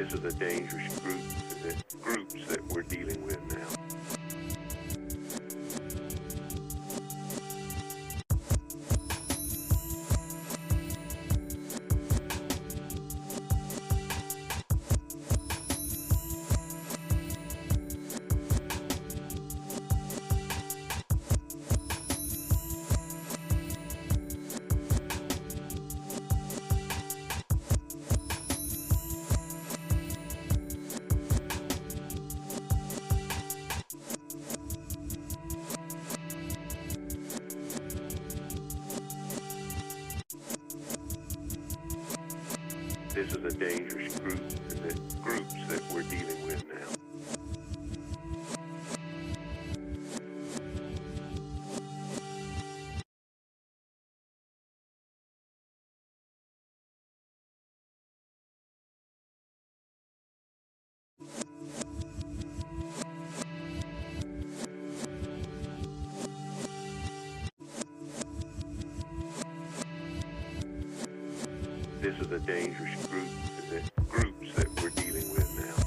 This is a dangerous groups that we're dealing with now. This is a dangerous groups that we're dealing with now. This is a dangerous groups that we're dealing with now.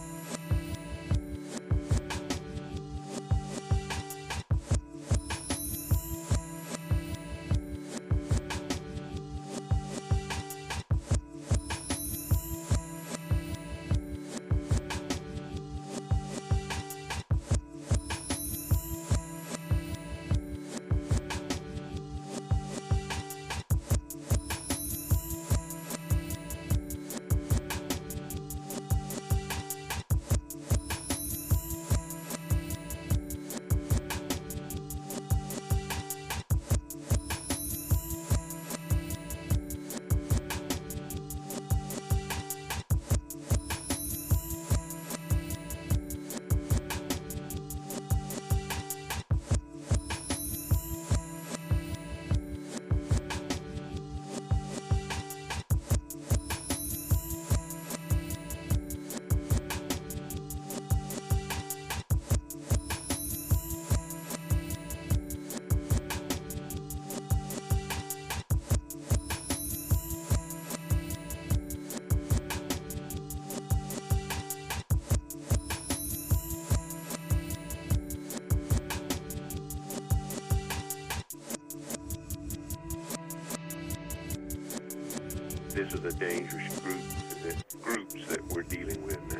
This is a dangerous groups that we're dealing with now.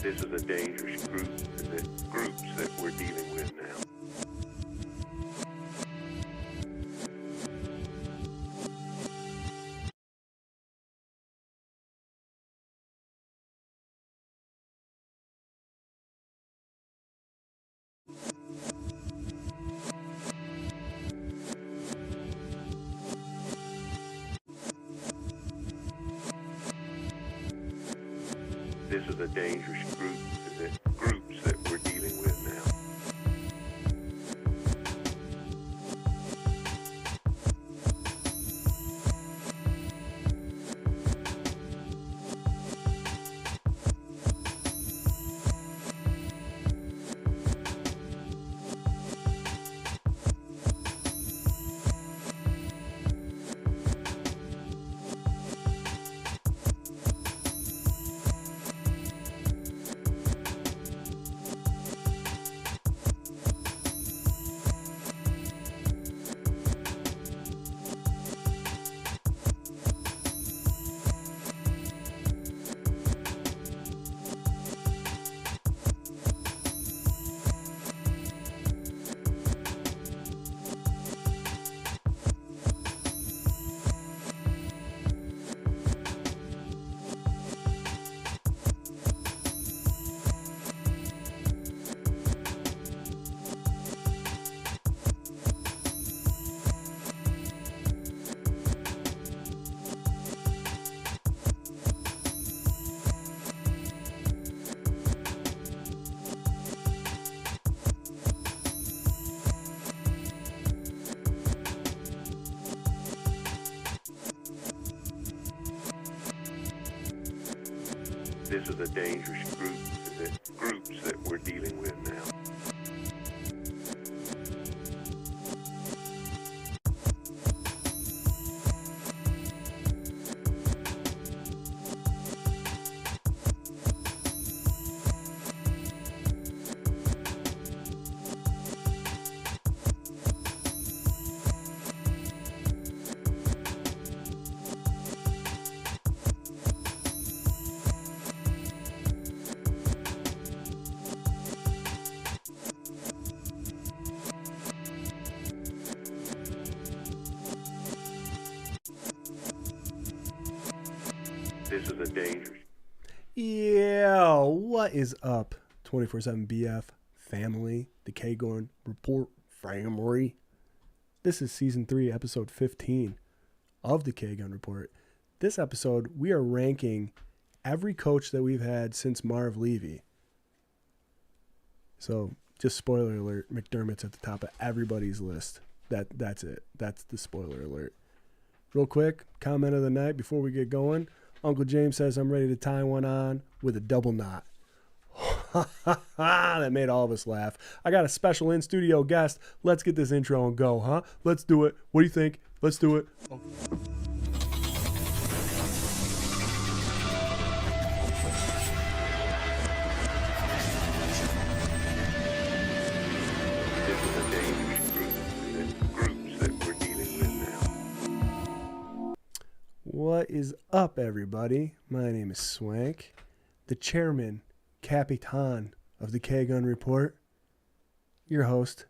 This is a dangerous groups that we're dealing with now. This is a dangerous groups that we're dealing with now. This is a dangerous groups that we're dealing with now. This is a dangerous. Yeah, what is up, 24/7 BF family, the K-Gun Report family? This is Season 3, Episode 15 of the K-Gun Report. This episode, we are ranking every coach that we've had since Marv Levy. So, just spoiler alert, McDermott's at the top of everybody's list. That's it. That's the spoiler alert. Real quick, comment of the night before we get going. Uncle James says, I'm ready to tie one on with a double knot. That made all of us laugh. I got a special in-studio guest. Let's get this intro and go, huh? Let's do it. What do you think? Let's do it. Oh. This is a dangerous groups that we're dealing with now. What is up, everybody? My name is Swank, the chairman, capitan of the K-Gun Report, your host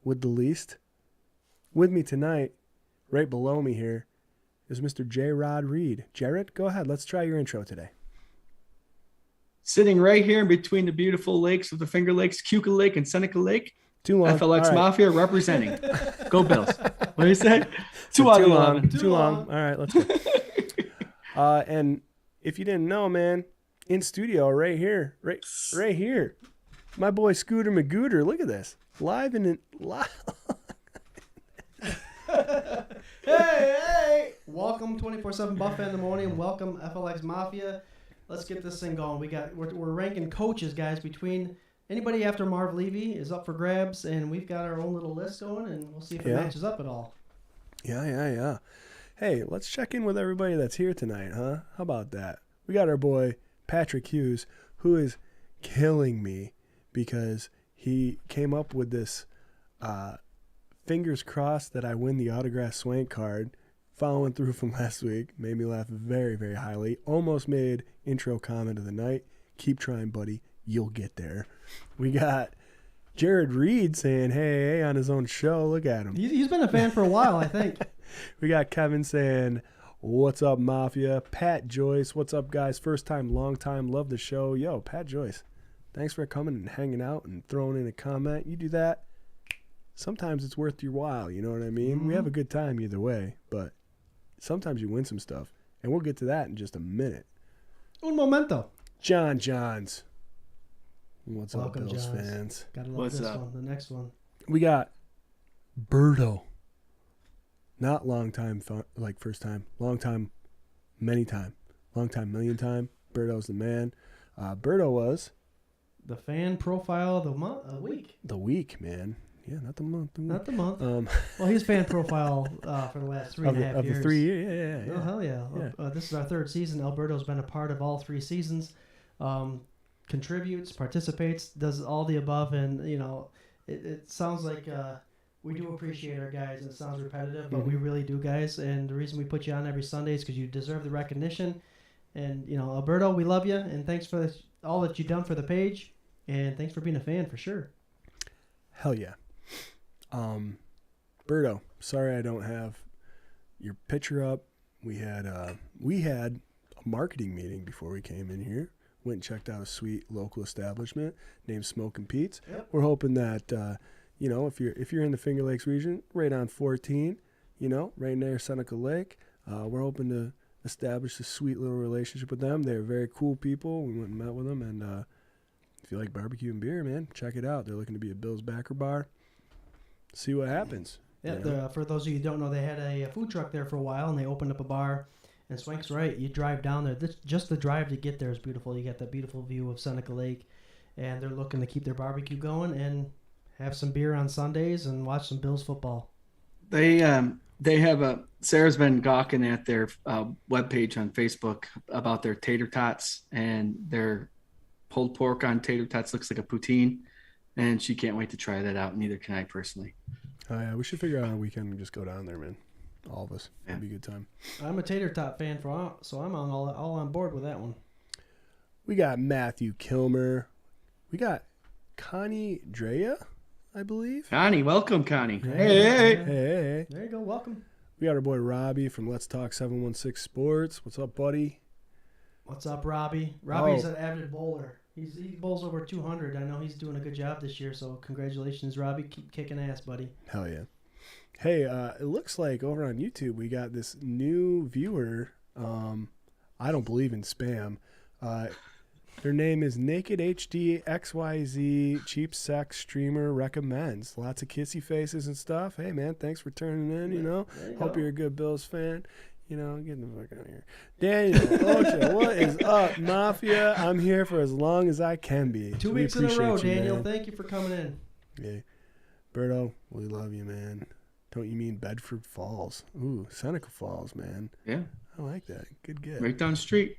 with the least. With me tonight, right below me here, is Mr. Jarrod Reed. Jarrod, go ahead. Let's try your intro today. Sitting right here in between the beautiful lakes of the Finger Lakes, Keuka Lake and Seneca Lake. Too long. FLX All right. Mafia representing. Go Bills. What do you say? Too long. Too long. All right, let's go. And if you didn't know, man, in studio right here, right here, my boy Scooter Magooter. Look at this, live. Hey! Welcome 24/7 Buff in the morning. Welcome FLX Mafia. Let's get this thing going. We're ranking coaches, guys. Between anybody after Marv Levy is up for grabs, and we've got our own little list going, and we'll see if it matches up at all. Yeah. Hey, let's check in with everybody that's here tonight, huh? How about that? We got our boy Patrick Hughes, who is killing me because he came up with this fingers crossed that I win the autograph Swank card, following through from last week. Made me laugh very, very highly. Almost made intro comment of the night. Keep trying, buddy. You'll get there. We got Jarrod Reed saying, hey, on his own show. Look at him. He's been a fan for a while, I think. We got Kevin saying, what's up, Mafia? Pat Joyce, what's up, guys? First time, long time, love the show. Yo, Pat Joyce, thanks for coming and hanging out and throwing in a comment. You do that, sometimes it's worth your while, you know what I mean? Mm-hmm. We have a good time either way, but sometimes you win some stuff, and we'll get to that in just a minute. Un momento. John Johns. What's Welcome, up, Bills Johns. fans? Gotta love What's this up? one, the next one. We got Berto. Not long time, like first time. Long time, many time. Long time, million time. Berto's the man. Berto was The fan profile of the week. the week, man. Yeah, not the month. Not the month. Well, he's fan profile for the last 3.5 years. Of the 3 years, yeah. Oh, hell yeah. This is our third season. Alberto's been a part of all 3 seasons. Contributes, participates, does all the above, and, you know, it sounds like we do appreciate our guys, and it sounds repetitive, but we really do, guys, and the reason we put you on every Sunday is because you deserve the recognition, and, you know, Alberto, we love you, and thanks for all that you've done for the page, and thanks for being a fan, for sure. Hell yeah. Berto, sorry I don't have your picture up. We had a marketing meeting before we came in here. Went and checked out a sweet local establishment named Smokin' Pete's. Yep. We're hoping that you know, if you're in the Finger Lakes region, right on 14, you know, right near Seneca Lake, we're hoping to establish a sweet little relationship with them. They're very cool people. We went and met with them, and if you like barbecue and beer, man, check it out. They're looking to be a Bill's backer bar. See what happens. Yeah, for those of you who don't know, they had a food truck there for a while, and they opened up a bar. And Swank's right. You drive down there. Just the drive to get there is beautiful. You got that beautiful view of Seneca Lake, and they're looking to keep their barbecue going and have some beer on Sundays and watch some Bills football. They have Sarah's been gawking at their webpage on Facebook about their tater tots, and their pulled pork on tater tots looks like a poutine, and she can't wait to try that out. Neither can I personally. Oh yeah, we should figure out a weekend and just go down there, man. All of us. Yeah. It'd be a good time. I'm a tater tot fan, so I'm all on board with that one. We got Matthew Kilmer. We got Connie Drea, I believe. Connie, welcome, Connie. Hey. There you go. Welcome. We got our boy Robbie from Let's Talk 716 Sports. What's up, buddy? What's up, Robbie? Robbie's an avid bowler. He bowls over 200. I know he's doing a good job this year, so congratulations, Robbie. Keep kicking ass, buddy. Hell yeah. Hey, it looks like over on YouTube we got this new viewer. I don't believe in spam. Their name is Naked HD XYZ Cheap Sex Streamer Recommends. Lots of kissy faces and stuff. Hey, man, thanks for turning in, you know. Hope you're a good Bills fan. You know, get the fuck out of here. Daniel, Ocha, what is up, Mafia? I'm here for as long as I can be. 2 weeks in a row, Daniel. Man. Thank you for coming in. Yeah. Berto, we love you, man. Don't you mean Bedford Falls? Ooh, Seneca Falls, man. Yeah. I like that. Good get. Right down the street.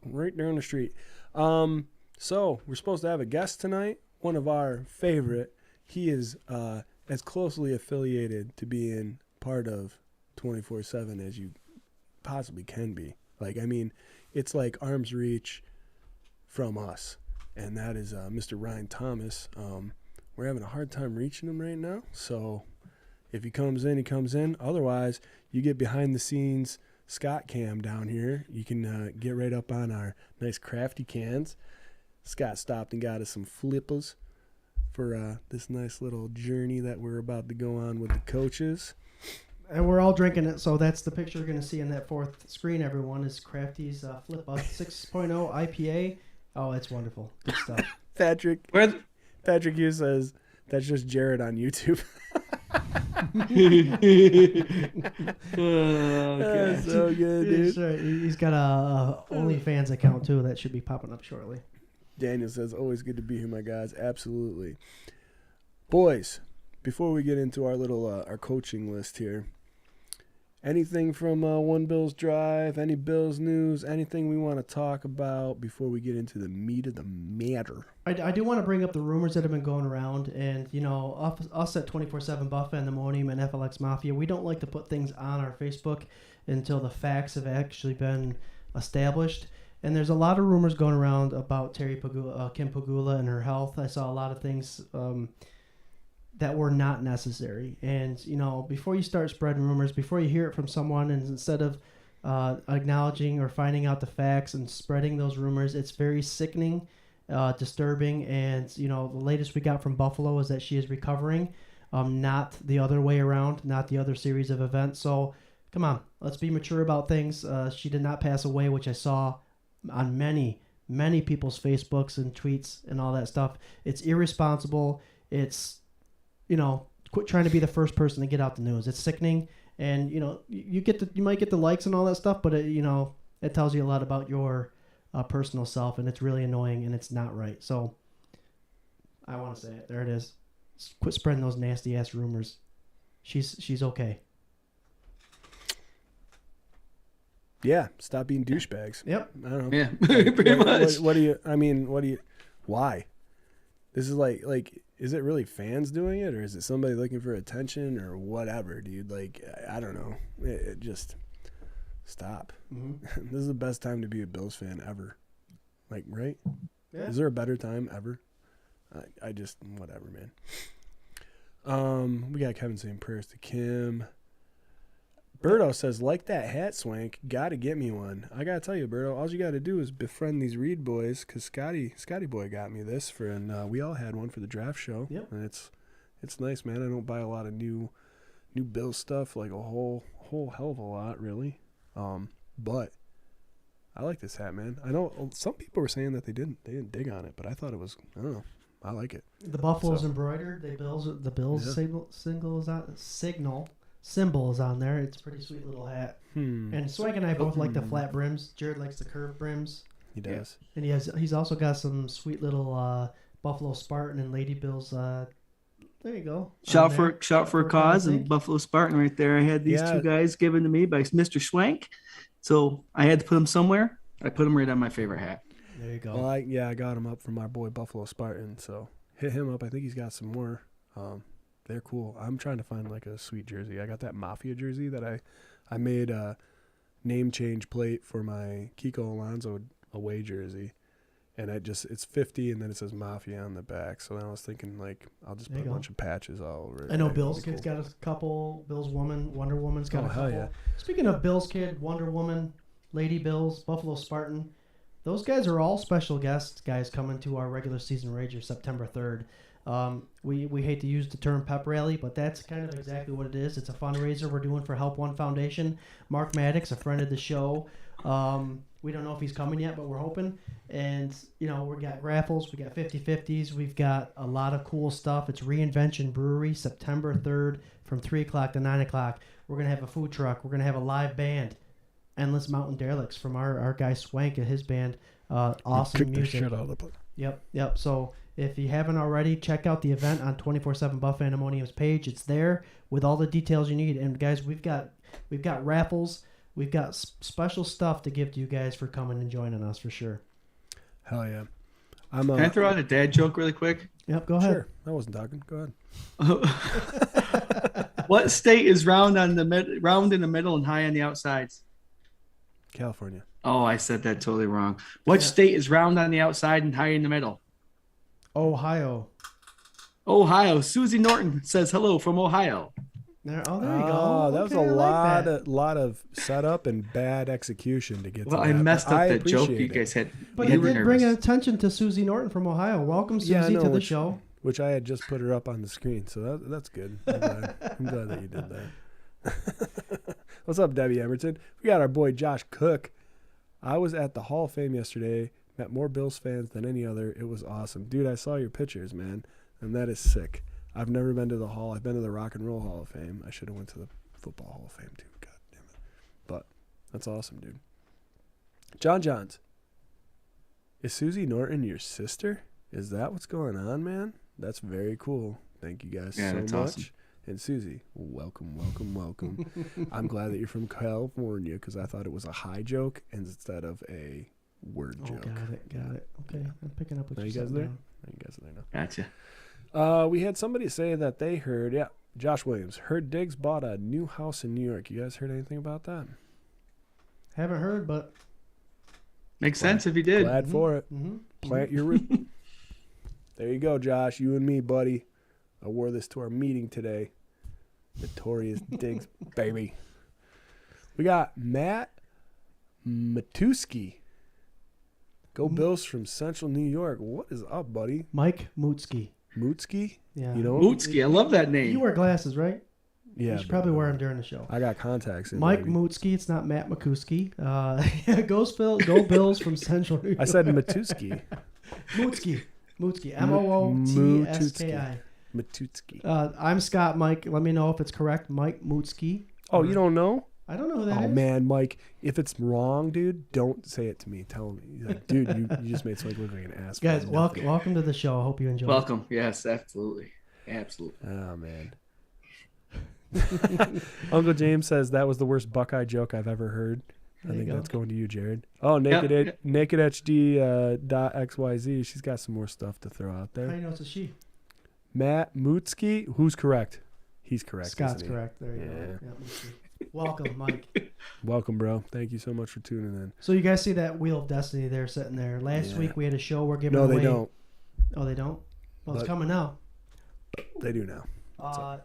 Right down the street. So we're supposed to have a guest tonight. One of our favorite. He is as closely affiliated to being part of 24/7 as you possibly can be. Like, I mean, it's like arm's reach from us, and that is Mr. Ryan Thomas. We're having a hard time reaching him right now, so if he comes in, he comes in. Otherwise, you get behind the scenes Scott cam down here. You can get right up on our nice crafty cans. Scott stopped and got us some flippers for this nice little journey that we're about to go on with the coaches. And we're all drinking it, so that's the picture you're going to see on that fourth screen, everyone, is Crafty's Flip Up 6.0 IPA. Oh, it's wonderful. Good stuff. Patrick Hughes says, that's just Jarrod on YouTube. That's so good, dude. He's got a OnlyFans account, too, that should be popping up shortly. Daniel says, always good to be here, my guys. Absolutely. Boys, before we get into our little our coaching list here, anything from One Bills Drive, any Bills news, anything we want to talk about before we get into the meat of the matter? I do want to bring up the rumors that have been going around, and, you know, us at 24/7 Buff and the Monium and FLX Mafia, we don't like to put things on our Facebook until the facts have actually been established. And there's a lot of rumors going around about Kim Pagula and her health. I saw a lot of things that were not necessary. And, you know, before you start spreading rumors, before you hear it from someone, and instead of acknowledging or finding out the facts and spreading those rumors, it's very sickening, disturbing. And, you know, the latest we got from Buffalo is that she is recovering, not the other way around, not the other series of events. So, come on, let's be mature about things. She did not pass away, which I saw on many people's Facebooks and tweets and all that stuff. It's irresponsible. It's, you know, quit trying to be the first person to get out the news. It's sickening, and, you know, you might get the likes and all that stuff, but you know, it tells you a lot about your personal self, and it's really annoying, and it's not right. So I want to say it. There it is. Quit spreading those nasty ass rumors. She's okay. Yeah, stop being douchebags. Yep. I don't know. Yeah, Like, pretty much. What do you, why? This is like, is it really fans doing it, or is it somebody looking for attention, or whatever, dude? Like, I don't know. It just, stop. Mm-hmm. This is the best time to be a Bills fan ever. Like, right? Yeah. Is there a better time ever? I just, whatever, man. We got Kevin saying prayers to Kim. Berto says, like that hat, Swank. Gotta get me one. I gotta tell you, Berto, all you gotta do is befriend these Reed boys, because Scotty Boy got me this and we all had one for the draft show. Yep. And it's nice, man. I don't buy a lot of new Bill stuff, like a whole hell of a lot, really. But I like this hat, man. I know some people were saying that they didn't dig on it, but I thought it was, I don't know. I like it. The Buffalo's embroidered. The Bills Yeah. signal symbol is on there. It's a pretty sweet little hat. Hmm. And Swank and I both like the flat brims. Jarrod likes the curved brims. He does. And he's also got some sweet little Buffalo Spartan and Lady Bills. There you go. Shout for a cause and Buffalo Spartan right there. I had these 2 guys given to me by Mr. Swank, so I had to put them somewhere. I put them right on my favorite hat. There you go. Well, I got him up from my boy Buffalo Spartan, so hit him up. I think he's got some more. They're cool. I'm trying to find like a sweet jersey. I got that Mafia jersey that I made a name change plate for my Kiko Alonso away jersey. And it's 50, and then it says Mafia on the back. So then I was thinking, like, I'll just put a bunch of patches all over it. I know Bill's kid's got a couple. Bill's Woman, Wonder Woman's got a couple. Hell yeah. Speaking of Bill's kid, Wonder Woman, Lady Bills, Buffalo Spartan, those guys are all special guests, guys, coming to our regular season Rager September 3rd. We hate to use the term pep rally, but that's kind of exactly what it is. It's a fundraiser we're doing for Help One Foundation. Mark Maddox, a friend of the show. We don't know if he's coming yet, but we're hoping. And, we got raffles. We got 50-50s. We've got a lot of cool stuff. It's Reinvention Brewery, September 3rd from 3 o'clock to 9 o'clock. We're going to have a food truck. We're going to have a live band. Endless Mountain Derelicts from our guy Swank and his band. Awesome music. Shit out of the place. Yep. So if you haven't already, check out the event on 24/7 Buff Animonium's page. It's there with all the details you need. And, guys, we've got raffles. We've got special stuff to give to you guys for coming and joining us for sure. Hell yeah. Can I throw out a dad joke really quick? Yep, go ahead. Sure. I wasn't talking. Go ahead. What state is round in the middle and high on the outsides? California. Oh, I said that totally wrong. What state is round on the outside and high in the middle? Ohio. Susie Norton says hello from Ohio. There you go. That was a lot of setup and bad execution to get to that. I messed up that joke you guys had. But you did bring attention to Susie Norton from Ohio. Welcome, Susie, to the show. Which I had just put her up on the screen, so that's good. I'm glad that you did that. What's up, Debbie Emerson? We got our boy Josh Cook. I was at the Hall of Fame yesterday. Met more Bills fans than any other. It was awesome. Dude, I saw your pictures, man, and that is sick. I've never been to the Hall. I've been to the Rock and Roll Hall of Fame. I should have went to the Football Hall of Fame, too. God damn it. But that's awesome, dude. John Johns. Is Susie Norton your sister? Is that what's going on, man? That's very cool. Thank you guys so much. Awesome. And Susie, welcome. I'm glad that you're from California because I thought it was a high joke instead of a word joke. Got it. Okay, I'm picking up what you guys there. You guys are there now. Gotcha. We had somebody say that they heard, Josh Williams, heard Diggs bought a new house in New York. You guys heard anything about that? Haven't heard, but makes sense if you did. Glad for it. Mm-hmm. Plant your root. There you go, Josh. You and me, buddy. I wore this to our meeting today. Notorious Diggs, baby. We got Matt Matuski. Go Bills from Central New York. What is up, buddy? Mike Mutsky. Mutsky? Yeah. You know Mutsky. I love that name. You wear glasses, right? Yeah. You should probably wear them during the show. I got contacts in. Mike Mutsky. It's not Matt McCuskey. Go Bills from Central New York. I said Matuski. Mutsky. Mootski. Matutsky. I'm Scott. Mike, let me know if it's correct. Mike Mutsky. Oh, you don't know? I don't know who that is. Oh, man, Mike, if it's wrong, dude, don't say it to me. Tell me. Like, dude, you just made Swank look like an ass. Guys, welcome to the show. I hope you enjoy it. Welcome. Yes, absolutely. Oh, man. Uncle James says that was the worst Buckeye joke I've ever heard. I think that's going to you, Jarrod. Oh, Naked HD .xyz. She's got some more stuff to throw out there. How do you know it's a she? Matt Mutsky. Who's correct? He's correct. Scott's correct. There you go. Yeah, welcome, Mike. Welcome, bro. Thank you so much for tuning in. So you guys see that Wheel of Destiny there sitting there. Last week we had a show we're giving away. No, they don't. Oh, they don't? Well, it's coming now. They do now.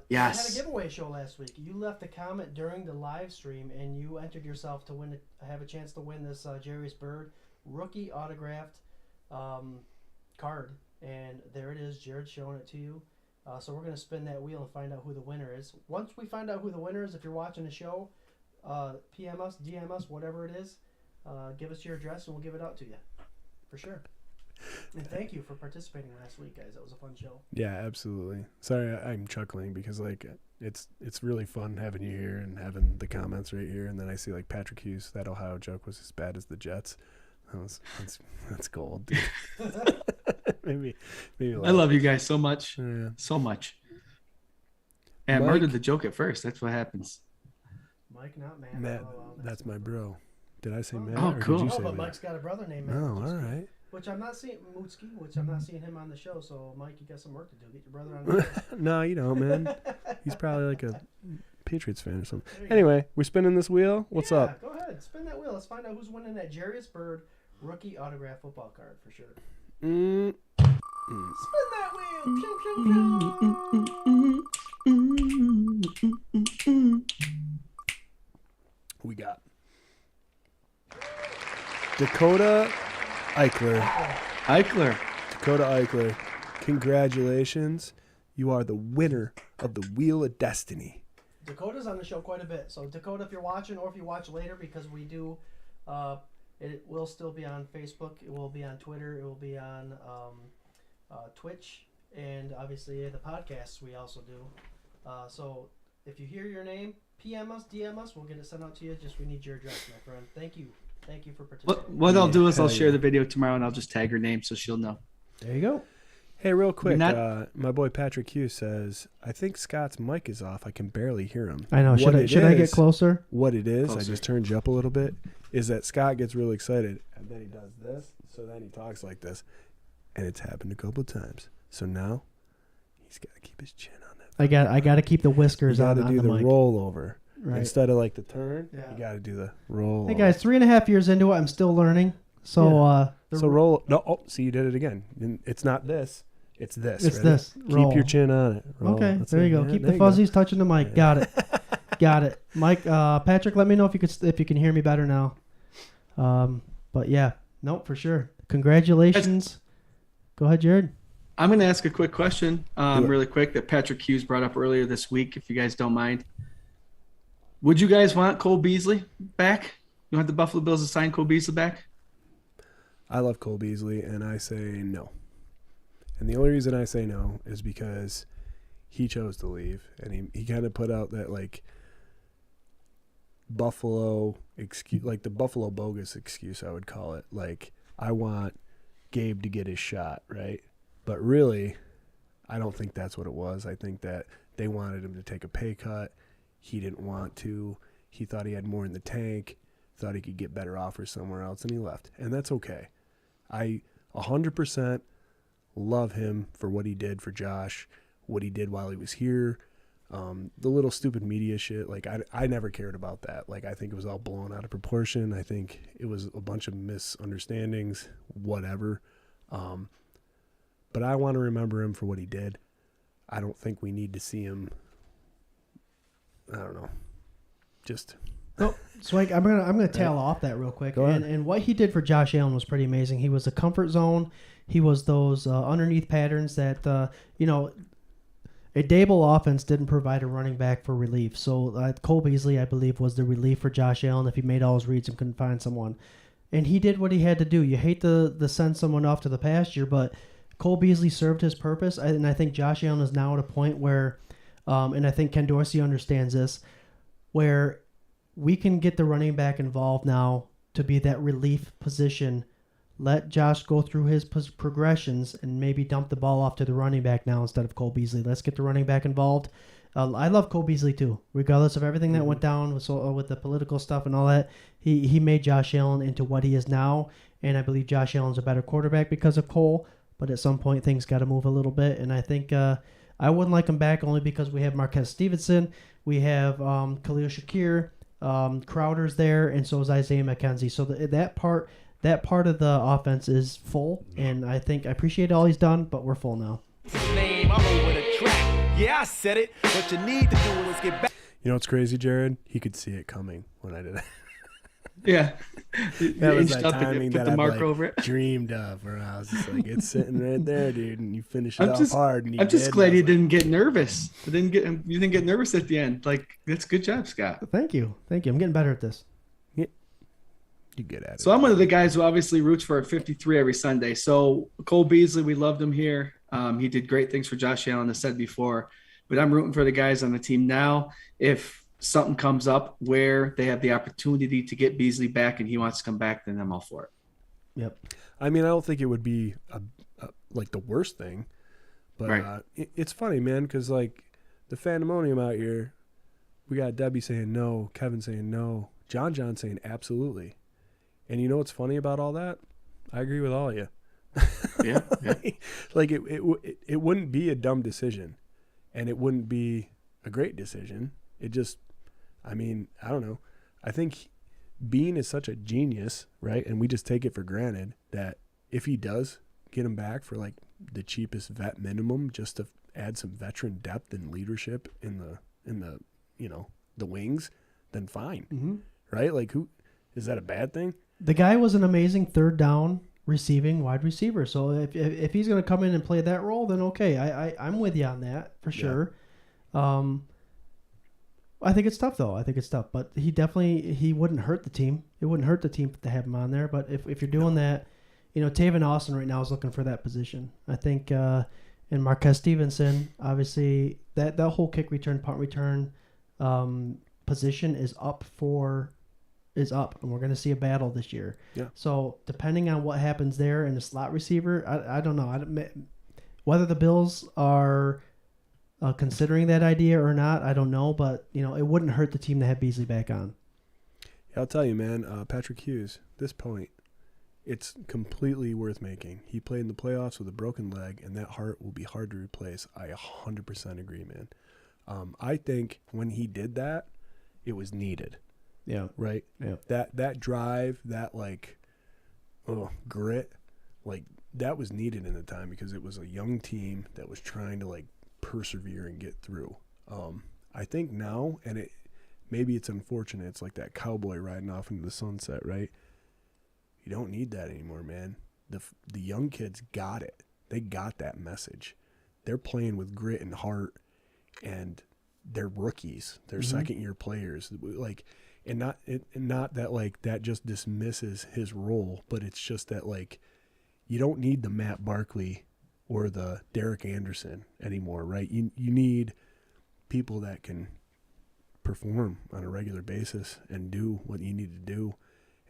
Yes. I had a giveaway show last week. You left a comment during the live stream, and you entered yourself to have a chance to win this Jerry's Bird rookie autographed card. And there it is. Jarrod's showing it to you. So we're going to spin that wheel and find out who the winner is. Once we find out who the winner is, if you're watching the show, PM us, DM us, whatever it is, give us your address and we'll give it out to you. For sure. And thank you for participating last week, guys. That was a fun show. Yeah, absolutely. Sorry, I'm chuckling because like it's really fun having you here and having the comments right here, and then I see like Patrick Hughes. That Ohio joke was as bad as the Jets. That's gold, dude. maybe. I love you guys so much, Yeah. so much. And I Mike? murdered the joke at first. That's what happens. Mike, not Matt. Matt, Oh, that's my bro. Did I say Oh. Matt? Oh, or cool. Did you No, say but Matt? Mike's got a brother named Matt. Oh, all right. Which I'm not seeing Mootski, which I'm not seeing him on the show. So Mike, you got some work to do. Get your brother on the show. No, you don't, man. He's probably like a Patriots fan or something. There you go. Anyway, we're spinning this wheel. What's Yeah, up? Go ahead, spin that wheel. Let's find out who's winning that Jarius Bird rookie autograph football card for sure. Mm. Spin that wheel. Pew, pew, pew. We got Dakota Eichler. Eichler. Dakota Eichler, congratulations. You are the winner of the Wheel of Destiny. Dakota's on the show quite a bit. So Dakota, if you're watching or if you watch later, because we do, it will still be on Facebook. It will be on Twitter. It will be on Twitch, and obviously the podcasts we also do. So if you hear your name, PM us, DM us. We'll get it sent out to you. Just we need your address, my friend. Thank you for participating. What I'll do is I'll Hell share yeah. the video tomorrow and I'll just tag her name so she'll know. There you go. Hey, real quick, Not- my boy Patrick Hughes says, I think Scott's mic is off. I can barely hear him. I know. What Should it I get is- closer? What it is, I Closer. just turned you up a little bit, is that Scott gets really excited, and then he does this, so then he talks like this, and it's happened a couple times. So now, he's got to keep his chin on that. I got to keep the whiskers You on, got to on do the the mic. rollover. Right. Instead of like the turn, Yeah. you got to do the roll. Hey guys, 3.5 years into it, I'm still learning. So So roll. No, oh, see, you did it again. And it's not this. It's this. it's Ready? this. Keep Roll. your chin on it. Roll. Okay, That's there it. you go. Yeah, Keep there the you go. fuzzies touching the mic. Yeah. Got it. Got it. Mike, Patrick, let me know if you can hear me better now. But yeah, nope, for sure. Congratulations. Go ahead, Jarrod. I'm going to ask a quick question Do it. really quick that Patrick Hughes brought up earlier this week, if you guys don't mind. Would you guys want Cole Beasley back? You want the Buffalo Bills to sign Cole Beasley back? I love Cole Beasley, and I say no. And the only reason I say no is because he chose to leave, and he kind of put out that like Buffalo excuse, like the Buffalo bogus excuse, I would call it. Like, I want Gabe to get his shot, right? But really, I don't think that's what it was. I think that they wanted him to take a pay cut. He didn't want to. He thought he had more in the tank, thought he could get better offers somewhere else, and he left. And that's okay. I 100% love him for what he did for Josh, what he did while he was here. The little stupid media shit, like I never cared about that. Like, I think it was all blown out of proportion. I think it was a bunch of misunderstandings, whatever. But I want to remember him for what he did. I don't think we need to see him. I don't know. Just Oh, Swank, I'm gonna tail off that real quick. Go ahead. And what he did for Josh Allen was pretty amazing. He was a comfort zone. He was those underneath patterns that a Dable offense didn't provide a running back for relief. So Cole Beasley, I believe, was the relief for Josh Allen if he made all his reads and couldn't find someone. And he did what he had to do. You hate to send someone off to the pasture, but Cole Beasley served his purpose. And I think Josh Allen is now at a point where, and I think Ken Dorsey understands this, where we can get the running back involved now to be that relief position. Let Josh go through his progressions and maybe dump the ball off to the running back now instead of Cole Beasley. Let's get the running back involved. I love Cole Beasley too, regardless of everything that went down with the political stuff and all that. He made Josh Allen into what he is now, and I believe Josh Allen's a better quarterback because of Cole. But at some point, things got to move a little bit, and I think I wouldn't like him back only because we have Marquez Stevenson, we have Khalil Shakir, Crowder's there, and so is Isaiah McKenzie. So that part of the offense is full, and I appreciate all he's done, but we're full now. Name, I'm over the track. Yeah, I said it. What you need to do is get back. You know what's crazy, Jarrod? He could see it coming when I did it. Yeah. That was that Inched up and timing put that the I marker over it. dreamed of, where I was just like, it's sitting right there, dude, and you finish it I'm off just- hard. And I'm just did, glad and I you was like, didn't get nervous. You didn't get nervous at the end. Like, that's a good job, Scott. Thank you. I'm getting better at this. You get at it. So I'm one of the guys who obviously roots for a 53 every Sunday. So Cole Beasley, we loved him here. He did great things for Josh Allen, as said before. But I'm rooting for the guys on the team now. If something comes up where they have the opportunity to get Beasley back and he wants to come back, then I'm all for it. Yep. I mean, I don't think it would be like the worst thing, but Right. It's funny, man, because like the Fandemonium out here, we got Debbie saying no, Kevin saying no, John saying absolutely. And you know what's funny about all that? I agree with all of you. Yeah. Like it wouldn't be a dumb decision, and it wouldn't be a great decision. It just, I mean, I don't know. I think Bean is such a genius, right? And we just take it for granted that if he does get him back for like the cheapest vet minimum, just to add some veteran depth and leadership in the the wings, then fine, Mm-hmm. right? Like, who is that a bad thing? The guy was an amazing third down receiving wide receiver. So if he's going to come in and play that role, then okay, I'm with you on that for sure. I think it's tough though. But he wouldn't hurt the team. It wouldn't hurt the team to have him on there. But if you're doing that, Taven Austin right now is looking for that position. I think, and Marquez Stevenson, obviously that whole kick return, punt return position is up, and we're going to see a battle this year. Yeah. So depending on what happens there in the slot receiver, I don't know. Whether the Bills are considering that idea or not, I don't know. But it wouldn't hurt the team to have Beasley back on. Yeah, I'll tell you, man. Patrick Hughes, this point, it's completely worth making. He played in the playoffs with a broken leg, and that heart will be hard to replace. I 100% agree, man. I think when he did that, it was needed. Yeah. Right? Yeah. That drive, that grit, that was needed in the time because it was a young team that was trying to persevere and get through. I think now, and maybe it's unfortunate, it's like that cowboy riding off into the sunset, right? You don't need that anymore, man. The young kids got it. They got that message. They're playing with grit and heart, and they're rookies. They're second-year players. And not that that just dismisses his role, but it's just that you don't need the Matt Barkley or the Derek Anderson anymore, right? You need people that can perform on a regular basis and do what you need to do.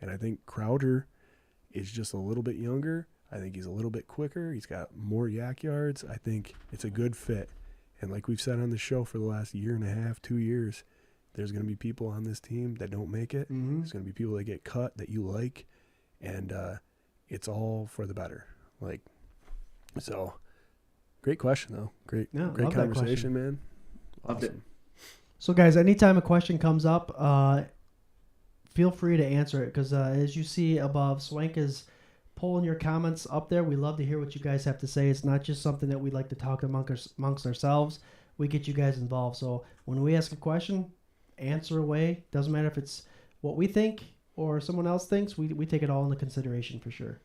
And I think Crowder is just a little bit younger. I think he's a little bit quicker. He's got more yak yards. I think it's a good fit. And like we've said on the show for the last year and a half, 2 years, there's going to be people on this team that don't make it. Mm-hmm. There's going to be people that get cut that you like. And it's all for the better. So great question, though. Great conversation, man. Loved it. Awesome. So, guys, anytime a question comes up, feel free to answer it because as you see above, Swank is pulling your comments up there. We love to hear what you guys have to say. It's not just something that we like to talk amongst ourselves. We get you guys involved. So when we ask a question, answer away. Doesn't matter if it's what we think or someone else thinks. We take it all into consideration for sure.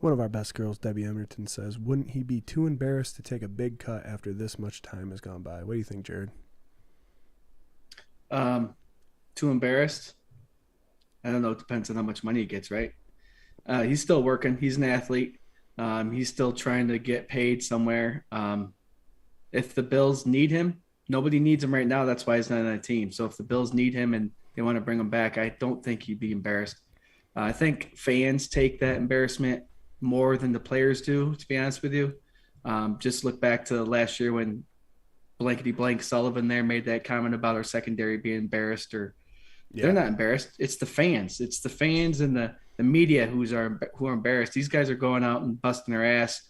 One of our best girls, Debbie Emerton, says, wouldn't he be too embarrassed to take a big cut after this much time has gone by? What do you think, Jarrod? Too embarrassed? I don't know. It depends on how much money he gets, right? He's still working. He's an athlete. He's still trying to get paid somewhere. If the Bills need him, nobody needs him right now. That's why he's not on a team. So if the Bills need him and they want to bring him back, I don't think he'd be embarrassed. I think fans take that embarrassment more than the players do, to be honest with you. Just look back to last year when blankety blank Sullivan there made that comment about our secondary being embarrassed They're not embarrassed. It's the fans. It's the fans and the media who are embarrassed. These guys are going out and busting their ass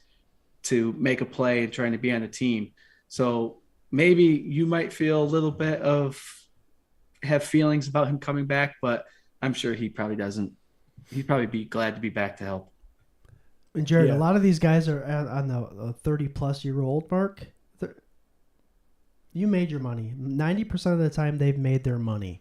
to make a play and trying to be on a team. So maybe you might feel a little bit have feelings about him coming back, but I'm sure he probably doesn't. He'd probably be glad to be back to help. And Jarrod, a lot of these guys are on the 30-plus-year-old mark. You made your money. 90% of the time, they've made their money.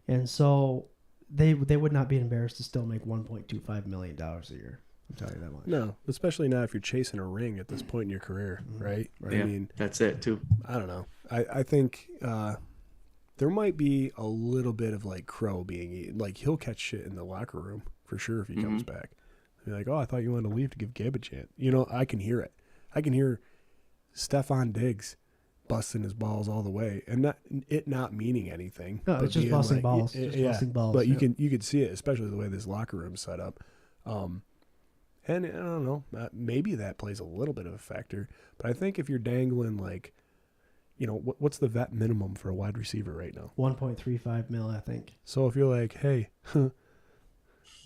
And so they would not be embarrassed to still make $1.25 million a year. I'm telling you that much. No, especially not if you're chasing a ring at this point in your career, right? Yeah, I mean, that's it, too. I don't know. I think there might be a little bit of crow being eaten. He'll catch shit in the locker room for sure if he comes back. They're like, oh, I thought you wanted to leave to give Gabe a chance. You know, I can hear it. I can hear Stephon Diggs busting his balls all the way, and not meaning anything. No, it's just busting balls. Busting balls. But you can see it, especially the way this locker room's set up. And I don't know, maybe that plays a little bit of a factor. But I think if you're dangling, like, you know, what's the vet minimum for a wide receiver right now? 1.35 mil, I think. So if you're like, hey,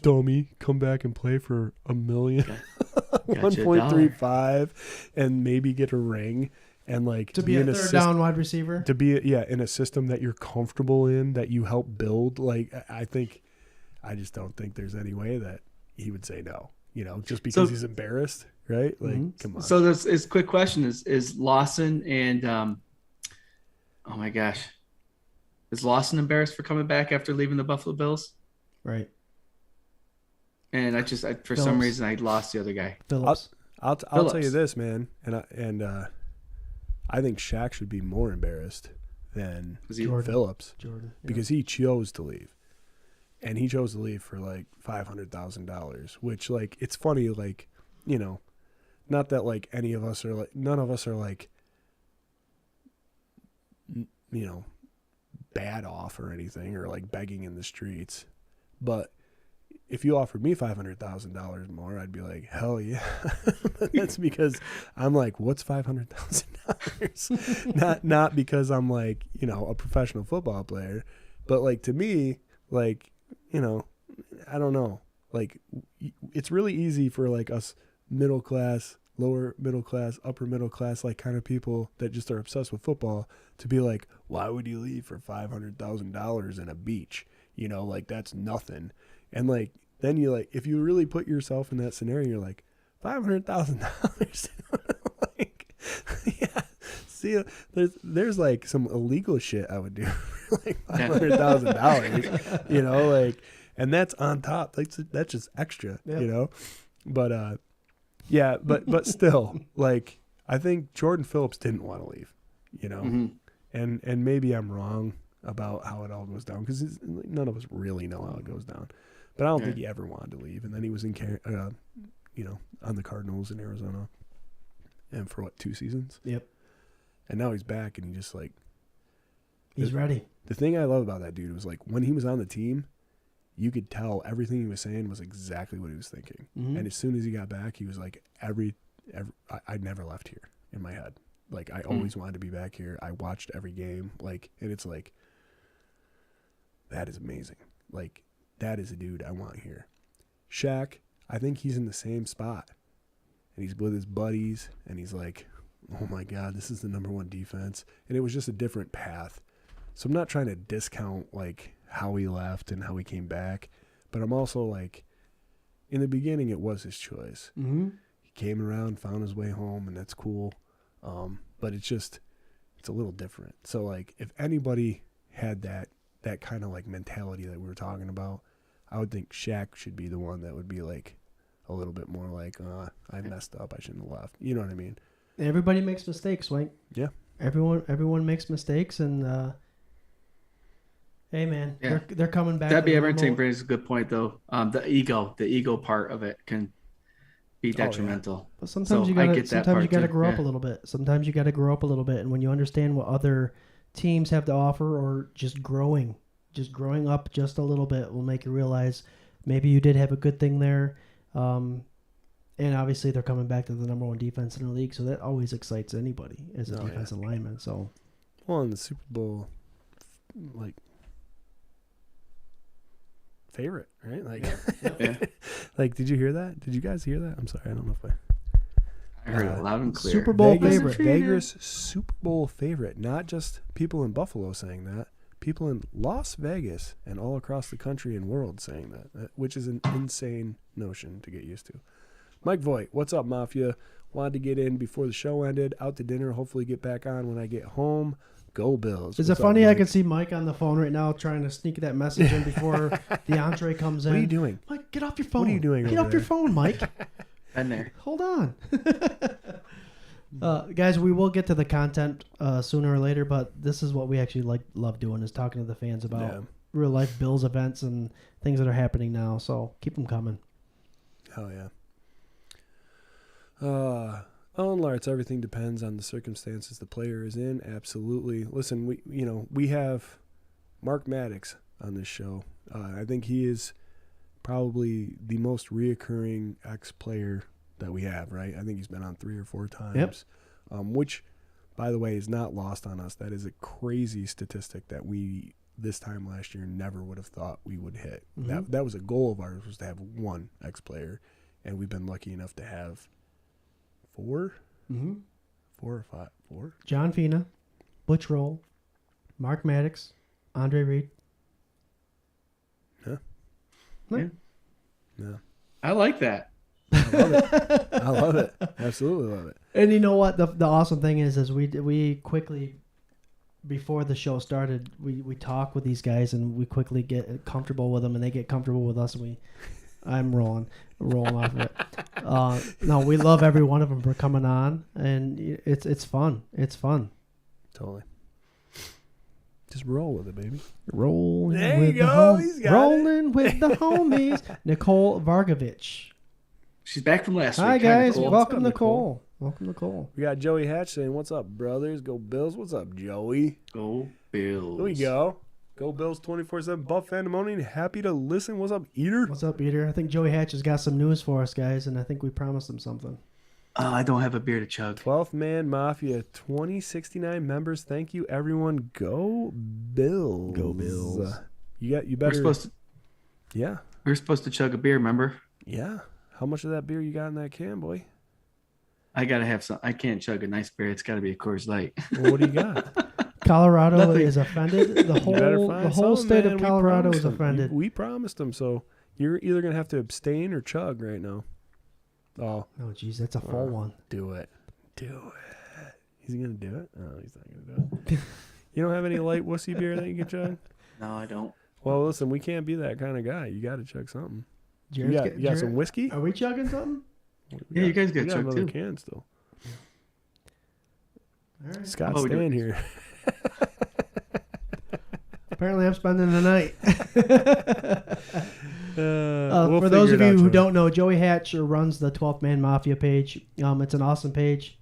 dummy, come back and play for $1 million, 1.35, and maybe get a ring, and like to be a third down wide receiver, to be in a system that you're comfortable in, that you help build. Like, I just don't think there's any way that he would say no. You know, just because he's embarrassed, right? Like, come on. So this quick question is Lawson and oh my gosh, is Lawson embarrassed for coming back after leaving the Buffalo Bills? Right. And for some reason I lost the other guy. Phillips. I'll tell you this, man, and I think Shaq should be more embarrassed than Phillips, because he chose to leave. And he chose to leave for like $500,000, which, like, it's funny, like, you know, not that like any of us are like, none of us are like, you know, bad off or anything, or like begging in the streets. But if you offered me $500,000 more, I'd be like, hell yeah. That's because I'm like, what's $500,000? Not because I'm like, you know, a professional football player, but like, to me, like, you know, I don't know. Like, it's really easy for like us middle class, lower middle class, upper middle class, like kind of people that just are obsessed with football to be like, why would you leave for $500,000 in a beach? You know, like, that's nothing. And like, then you like, if you really put yourself in that scenario, you're like, $500,000. Like, yeah. See, there's like some illegal shit I would do for like $500,000, you know, like, and that's on top. Like, that's just extra, you know. But yeah, but still, like, I think Jordan Phillips didn't want to leave, you know, and maybe I'm wrong about how it all goes down, because none of us really know how it goes down. But I don't think he ever wanted to leave. And then he was in, you know, on the Cardinals in Arizona, and for what, 2 seasons? Yep. And now he's back, and he just like, he's ready. The thing I love about that dude was like, when he was on the team, you could tell everything he was saying was exactly what he was thinking. And as soon as he got back, he was like, I never left here in my head. Like, I always wanted to be back here. I watched every game. Like, and it's like, that is amazing. Like, that is a dude I want here. Shaq, I think he's in the same spot. And he's with his buddies, and he's like, oh my God, this is the #1 defense. And it was just a different path. So I'm not trying to discount like how he left and how he came back, but I'm also like, in the beginning, it was his choice. He came around, found his way home, and that's cool. But it's a little different. So like, if anybody had that kind of like mentality that we were talking about, I would think Shaq should be the one that would be like a little bit more like, I messed up, I shouldn't have left. You know what I mean? Everybody makes mistakes, Swank. Yeah. Everyone makes mistakes, and hey, man, they're coming back. That'd be everything. Brings a good point, though. The ego part of it can be detrimental. Yeah. But sometimes you gotta grow up a little bit. Sometimes you gotta grow up a little bit, and when you understand what other teams have to offer, or just growing up just a little bit, will make you realize maybe you did have a good thing there. And obviously they're coming back to the #1 defense in the league, so that always excites anybody as a defensive lineman. So, well, in the Super Bowl, like, favorite, right? Like, like, did you hear that? Did you guys hear that? I'm sorry, I don't know if I heard it loud and clear. Super Bowl favorite. Vegas Super Bowl favorite. Not just people in Buffalo saying that. People in Las Vegas and all across the country and world saying that, which is an insane notion to get used to. Mike Voigt, what's up, Mafia? Wanted to get in before the show ended. Out to dinner. Hopefully get back on when I get home. Go Bills. Is it funny? I can see Mike on the phone right now trying to sneak that message in before the entree comes in. What are you doing? Mike, get off your phone. What are you doing? Get off your phone, Mike. Been there. Hold on. Guys, we will get to the content sooner or later, but this is what we actually love doing, is talking to the fans about real life Bills events and things that are happening now. So keep them coming. Hell yeah. On Larts, everything depends on the circumstances the player is in. Absolutely. Listen, we have Mark Maddox on this show. I think he is probably the most reoccurring ex-player that we have, right? I think he's been on 3 or 4 times. Yep. Which, by the way, is not lost on us. That is a crazy statistic that we, this time last year, never would have thought we would hit. Mm-hmm. That was a goal of ours, was to have 1 ex-player, and we've been lucky enough to have 4? Mm-hmm. 4 or 5? 4? John Fina, Butch Roll, Mark Maddox, Andre Reed. Yeah. Yeah. Yeah. I like that. I love it. Absolutely love it. And you know what? The awesome thing is we quickly, before the show started, we talk with these guys and we quickly get comfortable with them and they get comfortable with us and I'm rolling off of it. No, we love every one of them for coming on and it's fun. It's fun. Totally. Just roll with it, baby. Rolling There with you the go. He's got rolling with the homies. Nicole Vargovich. She's back from last Hi week. guys, Nicole. welcome What's up, Nicole. Welcome Nicole. We got Joey Hatch saying, "What's up, brothers? Go Bills." What's up, Joey? Go Bills. There we go. Go Bills 24/7. Buff Fandemonian. Happy to listen. What's up, Eater? What's up, Peter? I think Joey Hatch has got some news for us, guys, and I think we promised him something. I don't have a beer to chug. 12th Man Mafia, 2069 members. Thank you, everyone. Go Bills. Go Bills. You We're better. supposed to chug a beer, remember? Yeah. How much of that beer you got in that can, boy? I gotta have some. I can't chug a nice beer. It's got to be a Coors Light. Well, what do you got? Colorado Nothing. is offended. The whole state of Colorado is offended. We promised them, so you're either gonna have to abstain or chug right now. Oh, Oh, geez, that's a full one. do it. He's gonna do it. Oh, he's not gonna do it. You don't have any light wussy beer that you can chug? No, I don't. Well, listen, we can't be that kind of guy. You got to chug something. You Jared's got some whiskey? Are we chugging something? Yeah, you guys got we chug another too. can still. All right. Scott's Oh, we do staying it. here. Apparently, I'm spending the night. We'll For those figure of it you out, who Joey. don't know, Joey Hatch runs the 12th Man Mafia page. It's an awesome page.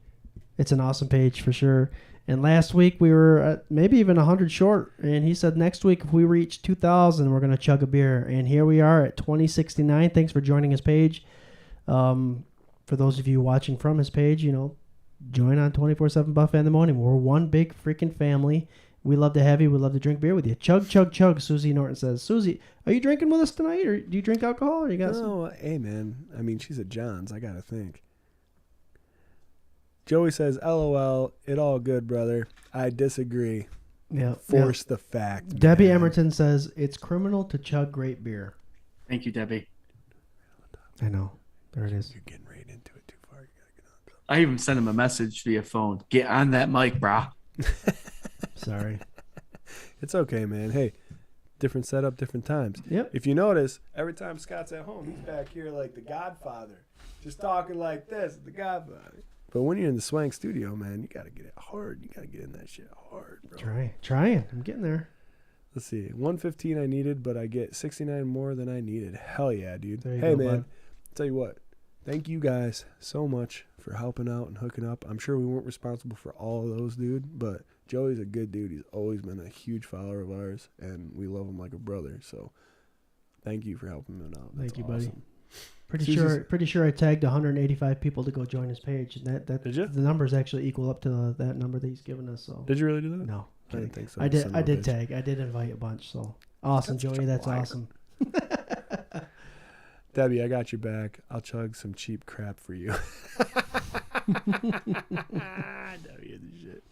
It's an awesome page for sure. And last week we were at maybe even 100 short. And he said next week if we reach 2,000, we're going to chug a beer. And here we are at 2069. Thanks for joining his page. For those of you watching from his page, join on 24/7 Buff Fandemonian. We're one big freaking family. We love to have you. We love to drink beer with you. Chug, chug, chug, Susie Norton says. Susie, are you drinking with us tonight? Or do you drink alcohol? Or you got some? No, hey, man. I mean, she's at John's. I got to think. Joey says, LOL, it all good, brother. I disagree. Yeah. Force the fact. Debbie man. Emerton says, it's criminal to chug great beer. Thank you, Debbie. I know. There it is. You're getting right into it too far. You got to get on top. I even sent him a message via phone. Get on that mic, brah. Sorry. It's okay, man. Hey, different setup, different times. Yep. If you notice, every time Scott's at home, he's back here like the Godfather. Just talking like this, the Godfather. But when you're in the Swank studio, man, you got to get it hard. You got to get in that shit hard, bro. Trying. I'm getting there. Let's see. 115 I needed, but I get 69 more than I needed. Hell yeah, dude. There you Hey, go, man. bud. Tell you what. Thank you guys so much for helping out and hooking up. I'm sure we weren't responsible for all of those, dude, but Joey's a good dude. He's always been a huge follower of ours, and we love him like a brother. So thank you for helping him out. Thank That's you, buddy. awesome. Pretty sure I tagged 185 people to go join his page. And that Did you? The numbers actually equal up to that number that he's given us. So Did you really do that? no, I didn't think so. I did. Son of I a did bitch. tag. I did invite a bunch. So awesome, That's such Joey. a That's liar. awesome. Debbie, I got your back. I'll chug some cheap crap for you. Debbie is the shit.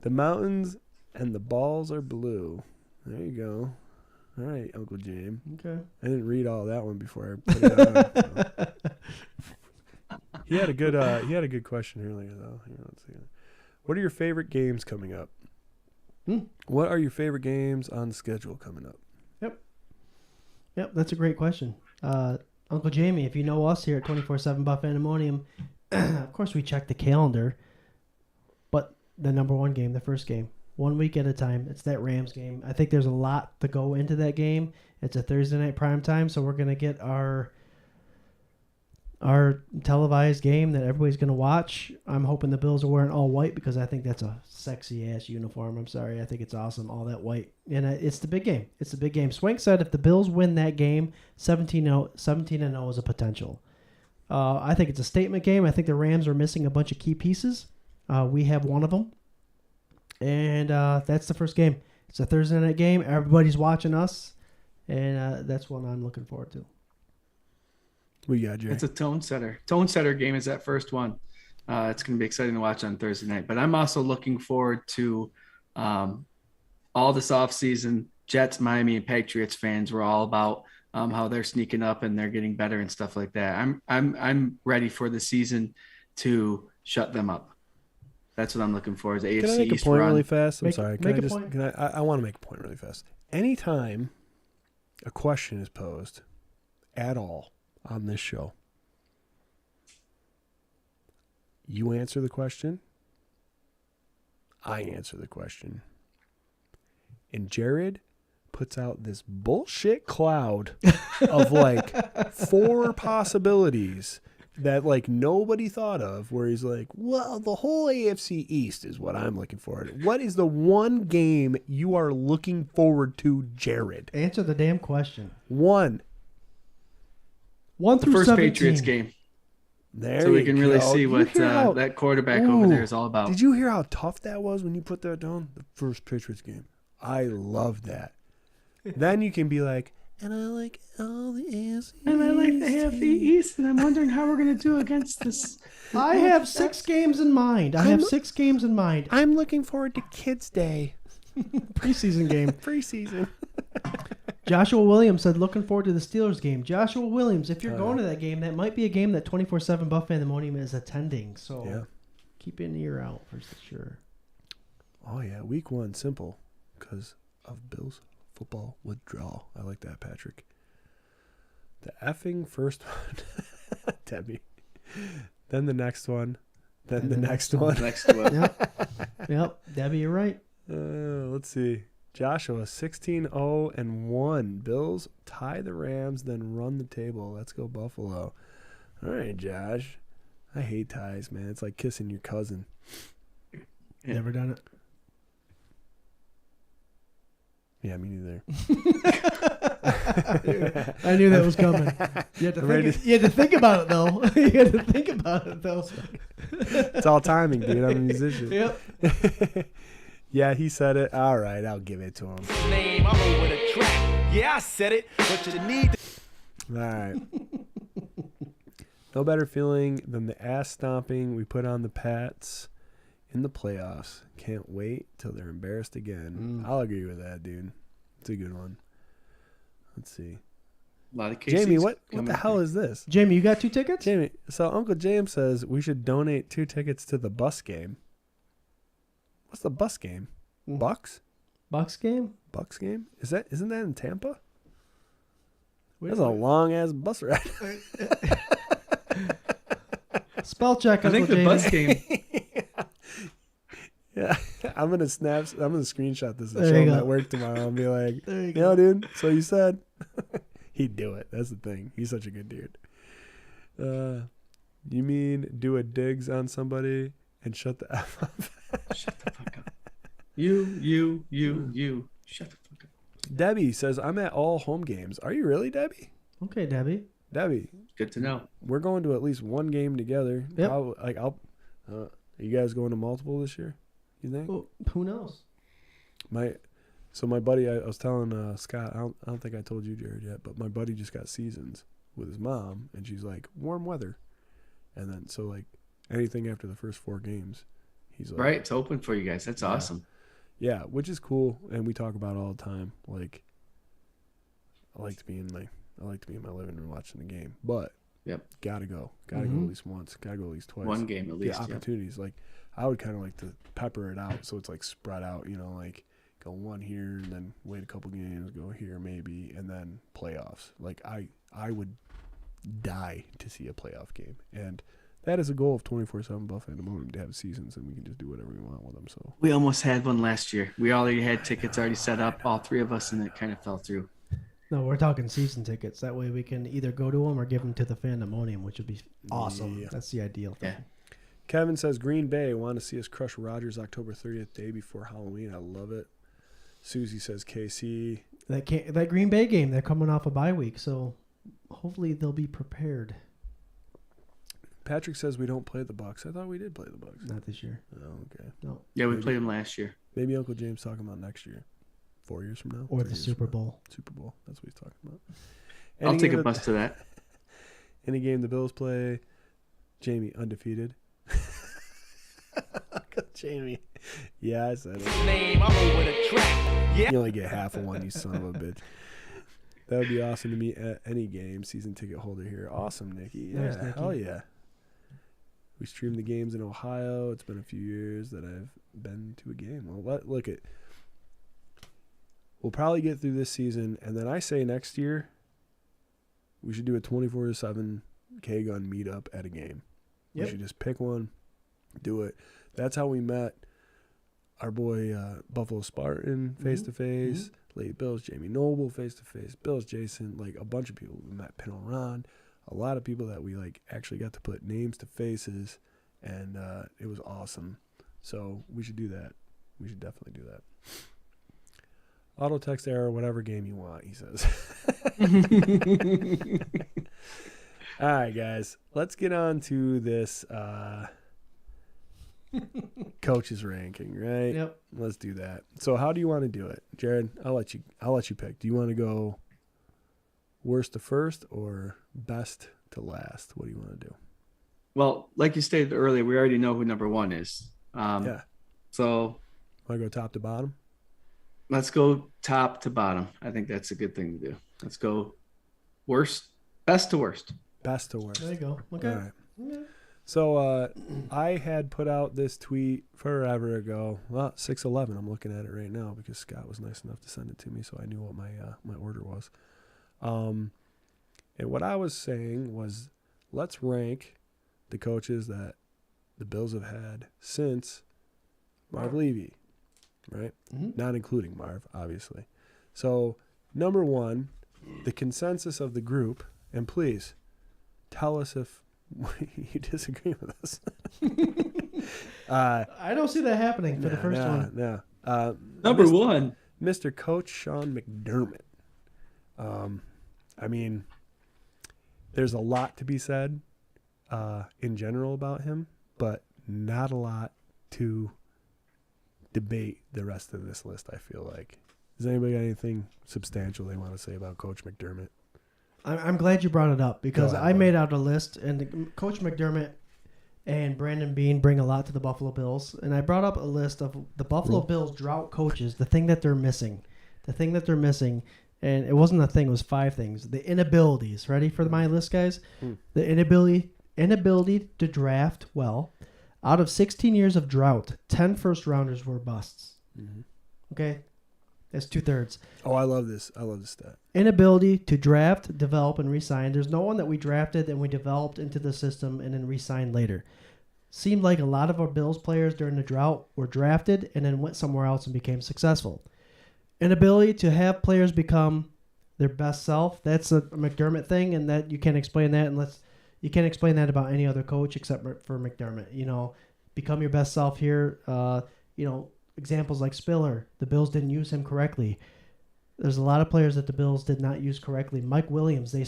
The mountains and the balls are blue. There you go. All right, Uncle James. Okay. I didn't read all that one before I put it on. So. He had a good question earlier though. Here, let's see. What are your favorite games coming up? What are your favorite games on the schedule coming up? Yep, that's a great question. Uncle Jamie, if you know us here at 24/7 Buff Pandemonium, of course we check the calendar, but the number one game, the first game, 1 week at a time. It's that Rams game. I think there's a lot to go into that game. It's a Thursday night primetime, so we're going to get our televised game that everybody's going to watch. I'm hoping the Bills are wearing all white because I think that's a sexy-ass uniform. I'm sorry. I think it's awesome, all that white. And it's the big game. It's the big game. Swank said if the Bills win that game, 17-0 is a potential. I think it's a statement game. I think the Rams are missing a bunch of key pieces. We have one of them. And that's the first game. It's a Thursday night game. Everybody's watching us. And that's what I'm looking forward to. We got Jerry. It's a tone setter. Tone setter game is that first one. It's going to be exciting to watch on Thursday night. But I'm also looking forward to all this offseason. Jets, Miami, and Patriots fans were all about how they're sneaking up and they're getting better and stuff like that. I'm ready for the season to shut them up. That's what I'm looking for. Is AFC Can I make East a point run. really fast? I'm Make- sorry. make a point. I want to make a point really fast. Anytime a question is posed at all on this show, you answer the question, I answer the question, and Jarrod puts out this bullshit cloud of like 4 possibilities that like nobody thought of, where he's like, well, the whole AFC East is what I'm looking for. What is the one game you are looking forward to, Jarrod? Answer the damn question. 1. 1 The through first 17. Patriots game. There So we you can really go. see You what hear how- that quarterback over there is all about. Did you hear how tough that was when you put that down? The first Patriots game. I love that. Then you can be like, and I like all the AFC. And I like the AFC East, and I'm wondering how we're going to do against this. I have 6 games in mind. I'm looking forward to Kids Day. Preseason game. Preseason. Joshua Williams said, looking forward to the Steelers game. Joshua Williams, if you're going to that game, that might be a game that 24/7 Buff Pandemonium is attending. So Yeah. keep an ear out for sure. Oh, yeah. Week 1, simple. Because of Bills football withdrawal. I like that, Patrick. The effing first one. Debbie. Then the next one. Then the next one. Next one. Yep. Debbie, you're right. Let's see. Joshua, 16-0-1. Bills tie the Rams, then run the table. Let's go Buffalo. All right, Josh. I hate ties, man. It's like kissing your cousin. Never done it. Yeah, me neither. I knew that was coming. You had to think about it, though. You had to think about it, though. It's all timing, dude. I'm a musician. Yep. Yeah, he said it. All right, I'll give it to him. Name, I'm over the track. Yeah, I said it, but you need to. All right. No better feeling than the ass stomping we put on the Pats in the playoffs. Can't wait till they're embarrassed again. I'll agree with that, dude. It's a good one. Let's see. A lot of cases. Jamie, what the hell is this? Jamie, you got 2 tickets? Jamie, so Uncle James says we should donate 2 tickets to the bus game. What's the bus game? Bucks? Bucks game? Bucks game? Isn't that in Tampa? That's a long ass bus ride. Spell check, I Uncle think the Jamie. bus game. Yeah, I'm gonna screenshot this and There show you him go. at work tomorrow and be like, There you you go. know, dude, so you said he'd do it. That's the thing. He's such a good dude. You mean do a digs on somebody and shut the F up? Shut the fuck up. You. Shut the fuck up. Debbie says, I'm at all home games. Are you really, Debbie? Okay, Debbie. Debbie, Good to know. we're going to at least one game together. Yep. Are you guys going to multiple this year? You think? Well, who knows? My buddy, I was telling Scott, I don't think I told you, Jarrod, yet, but my buddy just got seasons with his mom, and she's like, warm weather. And then, so like, anything after the first 4 games, he's like, Right, it's open for you guys. That's awesome. yeah, which is cool, and we talk about it all the time. Like, I like to be in my living room watching the game, but Yep. gotta go at least once, gotta go at least twice. One game at least. The Yep. opportunities, like, I would kind of like to pepper it out so it's like spread out, you know, like go one here and then wait a couple games, go here maybe, and then playoffs. Like I would die to see a playoff game, and That is a goal of 24/7 Buff Pandemonium to have seasons, and we can just do whatever we want with them. So We almost had one last year. We already had tickets already set up, all three of us, and it kind of fell through. No, we're talking season tickets. That way we can either go to them or give them to the Fandemonium, which would be awesome. Yeah. That's the ideal thing. Yeah. Kevin says Green Bay want to see us crush Rodgers October 30th, day before Halloween. I love it. Susie says KC. That Green Bay game, they're coming off a bye week, so hopefully they'll be prepared. Patrick says we don't play the Bucks. I thought we did play the Bucks. Not this year. Oh, okay. No. Yeah, we Maybe. played them last year. Maybe Uncle James talking about next year. 4 years from now. Or 3 the years Super from now. Bowl. Super Bowl. That's what he's talking about. I'll Any take game a bus to that. Any game the Bills play, Jamie, undefeated. Jamie. Yeah, I said it. Name, I'm over the track. Yeah. You only get half of one, you son of a bitch. That would be awesome to meet at any game. Season ticket holder here. Awesome, Nikki. Yeah, Nice, Nikki. hell yeah. We stream the games in Ohio. It's been a few years that I've been to a game. Well, look at. We'll probably get through this season, and then I say next year we should do a 24/7 K-Gun meetup at a game. Yep. We should just pick one, do it. That's how we met our boy Buffalo Spartan face-to-face, Lady Bills, Jamie Noble face-to-face, Bills Jason, like a bunch of people. We met Pin Ron, a lot of people that we like actually got to put names to faces, and it was awesome. So we should do that. We should definitely do that. Auto text error, whatever game you want, he says. All right, guys, let's get on to this coaches ranking, right? Yep. Let's do that. So, how do you want to do it, Jarrod? I'll let you pick. Do you want to go worst to first or best to last? What do you want to do? Well, like you stated earlier, we already know who number one is. Yeah. So Want to go top to bottom? let's go top to bottom. I think that's a good thing to do. Let's go best to worst. Best to worst. There you go. Okay. All right. Yeah. So I had put out this tweet forever ago. Well, 6/11. I'm looking at it right now because Scott was nice enough to send it to me, so I knew what my order was. And what I was saying was, let's rank the coaches that the Bills have had since Marv Levy, right? Mm-hmm. Not including Marv, obviously. So number one, the consensus of the group, and please tell us if you disagree with us. I don't see that happening for the first one. No. Number one. Mr. Coach Sean McDermott. I mean, there's a lot to be said in general about him, but not a lot to debate the rest of this list, I feel like. Does anybody got anything substantial they want to say about Coach McDermott? I'm glad you brought it up because Go ahead, I bud. made out a list, and Coach McDermott and Brandon Beane bring a lot to the Buffalo Bills. And I brought up a list of the Buffalo Bills drought coaches, the thing that they're missing. And it wasn't a thing, it was 5 things. The inabilities. Ready for my list, guys? The inability to draft well. Out of 16 years of drought, 10 first-rounders were busts. Mm-hmm. Okay? That's 2/3. Oh, I love this. I love this stat. Inability to draft, develop, and re-sign. There's no one that we drafted and we developed into the system and then re-signed later. Seemed like a lot of our Bills players during the drought were drafted and then went somewhere else and became successful. Inability to have players become their best self. That's a McDermott thing, and that you can't explain that unless you can't explain that about any other coach except for McDermott. You know, become your best self here. Examples like Spiller. The Bills didn't use him correctly. There's a lot of players that the Bills did not use correctly. Mike Williams, they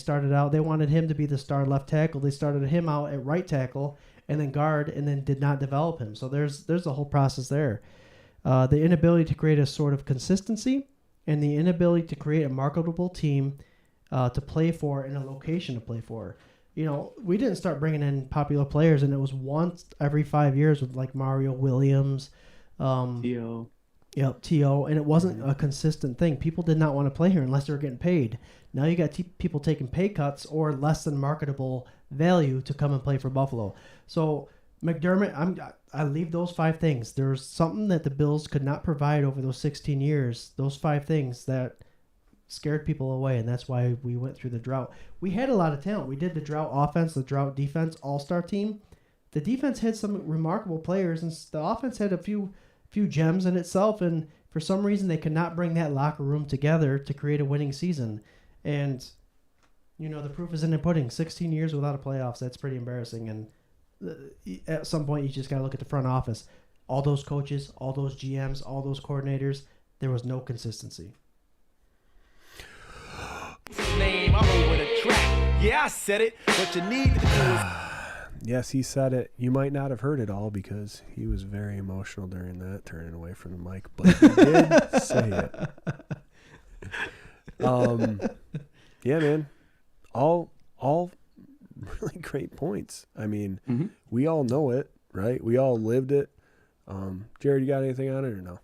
wanted him to be the star left tackle. They started him out at right tackle and then guard and then did not develop him. So there's a whole process there. The inability to create a sort of consistency and the inability to create a marketable team to play for and a location to play for. You know, we didn't start bringing in popular players, and it was once every 5 years with like Mario Williams, T.O. T.O., and it wasn't a consistent thing. People did not want to play here unless they were getting paid. Now you got people taking pay cuts or less than marketable value to come and play for Buffalo. So McDermott, I leave those 5 things. There's something that the Bills could not provide over those 16 years. Those 5 things that scared people away, and that's why we went through the drought. We had a lot of talent. We did the drought offense, the drought defense, all-star team. the defense had some remarkable players, and the offense had a few gems in itself, and for some reason they could not bring that locker room together to create a winning season. And the proof is in the pudding. 16 years without a playoffs, that's pretty embarrassing. And at some point you just got to look at the front office. All those coaches, all those GMs, all those coordinators, there was no consistency. Name, I'm over the track. Yeah, I said it. What you need to do is... Yes, he said it. You might not have heard it all because he was very emotional during that, turning away from the mic, but he did say it. Yeah, man. All really great points. I mean, we all know it, right? We all lived it. Jarrod, you got anything on it or no?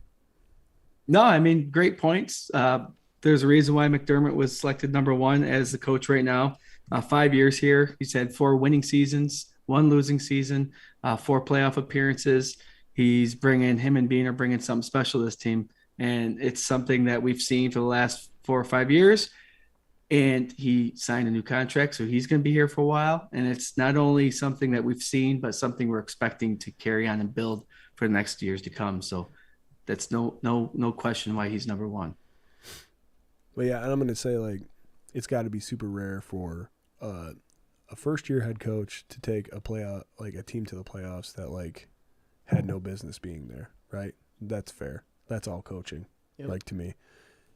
No, I mean, great points. There's a reason why McDermott was selected number 1 as the coach right now. 5 years here. He's had 4 winning seasons, 1 losing season, 4 playoff appearances. Him and Bean are bringing something special to this team. And it's something that we've seen for the last 4 or 5 years. And he signed a new contract, so he's going to be here for a while. And it's not only something that we've seen, but something we're expecting to carry on and build for the next years to come. So that's no question why he's number 1. Well, yeah, and I'm going to say, like, it's got to be super rare for a first-year head coach to take a team to the playoffs that, like, had no business being there, right? That's fair. That's all coaching, like, to me.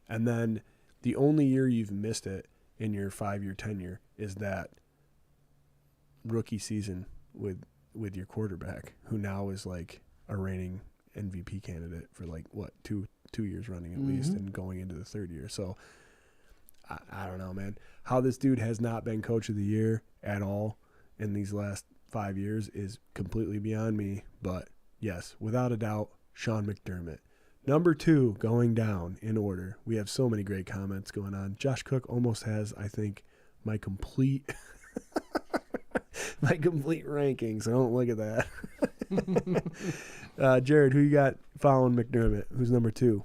And then the only year you've missed it in your 5-year tenure is that rookie season with your quarterback, who now is, like, a reigning MVP candidate for, like, what, two years running at least, and going into the 3rd year. So I don't know, man. How this dude has not been coach of the year at all in these last 5 years is completely beyond me. But yes, without a doubt, Sean McDermott. Number 2 going down in order. We have so many great comments going on. Josh Cook almost has, I think, my complete ranking, so don't look at that. Jarrod, who you got following McDermott? Who's number 2?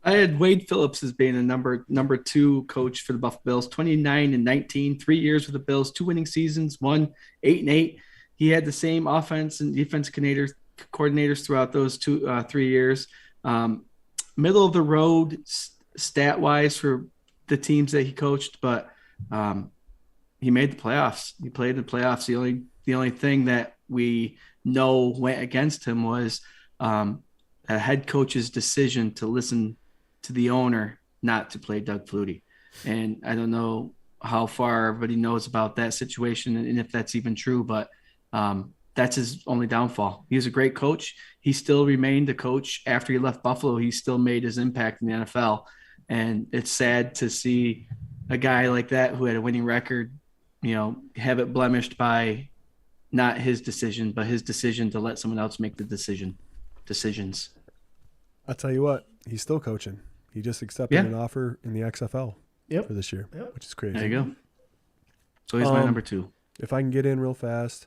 I had Wade Phillips as being a number 2 coach for the Buffalo Bills, 29-19, 3 years with the Bills, 2 winning seasons, 1 8-8. He had the same offense and defense coordinators throughout those 3 years. Middle of the road stat wise for the teams that he coached, but he made the playoffs. He played in the playoffs. The only thing that we know went against him was a head coach's decision to listen to the owner not to play Doug Flutie. And I don't know how far everybody knows about that situation and if that's even true, but that's his only downfall. He was a great coach. He still remained a coach after he left Buffalo. He still made his impact in the NFL. And it's sad to see a guy like that who had a winning record, have it blemished by not his decision, but his decision to let someone else make the decisions. I'll tell you what, he's still coaching. He just accepted an offer in the XFL for this year, which is crazy. There you go. So he's my number 2. If I can get in real fast,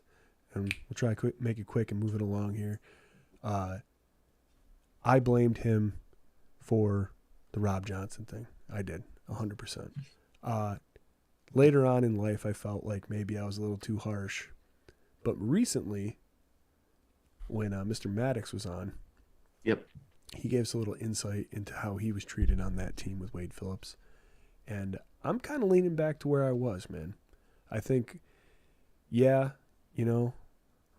and we'll try to make it quick and move it along here. I blamed him for the Rob Johnson thing. I did, 100%. Later on in life, I felt like maybe I was a little too harsh. But recently, when Mr. Maddox was on, he gave us a little insight into how he was treated on that team with Wade Phillips. And I'm kind of leaning back to where I was, man. I think,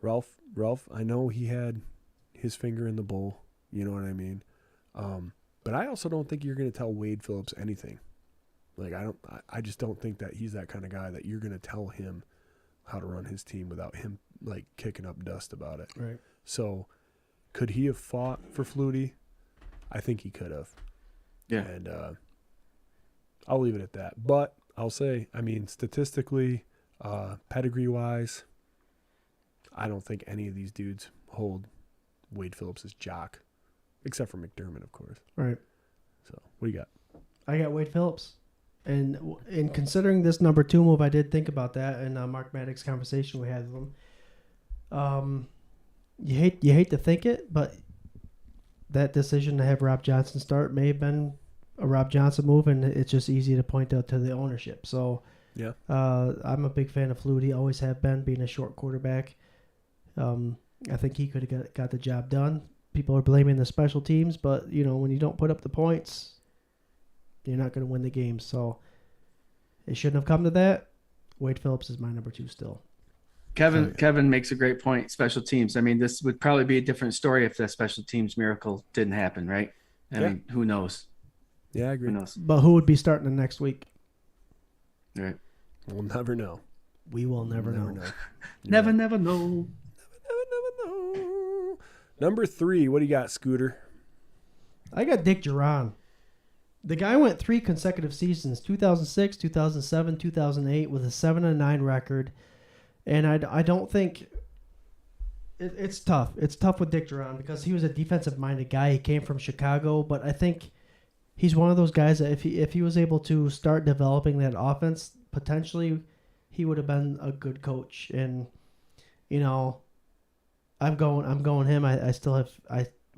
Ralph, I know he had his finger in the bowl. You know what I mean? But I also don't think you're going to tell Wade Phillips anything. Like, I just don't think that he's that kind of guy that you're going to tell him how to run his team without him, like, kicking up dust about it. Right. So, could he have fought for Flutie? I think he could have. Yeah. And I'll leave it at that. But I'll say, I mean, statistically, pedigree-wise, I don't think any of these dudes hold Wade Phillips' jock, except for McDermott, of course. Right. So, what do you got? I got Wade Phillips. And in considering this number 2 move, I did think about that in Mark Maddox's conversation we had with him. You hate to think it, but that decision to have Rob Johnson start may have been a Rob Johnson move, and it's just easy to point out to the ownership. So I'm a big fan of Flutie, always have been, being a short quarterback. I think he could have got the job done. People are blaming the special teams, but when you don't put up the points, you're not going to win the game. So it shouldn't have come to that. Wade Phillips is my number 2 still. Kevin makes a great point. Special teams. I mean, this would probably be a different story if the special teams miracle didn't happen, right? I mean, who knows? Yeah, I agree. Who knows? But who would be starting the next week? Right. We'll never know. We will never know. Never know. Never know. Number 3, what do you got, Scooter? I got Dick Jarrod. The guy went 3 consecutive seasons, 2006, 2007, 2008, with a 7-9 record. And I don't think it's tough. It's tough with Dick Jarrod because he was a defensive-minded guy. He came from Chicago, but I think he's one of those guys that if he was able to start developing that offense, potentially he would have been a good coach. And I'm going him. I still have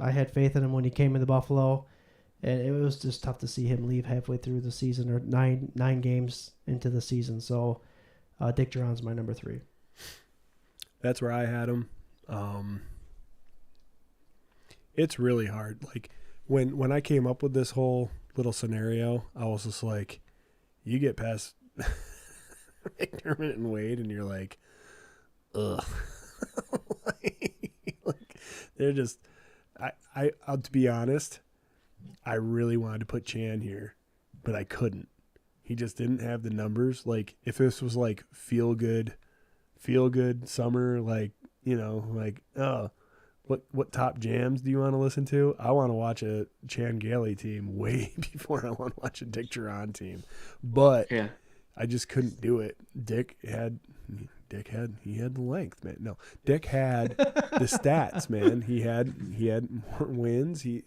I had faith in him when he came into Buffalo, and it was just tough to see him leave halfway through the season or nine games into the season. So Dick Jarrod's my number 3. That's where I had him. It's really hard. Like when I came up with this whole little scenario, I was just like, you get past McDermott and Wade, and you're like, ugh. like they're just. I'll to be honest, I really wanted to put Chan here, but I couldn't. He just didn't have the numbers. Like if this was like feel good summer, like what top jams do you want to listen to? I want to watch a Chan Gailey team way before I want to watch a Dick Jarrod team. But Yeah. I just couldn't do it. Dick had the length, man. No, Dick had the stats, man. He had more wins. He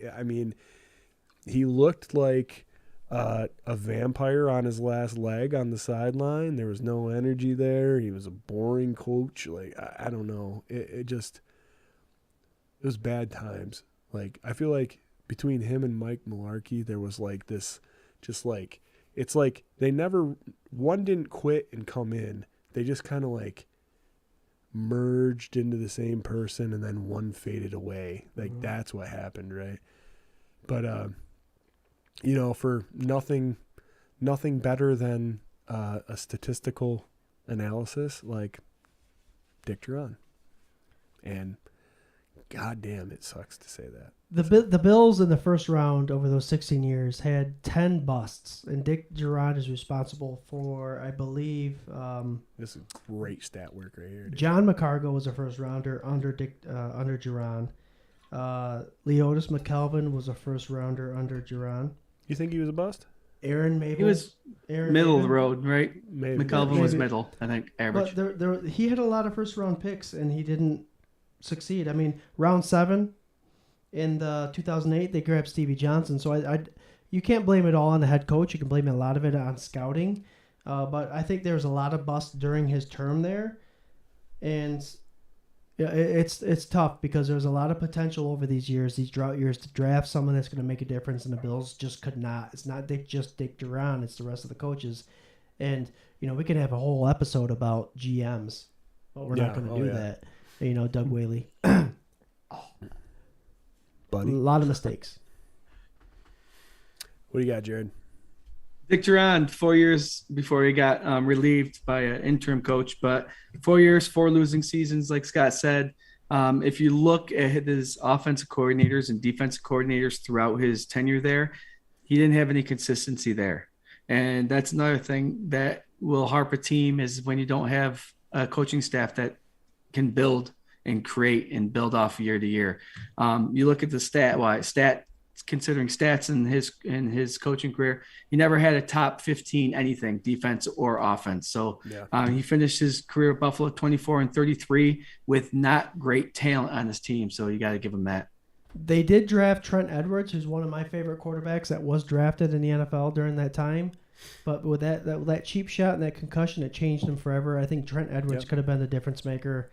looked like a vampire on his last leg on the sideline. There was no energy there. He was a boring coach. Like I don't know. It was bad times. Like I feel like between him and Mike Mularkey, there was like this, just like it's like one didn't quit and come in. They just kind of like merged into the same person, and then one faded away. Like that's what happened, right? But for nothing better than a statistical analysis, like Dick Jarrod. And goddamn, it sucks to say that. The Bills in the first round over those 16 years had 10 busts, and Dick Jarrod is responsible for, I believe. This is great stat work right here, dude. John McCargo was a first rounder under Jarrod. Leotis McKelvin was a first rounder under Jarrod. You think he was a bust? Aaron Mabel. He was middle of the road, right? Maybe. McKelvin was middle, I think, average. But he had a lot of first round picks, and he didn't succeed. I mean, round 7 in the 2008, they grabbed Stevie Johnson. So you can't blame it all on the head coach. You can blame a lot of it on scouting. But I think there was a lot of busts during his term there, and it's tough because there's a lot of potential over these years, these drought years, to draft someone that's going to make a difference, and the Bills just could not. It's not just Dick Jarrod; it's the rest of the coaches. And we could have a whole episode about GMs, but we're not going to do that. Doug Whaley. Buddy. A lot of mistakes. What do you got, Jarrod? Dick Jarrod, 4 years before he got relieved by an interim coach, but 4 years, 4 losing seasons, like Scott said. If you look at his offensive coordinators and defensive coordinators throughout his tenure there, he didn't have any consistency there. And that's another thing that will harp a team, is when you don't have a coaching staff that can build and create and build off year to year. You look at the considering stats in his coaching career, he never had a top 15 anything, defense or offense. So he finished his career at Buffalo 24-33 with not great talent on his team. So you got to give him that. They did draft Trent Edwards, who's one of my favorite quarterbacks that was drafted in the NFL during that time. But with that cheap shot and that concussion, it changed him forever. I think Trent Edwards could have been the difference maker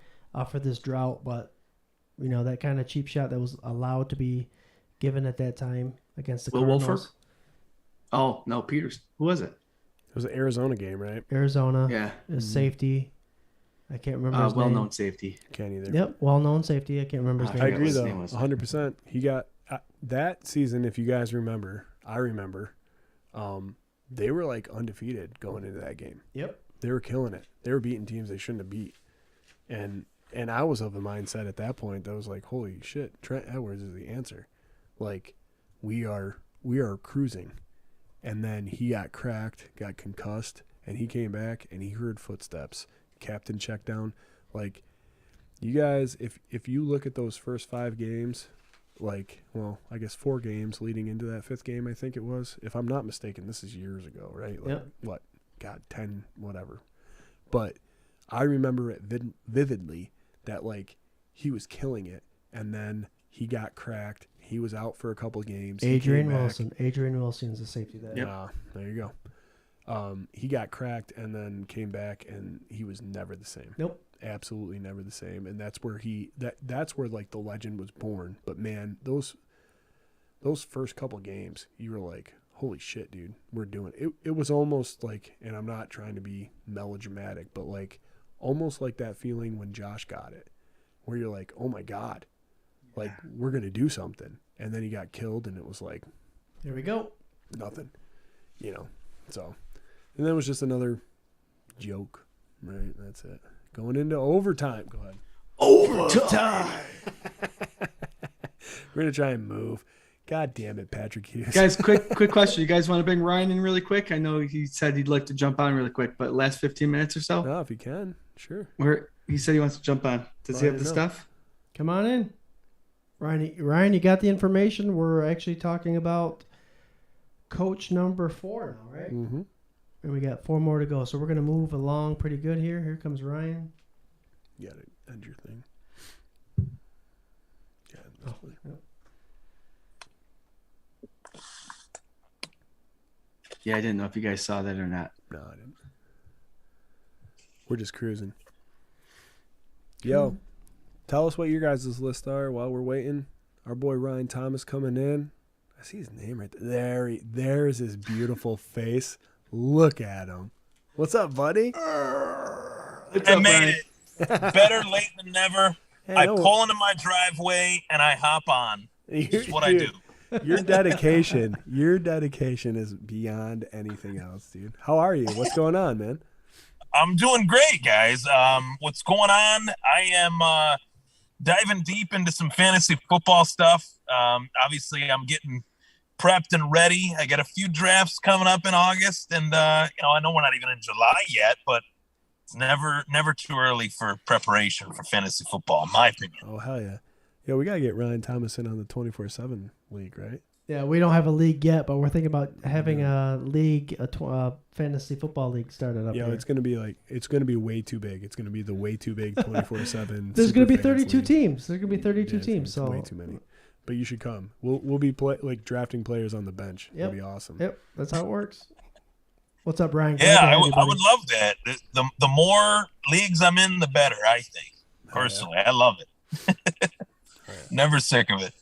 for this drought. But, that kind of cheap shot that was allowed to be given at that time against the Cardinals. Wolford? Oh, no, Peters. Who was it? It was an Arizona game, right? Arizona. Yeah. Safety. I can't remember his well-known name. safety. Can't either. Yep, well-known safety. I can't remember his I name. I forget agree what his though, name was. 100%. He got that season. If you guys remember, I remember, they were like undefeated going into that game. Yep. They were killing it. They were beating teams they shouldn't have beat, and I was of the mindset at that point that was like, holy shit, Trent Edwards is the answer. Like, we are cruising, and then he got cracked, got concussed, and he came back and he heard footsteps. Captain checked down. Like, you guys, if you look at those first 5 games, like, well, I guess 4 games leading into that 5th game, I think it was. If I'm not mistaken, this is years ago, right? Like, Yep. what? God, 10, whatever. But I remember it vividly that, like, he was killing it, and then he got cracked. He was out for a couple games. Adrian Wilson. Adrian Wilson's the safety there. Yeah, there you go. He got cracked and then came back, and he was never the same. Nope. Absolutely never the same. And that's where that's where like the legend was born. But man, those first couple games, you were like, holy shit, dude, we're doing it. It was almost like, and I'm not trying to be melodramatic, but like almost like that feeling when Josh got it, where you're like, oh my God, like we're gonna do something. And then he got killed, and it was like, Here we go. nothing, So, and then it was just another joke, right? That's it. Going into overtime. Go ahead. Overtime. We're gonna try and move. God damn it, Patrick Hughes. Guys, quick question. You guys want to bring Ryan in really quick? I know he said he'd like to jump on really quick, but last 15 minutes or so. No, if you can, sure. Where he said he wants to jump on. Does he have the No. stuff? Come on in. Ryan, you got the information? We're actually talking about coach number 4 now, right? Mm-hmm. And we got 4 more to go. So we're going to move along pretty good here. Here comes Ryan. You gotta end your thing. Yeah. Oh, yep. Yeah, I didn't know if you guys saw that or not. No, I didn't. We're just cruising. Yo, tell us what your guys' lists are while we're waiting. Our boy Ryan Thomas coming in. I see his name right there. There's his beautiful face. Look at him. What's up, buddy? What's I up, made Ryan? it. Better late than never. Hey, I no- pull into my driveway and I hop on. This is what I do. Your dedication is beyond anything else, dude. How are you? What's going on, man? I'm doing great, guys. What's going on? I am diving deep into some fantasy football stuff. Obviously, I'm getting prepped and ready. I got a few drafts coming up in August, and I know we're not even in July yet, but it's never too early for preparation for fantasy football, in my opinion. Oh, hell yeah. Yeah, we got to get Ryan Thomas in on the 24/7 league, right? Yeah, we don't have a league yet, but we're thinking about having a league, a fantasy football league started up Yeah, here. it's going to be way too big. It's going to be the way too big 24/7. There's going to be super fans 32 league. teams. There's going to be 32 Yeah, it's gonna teams. be So way too many. But you should come. We'll be drafting players on the bench. Yep. It'll be awesome. Yep, that's how it works. What's up, Brian? Yeah, Glad to I have would you, buddy. love that. The more leagues I'm in, the better, I think. Personally, I love it. Never sick of it.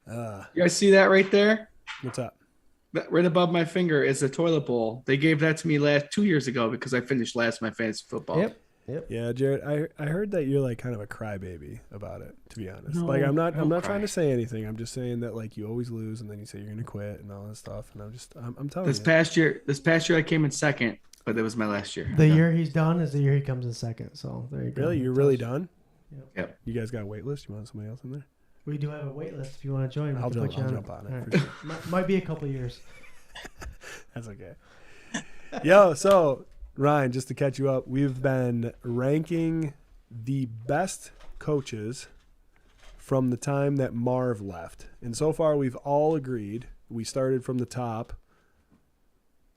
You guys see that right there? What's up? That right above my finger is a toilet bowl. They gave that to me 2 years ago because I finished last in my fantasy football. Yep. Yeah, Jarrod, I heard that you're like kind of a crybaby about it, to be honest. No, like I'm I don't not cry. trying to say anything. I'm just saying that like you always lose and then you say you're gonna quit and all that stuff. And I'm telling This you. past year I came in second, but that was my last year. The year he's done is the year he comes in second. So there you go. Really? You're really done? Yep. You guys got a wait list? You want somebody else in there? We do have a wait list if you want to join. I'll We can jump put you on it All for right. sure. Might be a couple years. That's okay. Yo, so Ryan, just to catch you up, we've been ranking the best coaches from the time that Marv left. And so far we've all agreed. We started from the top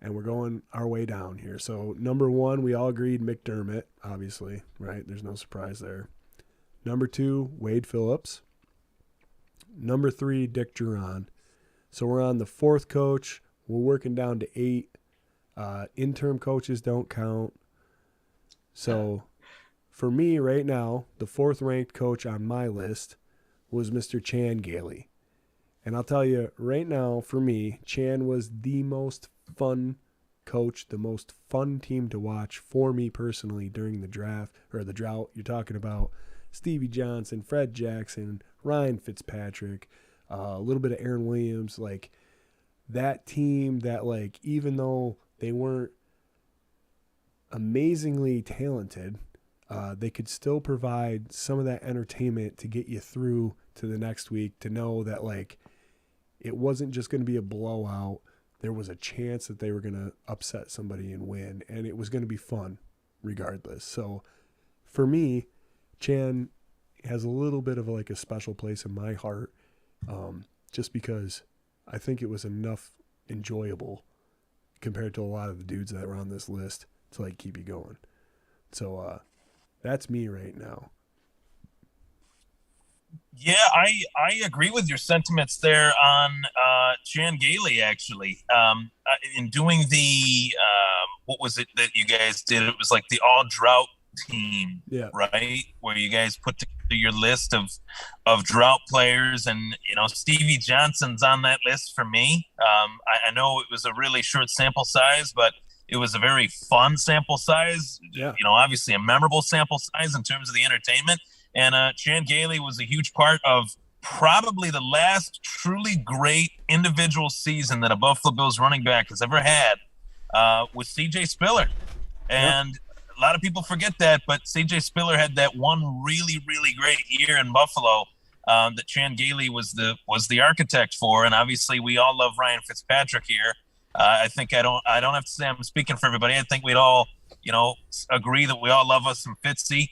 and we're going our way down here. So number 1, we all agreed McDermott, obviously, right? There's no surprise there. Number 2, Wade Phillips. Number 3, Dick Duran. So we're on the 4th coach. We're working down to 8. Interim coaches don't count. So for me right now, the 4th ranked coach on my list was Mr. Chan Gailey. And I'll tell you right now, for me, Chan was the most fun coach the most fun team to watch for me personally during the draft or the drought. You're talking about Stevie Johnson, Fred Jackson, Ryan Fitzpatrick, a little bit of Aaron Williams, like that team that, like, even though they weren't amazingly talented, they could still provide some of that entertainment to get you through to the next week, to know that, like, it wasn't just going to be a blowout. There was a chance that they were going to upset somebody and win, and it was going to be fun regardless. So for me, Chan has a little bit of like a special place in my heart, just because I think it was enough enjoyable compared to a lot of the dudes that were on this list to like keep you going. So that's me right now. Yeah, I agree with your sentiments there on Chan Gailey, actually. In doing the, what was it that you guys did? It was like the all-drought team, Yeah. right? Where you guys put together your list of drought players, and, you know, Stevie Johnson's on that list for me. I know it was a really short sample size, but it was a very fun sample size. Yeah. You know, obviously a memorable sample size in terms of the entertainment. And Chan Gailey was a huge part of probably the last truly great individual season that a Buffalo Bills running back has ever had, with C.J. Spiller. And a lot of people forget that, but C.J. Spiller had that one really, really great year in Buffalo that Chan Gailey was the architect for. And obviously we all love Ryan Fitzpatrick here. I think I don't have to say I'm speaking for everybody. I think we'd all, you know, agree that we all love us some Fitzy.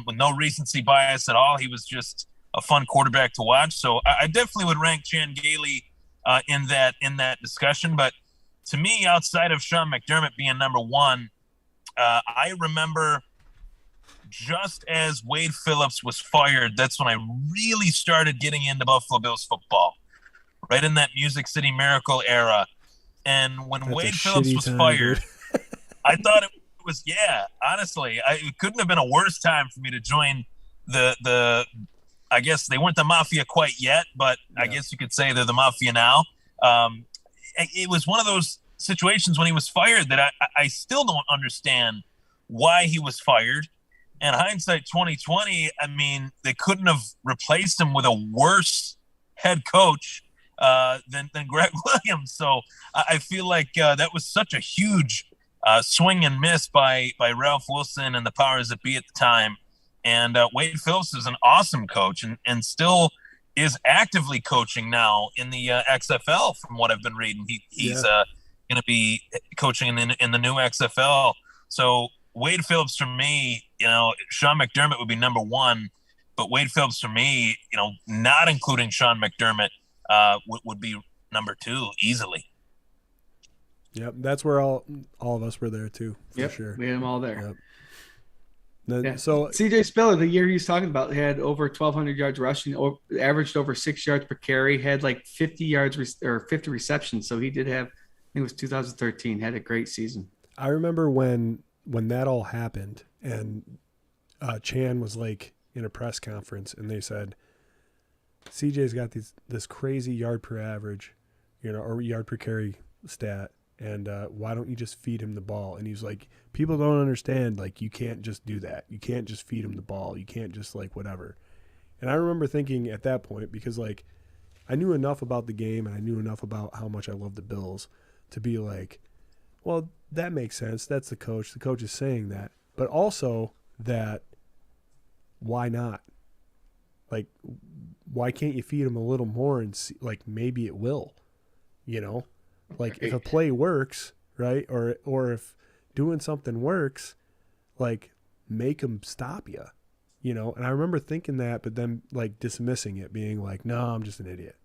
With no recency bias at all. He was just a fun quarterback to watch. So I definitely would rank Chan Gailey in that discussion. But to me, outside of Sean McDermott being number one, I remember just as Wade Phillips was fired, that's when I really started getting into Buffalo Bills football, right in that Music City Miracle era. And when Wade Phillips was fired, I thought it was, honestly, it couldn't have been a worse time for me to join the I guess they weren't the Mafia quite yet, but I guess you could say they're the Mafia now. It was one of those situations when he was fired that I still don't understand why he was fired. And hindsight 2020, I mean, they couldn't have replaced him with a worse head coach than Greg Williams. So I feel like that was such a huge swing and miss by Ralph Wilson and the powers that be at the time. And Wade Phillips is an awesome coach and still is actively coaching now in the XFL from what I've been reading. He's going to be coaching in the new XFL. So Wade Phillips for me, you know, Sean McDermott would be number one, but Wade Phillips for me, you know, not including Sean McDermott, would be number two easily. Yep, that's where all of us were there too, for sure. We had them all there. Yep. Then, so CJ Spiller, the year he's talking about, had over 1,200 yards rushing, averaged over 6 yards per carry, had like 50 yards or 50 receptions. So he did have, I think it was 2013, had a great season. I remember when that all happened, and Chan was like in a press conference, and they said, CJ's got this crazy yard per average, you know, or yard per carry stat. And why don't you just feed him the ball? And he's like, people don't understand, like, you can't just do that. You can't just feed him the ball. You can't just, like, whatever. And I remember thinking at that point, because, like, I knew enough about the game and I knew enough about how much I love the Bills to be like, well, that makes sense. That's the coach. The coach is saying that. But also that, why not? Like, why can't you feed him a little more and see, like, maybe it will, you know? Like, if a play works, right, or if doing something works, like, make them stop you, you know? And I remember thinking that, but then, like, dismissing it, being like, no, I'm just an idiot,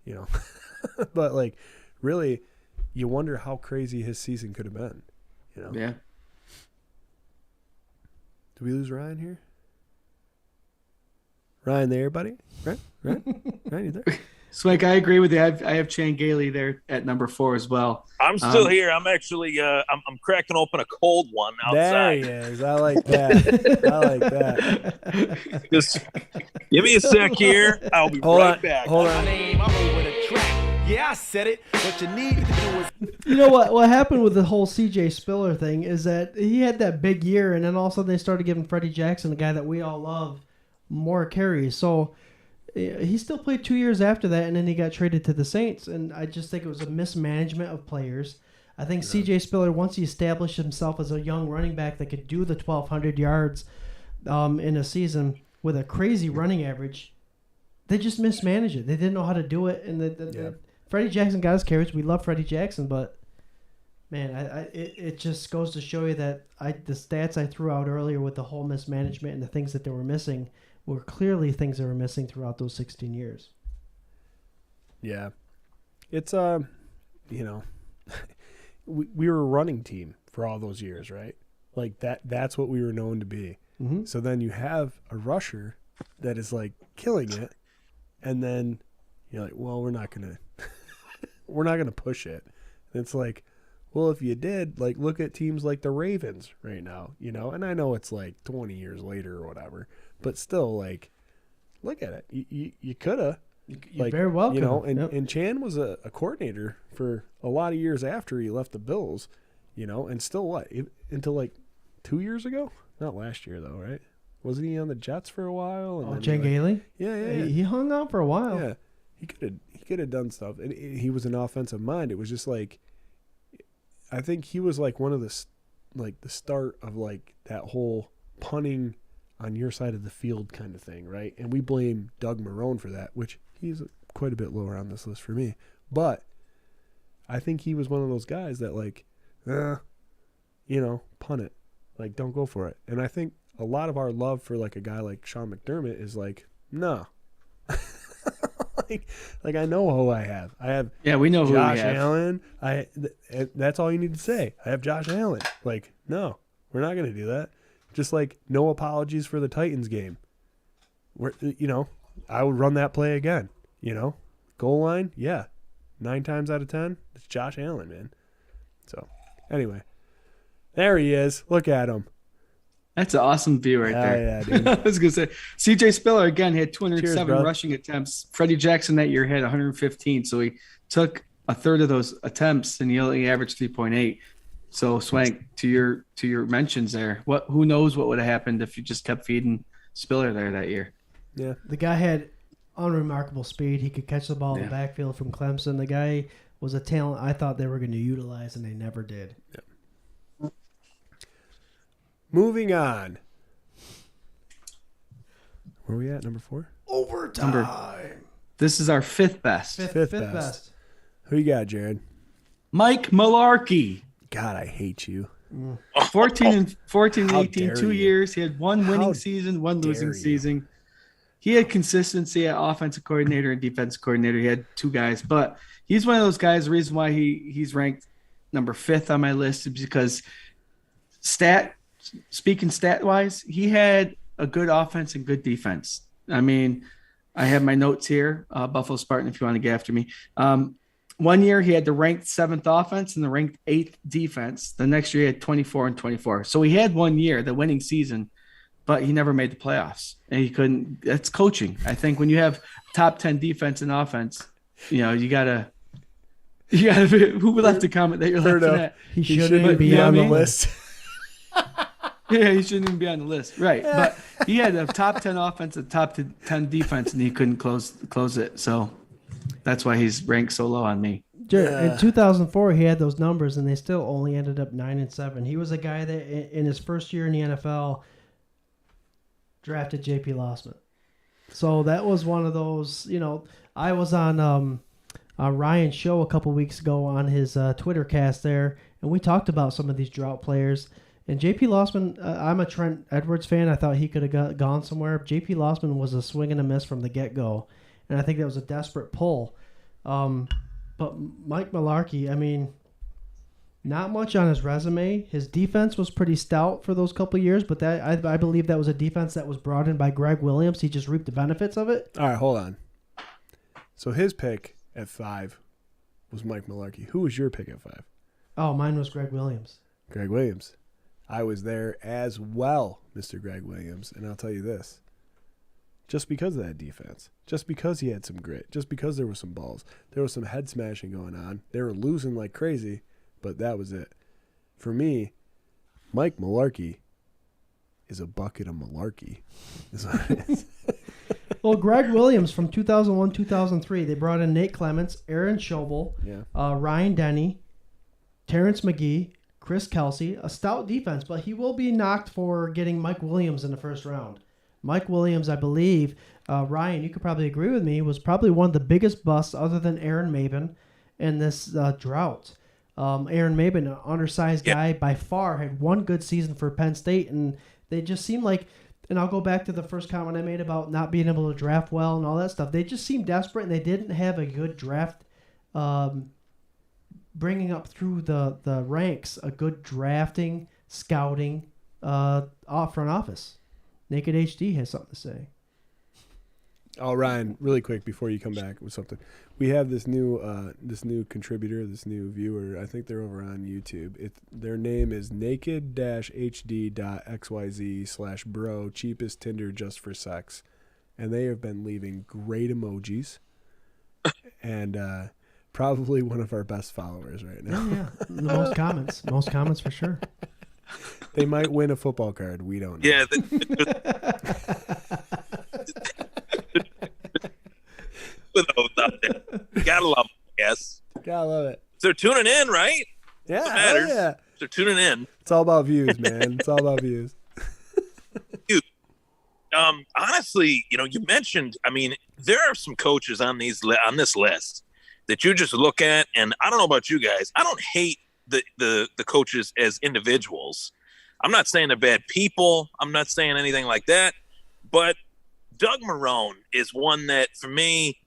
you know? But, like, really, you wonder how crazy his season could have been, you know? Yeah. Did we lose Ryan here? Ryan there, buddy? Right? Ryan, you there? Swank, I agree with you. I have Chan Gailey there at number 4 as well. I'm still here. I'm actually I'm cracking open a cold one outside. There he is. I like that. Just give me a sec here. I'll be right back. Hold on. I'm over the track. Yeah, I said it. What you need to do is You know what happened with the whole CJ Spiller thing is that he had that big year, and then all of a sudden they started giving Freddie Jackson, the guy that we all love, more carries. So he still played 2 years after that, and then he got traded to the Saints. And I just think it was a mismanagement of players. I think CJ Spiller, once he established himself as a young running back that could do the 1,200 yards in a season with a crazy running average, they just mismanaged it. They didn't know how to do it, and Freddie Jackson got his carries. We love Freddie Jackson, but man, it just goes to show you that the stats I threw out earlier with the whole mismanagement and the things that they were missing were clearly things that were missing throughout those 16 years. Yeah. It's, we were a running team for all those years, right? Like that's what we were known to be. Mm-hmm. So then you have a rusher that is like killing it, and then you're like, well, we're not gonna push it. And it's like, well, if you did, like, look at teams like the Ravens right now, and I know it's like 20 years later or whatever, but still, like, look at it. You could have. You very well could have. And Chan was a coordinator for a lot of years after he left the Bills, and still until like 2 years ago? Not last year, though, right? Wasn't he on the Jets for a while? And Jen Gailey? Yeah. He hung out for a while. Yeah. He could have done stuff. And he was an offensive mind. It was just like, I think he was like one of the start of like that whole punting on your side of the field kind of thing, right? And we blame Doug Marrone for that, which he's quite a bit lower on this list for me. But I think he was one of those guys that like, punt it. Like, don't go for it. And I think a lot of our love for like a guy like Sean McDermott is like, no. like I know who I have. We know who we have. Josh Allen. That's all you need to say. I have Josh Allen. Like, no, we're not going to do that. Just like no apologies for the Titans game. I would run that play again. Goal line, 9 times out of 10, it's Josh Allen, man. So, anyway, there he is. Look at him. That's an awesome view right there. Yeah, dude. I was going to say, CJ Spiller, again, had 207 Cheers, rushing attempts. Freddie Jackson that year had 115, so he took a third of those attempts, and he only averaged 3.8. So, Swank, to your mentions there, who knows what would have happened if you just kept feeding Spiller there that year. Yeah. The guy had unremarkable speed. He could catch the ball in the backfield from Clemson. The guy was a talent I thought they were going to utilize, and they never did. Yep. Moving on. Where are we at? Number 4? Overtime. This is our fifth best. Fifth best. Who you got, Jarrod? Mike Mularkey. God, I hate you. 14 and 18, dare 2 you. years. He had one winning season, one losing you. season. He had consistency at offensive coordinator and defensive coordinator. He had 2 guys, but he's one of those guys. The reason why he's ranked number 5th on my list is because speaking stat-wise, he had a good offense and good defense. I mean, I have my notes here, Buffalo Spartan, if you want to get after me. 1 year, he had the ranked 7th offense and the ranked 8th defense. The next year, he had 24 and 24. So he had 1 year, the winning season, but he never made the playoffs. And he couldn't – that's coaching. I think when you have top 10 defense and offense, you got to – who left a comment that you're laughing at? He shouldn't be on the list. Yeah, he shouldn't even be on the list. Right. But he had a top 10 offense, a top 10 defense, and he couldn't close it. So that's why he's ranked so low on me. In 2004, he had those numbers, and they still only ended up 9-7. He was a guy that, in his first year in the NFL, drafted J.P. Lossman. So that was one of those, I was on Ryan's show a couple weeks ago on his Twitter cast there, and we talked about some of these drought players. And J.P. Lossman, I'm a Trent Edwards fan. I thought he could have gone somewhere. J.P. Lossman was a swing and a miss from the get-go, and I think that was a desperate pull. But Mike Mularkey, I mean, not much on his resume. His defense was pretty stout for those couple of years, but that I believe that was a defense that was brought in by Greg Williams. He just reaped the benefits of it. All right, hold on. So his pick at 5 was Mike Mularkey. Who was your pick at 5? Oh, mine was Greg Williams. Greg Williams. I was there as well, Mr. Greg Williams. And I'll tell you this. just because of that defense, just because he had some grit, just because there were some balls. There was some head smashing going on. They were losing like crazy, but that was it. For me, Mike Mularkey is a bucket of malarkey. Is what it is. Well, Greg Williams from 2001-2003, they brought in Nate Clements, Aaron Schobel, Ryan Denny, Terrence McGee, Chris Kelsey, a stout defense, but he will be knocked for getting Mike Williams in the first round. Mike Williams, I believe, Ryan, you could probably agree with me, was probably one of the biggest busts other than Aaron Maben in this drought. Aaron Maben, an undersized guy, by far had one good season for Penn State, and they just seemed like, and I'll go back to the first comment I made about not being able to draft well and all that stuff. They just seemed desperate, and they didn't have a good draft bringing up through the ranks, a good drafting, scouting front office. Naked HD has something to say. Oh, Ryan, really quick before you come back with something. We have this new contributor, this new viewer. I think they're over on YouTube. Their name is naked-hd.xyz/bro, cheapest Tinder just for sex. And they have been leaving great emojis. And probably one of our best followers right now. Yeah. The most comments. Most comments for sure. They might win a football card. We don't know. Yeah. Gotta love them, I guess. Gotta love it. They're tuning in, right? Yeah. What matters. Oh, yeah. They're tuning in. It's all about views, man. It's all about views. Dude, honestly, you mentioned, there are some coaches on this list that you just look at, and I don't know about you guys. I don't hate the coaches as individuals. I'm not saying they're bad people. I'm not saying anything like that. But Doug Marrone is one that, for me,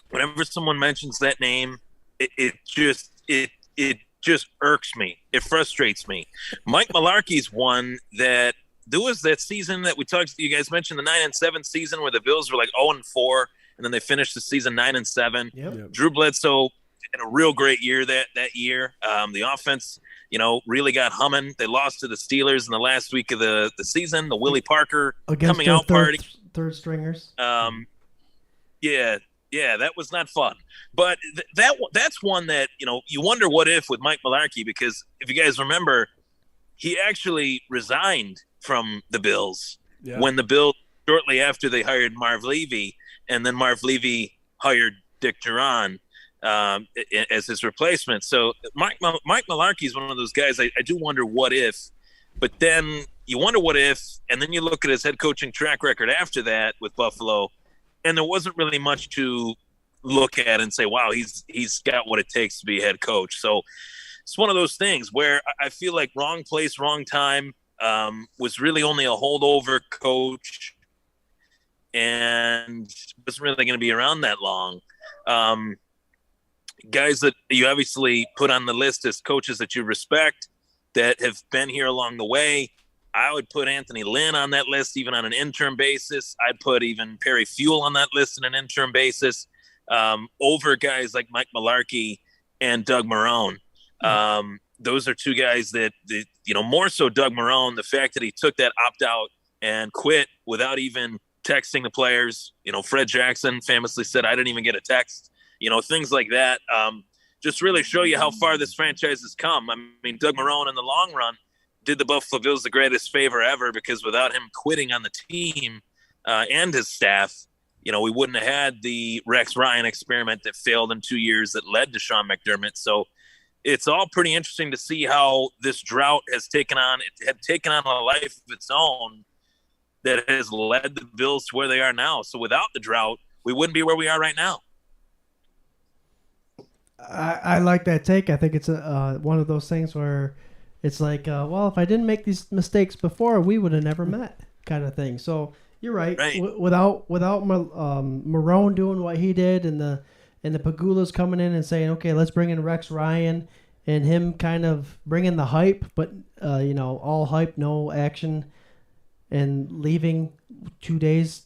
whenever someone mentions that name, it just irks me. It frustrates me. Mike Mularkey's one that there was that season that we talked. You guys mentioned the 9-7 season where the Bills were like 0-4, and then they finished the season 9-7. Yep. Drew Bledsoe had a real great year that year. The offense, really got humming. They lost to the Steelers in the last week of the season. The Willie Parker against coming out party. Third stringers. Yeah, that was not fun. But that's one that, you wonder what if with Mike Mularkey, because if you guys remember, he actually resigned from the Bills when the Bills, shortly after they hired Marv Levy, and then Marv Levy hired Dick Duran as his replacement. So Mike Mularkey is one of those guys I do wonder what if, but then you wonder what if, and then you look at his head coaching track record after that with Buffalo, and there wasn't really much to look at and say, wow, he's got what it takes to be a head coach. So it's one of those things where I feel like wrong place, wrong time, was really only a holdover coach and wasn't really going to be around that long. Guys that you obviously put on the list as coaches that you respect that have been here along the way, I would put Anthony Lynn on that list, even on an interim basis. I'd put even Perry Fuel on that list on an interim basis, over guys like Mike Mularkey and Doug Marrone. Those are two guys that more so Doug Marrone, the fact that he took that opt-out and quit without even texting the players. Fred Jackson famously said, I didn't even get a text. Things like that just really show you how far this franchise has come. Doug Marrone in the long run did the Buffalo Bills the greatest favor ever, because without him quitting on the team and his staff, we wouldn't have had the Rex Ryan experiment that failed in 2 years that led to Sean McDermott. So it's all pretty interesting to see how this drought has taken on a life of its own that has led the Bills to where they are now. So without the drought, we wouldn't be where we are right now. I like that take. I think it's one of those things where it's like, well, if I didn't make these mistakes before, we would have never met, kind of thing. So you're right. Without Marrone doing what he did, and the Pagulas coming in and saying, okay, let's bring in Rex Ryan, and him kind of bringing the hype, but all hype, no action, and leaving 2 days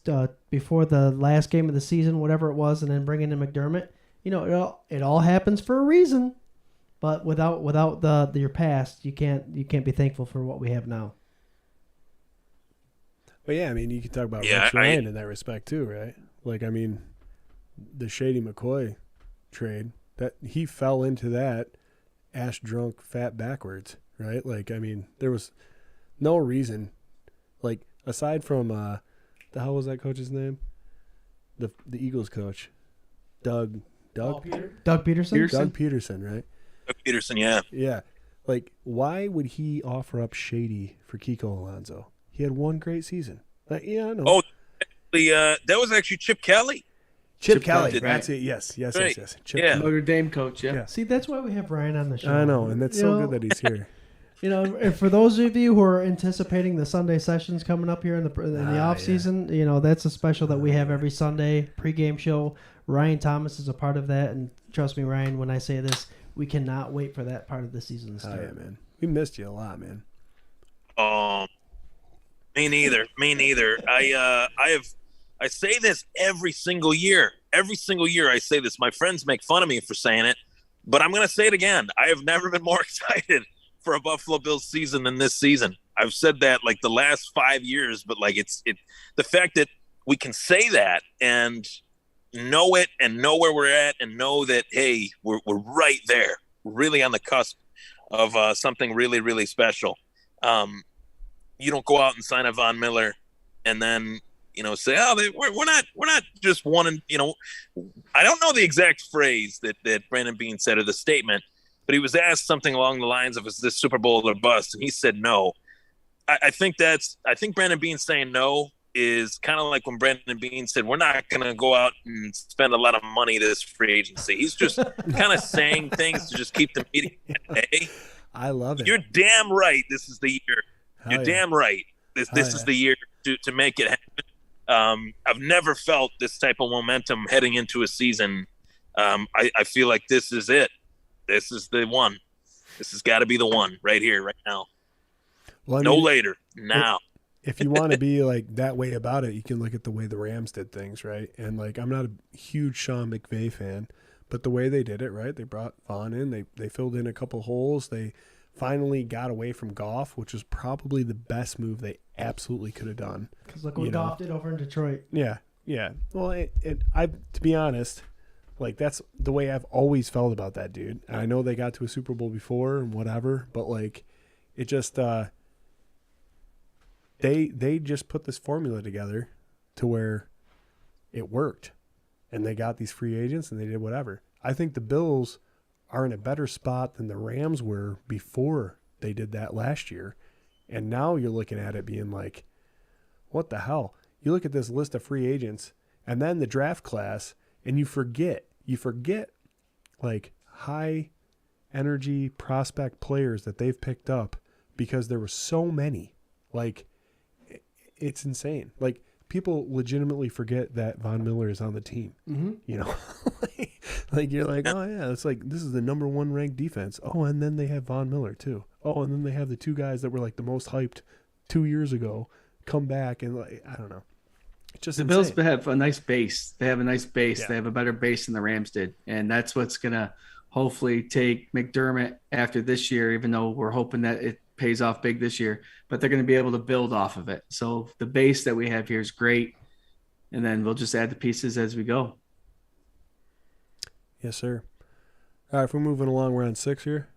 before the last game of the season, whatever it was, and then bringing in McDermott. It all happens for a reason, but without your past, you can't be thankful for what we have now. But yeah, I mean, you can talk about Yeah, Rex Ryan in that respect too, right? Like, I mean, the Shady McCoy trade, that he fell into that ash drunk, fat backwards, right? Like, I mean, there was no reason, like, aside from the hell was that coach's name? The Eagles coach, Doug Peterson. Doug Peterson, right? Doug Peterson, yeah. Yeah. Like, why would he offer up Shady for Kiko Alonso? He had one great season. Like, yeah, I know. Oh, that was actually Chip Kelly. Chip Kelly. Right. That's it. Yes. Right. Chip Yeah. Notre Dame coach, yeah. Yeah. See, that's why we have Ryan on the show. I know, and that's You so know, good that he's here. You know, and for those of you who are anticipating the Sunday sessions coming up here in the off season, you know, that's a special that we have every Sunday pregame show. Ryan Thomas is a part of that, and trust me, Ryan, when I say this, we cannot wait for that part of the season to start. Oh, yeah, man. We missed you a lot, man. Me neither. I say this every single year. Every single year I say this. My friends make fun of me for saying it, but I'm going to say it again. I have never been more excited for a Buffalo Bills season than this season. I've said that like the last 5 years, but like it's the fact that we can say that and know it and know where we're at and know that, hey, we're right there, really on the cusp of something really, really special. You don't go out and sign a Von Miller and then, you know, say, oh, we're not just one. And, you know, I don't know the exact phrase that Brandon Beane said or the statement, but he was asked something along the lines of, is this Super Bowl or bust? And he said no. I think Brandon Beane saying no is kind of like when Brandon Beane said, we're not going to go out and spend a lot of money this free agency. He's just kind of saying things to just keep the meeting at bay. I love it. You're damn right. This is the year. You're damn right. This is the year to make it happen. I've never felt this type of momentum heading into a season. I feel like this is it. This is the one. This has got to be the one right here, right now. Well, I no mean, later. Now. If you want to be like that way about it, you can look at the way the Rams did things, right? And like, I'm not a huge Sean McVay fan, but the way they did it, right? They brought Vaughn in. They filled in a couple holes. They finally got away from Goff, which was probably the best move they absolutely could have done. Because look what Goff did over in Detroit. Yeah. Well, to be honest, like that's the way I've always felt about that dude. And I know they got to a Super Bowl before and whatever, but like it just they just put this formula together to where it worked, and they got these free agents and they did whatever. I think the Bills are in a better spot than the Rams were before they did that last year. And now you're looking at it being like, what the hell? You look at this list of free agents and then the draft class, and you forget like high energy prospect players that they've picked up because there were so many. Like, it's insane. Like, people legitimately forget that Von Miller is on the team. Mm-hmm. You know, like you're like, oh yeah, it's like this is the number 1 ranked defense. Oh, and then they have Von Miller too. Oh, and then they have the 2 guys that were like the most hyped 2 years ago come back, and like I don't know. It's just the insane. Bills have a nice base. They have a nice base. Yeah. They have a better base than the Rams did, and that's what's gonna hopefully take McDermott after this year. Even though we're hoping that it pays off big this year, but they're going to be able to build off of it. So the base that we have here is great, and then we'll just add the pieces as we go. Yes, sir. All right, if we're moving along, we're on 6 here.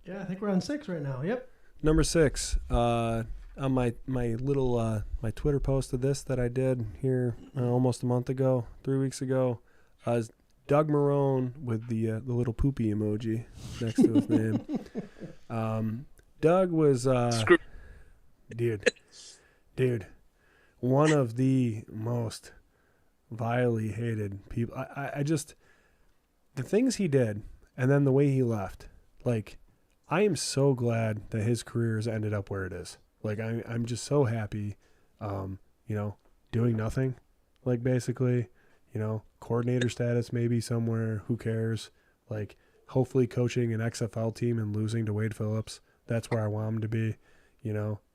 Yeah, I think we're on 6 right now. Yep. Number 6, on my little my Twitter post of this that I did here almost a month ago, 3 weeks ago, is Doug Marrone with the little poopy emoji next to his name. Doug was dude, one of the most vilely hated people. I just, the things he did and then the way he left, like, I am so glad that his career has ended up where it is. Like, I'm just so happy, doing nothing, like, basically, coordinator status maybe somewhere, who cares? Like, hopefully coaching an XFL team and losing to Wade Phillips. That's where I want him to be,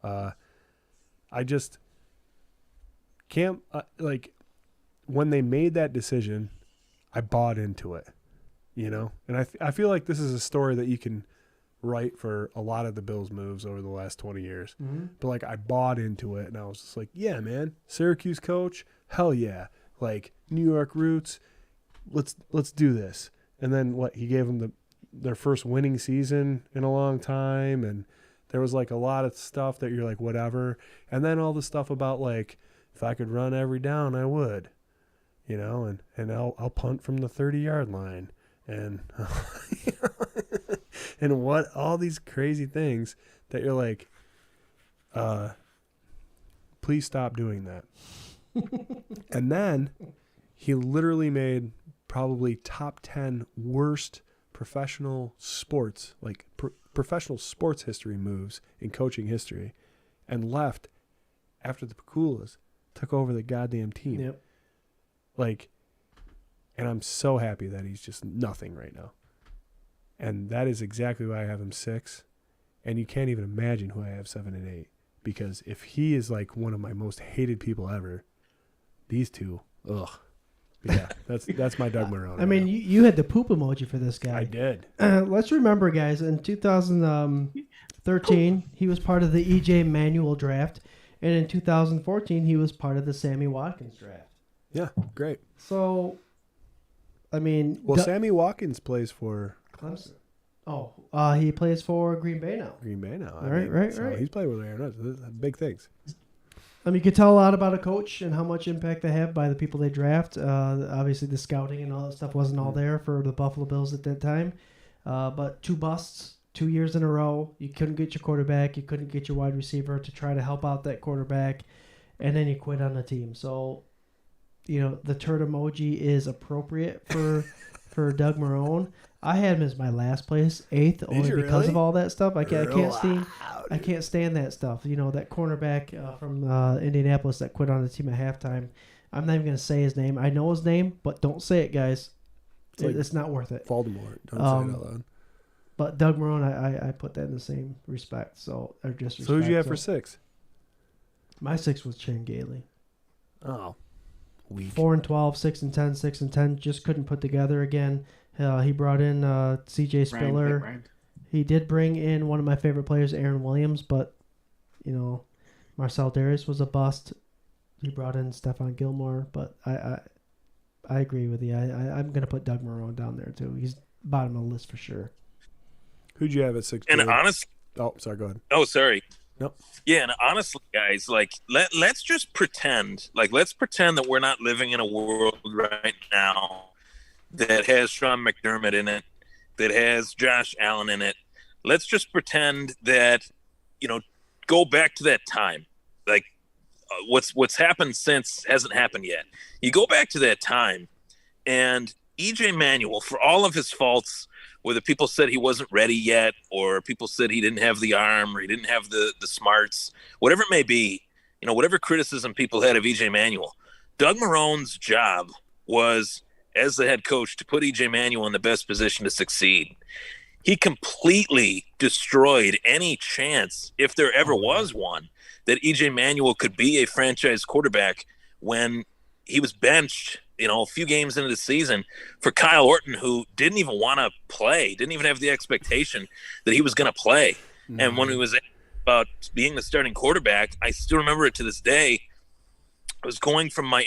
I just can't, when they made that decision, I bought into it, and I feel like this is a story that you can right for a lot of the Bills moves over the last 20 years. Mm-hmm. But like I bought into it and I was just like, yeah, man, Syracuse coach, hell yeah. Like New York roots, let's do this. And then he gave them their first winning season in a long time, and there was like a lot of stuff that you're like whatever. And then all the stuff about like if I could run every down, I would. You know, and I'll punt from the 30-yard line. And and what all these crazy things that you're like, please stop doing that. And then he literally made probably top 10 worst professional sports, like professional sports history moves in coaching history, and left after the Pakulas took over the goddamn team. Yep. Like, and I'm so happy that he's just nothing right now. And that is exactly why I have him 6. And you can't even imagine who I have 7 and 8. Because if he is like one of my most hated people ever, these two, ugh. But yeah, that's my Doug Marrone. I mean, you had the poop emoji for this guy. I did. Let's remember, guys, in 2013, he was part of the E.J. Manuel draft. And in 2014, he was part of the Sammy Watkins draft. Yeah, great. So, I mean... Well, Sammy Watkins plays for... Clemson. Oh, he plays for Green Bay now. Green Bay now. Right. He's playing with Aaron Rodgers. Big things. I mean, you could tell a lot about a coach and how much impact they have by the people they draft. Obviously, the scouting and all that stuff wasn't all there for the Buffalo Bills at that time. But 2 busts, 2 years in a row. You couldn't get your quarterback. You couldn't get your wide receiver to try to help out that quarterback. And then you quit on the team. So... You know, the turd emoji is appropriate for Doug Marrone. I had him as my last place, 8th, only because of all that stuff. I can't stand that stuff. You know, that cornerback from Indianapolis that quit on the team at halftime. I'm not even going to say his name. I know his name, but don't say it, guys. It's not worth it. Voldemort. Don't say it out loud. But Doug Marrone, I put that in the same respect. So who'd you have for 6? My 6 was Chan Gailey. Oh. Weak. 4-12, 6-10, 6-10. Just couldn't put together again. He brought in C.J. Spiller. Right. He did bring in one of my favorite players, Aaron Williams, but you know, Marcel Darius was a bust. He brought in Stephon Gilmore, but I agree with you. I'm gonna put Doug Marrone down there too. He's bottom of the list for sure. Who'd you have at 6? And honestly, sorry, go ahead. Oh, sorry. Nope. Yeah, and honestly, guys, like let's just pretend, that we're not living in a world right now that has Sean McDermott in it, that has Josh Allen in it. Let's just pretend that, you know, go back to that time. Like what's happened since hasn't happened yet. You go back to that time, and E.J. Manuel, for all of his faults, whether people said he wasn't ready yet, or people said he didn't have the arm, or he didn't have the smarts, whatever it may be, you know, whatever criticism people had of E.J. Manuel, Doug Marrone's job was, as the head coach, to put E.J. Manuel in the best position to succeed. He completely destroyed any chance, if there ever was one, that E.J. Manuel could be a franchise quarterback when he was benched, you know, a few games into the season for Kyle Orton, who didn't even want to play, didn't even have the expectation that he was going to play. Mm-hmm. And when he was about being the starting quarterback, I still remember it to this day. I was going from my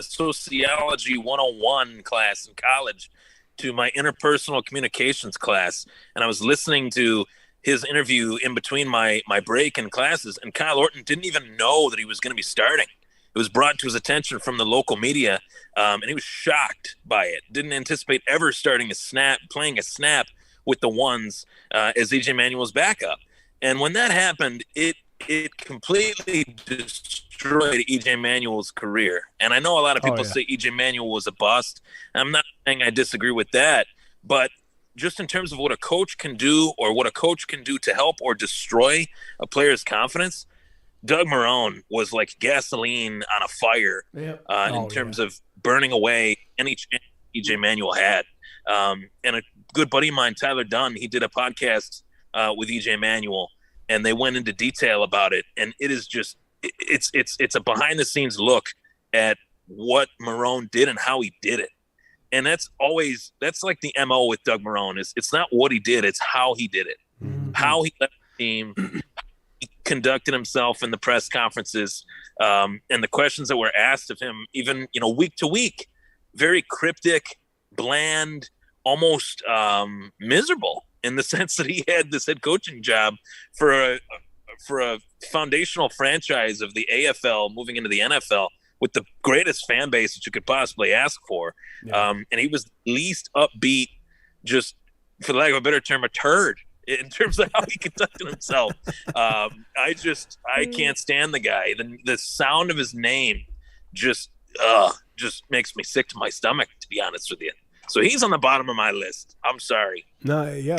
sociology 101 class in college to my interpersonal communications class, and I was listening to his interview in between my break in classes, and Kyle Orton didn't even know that he was going to be starting. It was brought to his attention from the local media, and he was shocked by it. Didn't anticipate ever playing a snap with the ones as E.J. Manuel's backup. And when that happened, it completely destroyed E.J. Manuel's career. And I know a lot of people say E.J. Manuel was a bust. I'm not saying I disagree with that, but just in terms of what a coach can do, or what a coach can do to help or destroy a player's confidence, Doug Marrone was like gasoline on a fire in terms of burning away any chance E.J. Manuel had. And a good buddy of mine, Tyler Dunn, he did a podcast with E.J. Manuel, and they went into detail about it. And it is just it's a behind the scenes look at what Marrone did and how he did it. And that's like the MO with Doug Marrone is it's not what he did, it's how he did it, how he led the team, he conducted himself in the press conferences, and the questions that were asked of him, even, week to week, very cryptic, bland, almost miserable in the sense that he had this head coaching job for a foundational franchise of the AFL moving into the NFL with the greatest fan base that you could possibly ask for. Yeah. And he was least upbeat, just for the lack of a better term, a turd in terms of how he conducted himself. I can't stand the guy. The sound of his name just makes me sick to my stomach, to be honest with you. So he's on the bottom of my list. I'm sorry. No, yeah,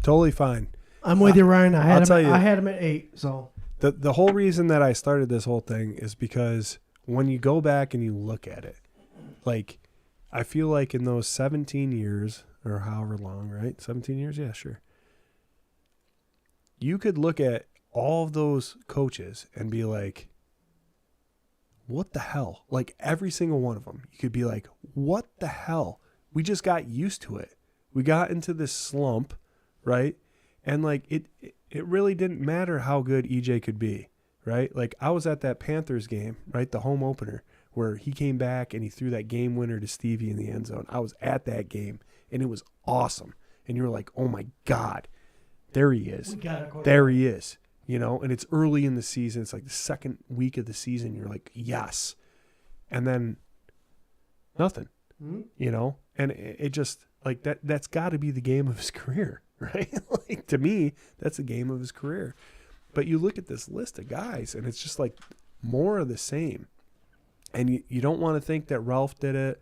totally fine. I'm with you, Ryan. I had him at 8. So the whole reason that I started this whole thing is because when you go back and you look at it, like, I feel like in those 17 years or however long, right? 17 years? Yeah, sure. You could look at all of those coaches and be like, what the hell? Like, every single one of them. You could be like, what the hell? We just got used to it. We got into this slump, right? And, like, it really didn't matter how good EJ could be. Right? Like, I was at that Panthers game, right? The home opener, where he came back and he threw that game winner to Stevie in the end zone. I was at that game, and it was awesome. And you were like, oh my God, there he is. There he is. And it's early in the season. It's like the second week of the season. You're like, yes. And then nothing, and it just, like, that's got to be the game of his career, right? Like, to me, that's the game of his career. But you look at this list of guys, and it's just like more of the same. And you don't want to think that Ralph did it,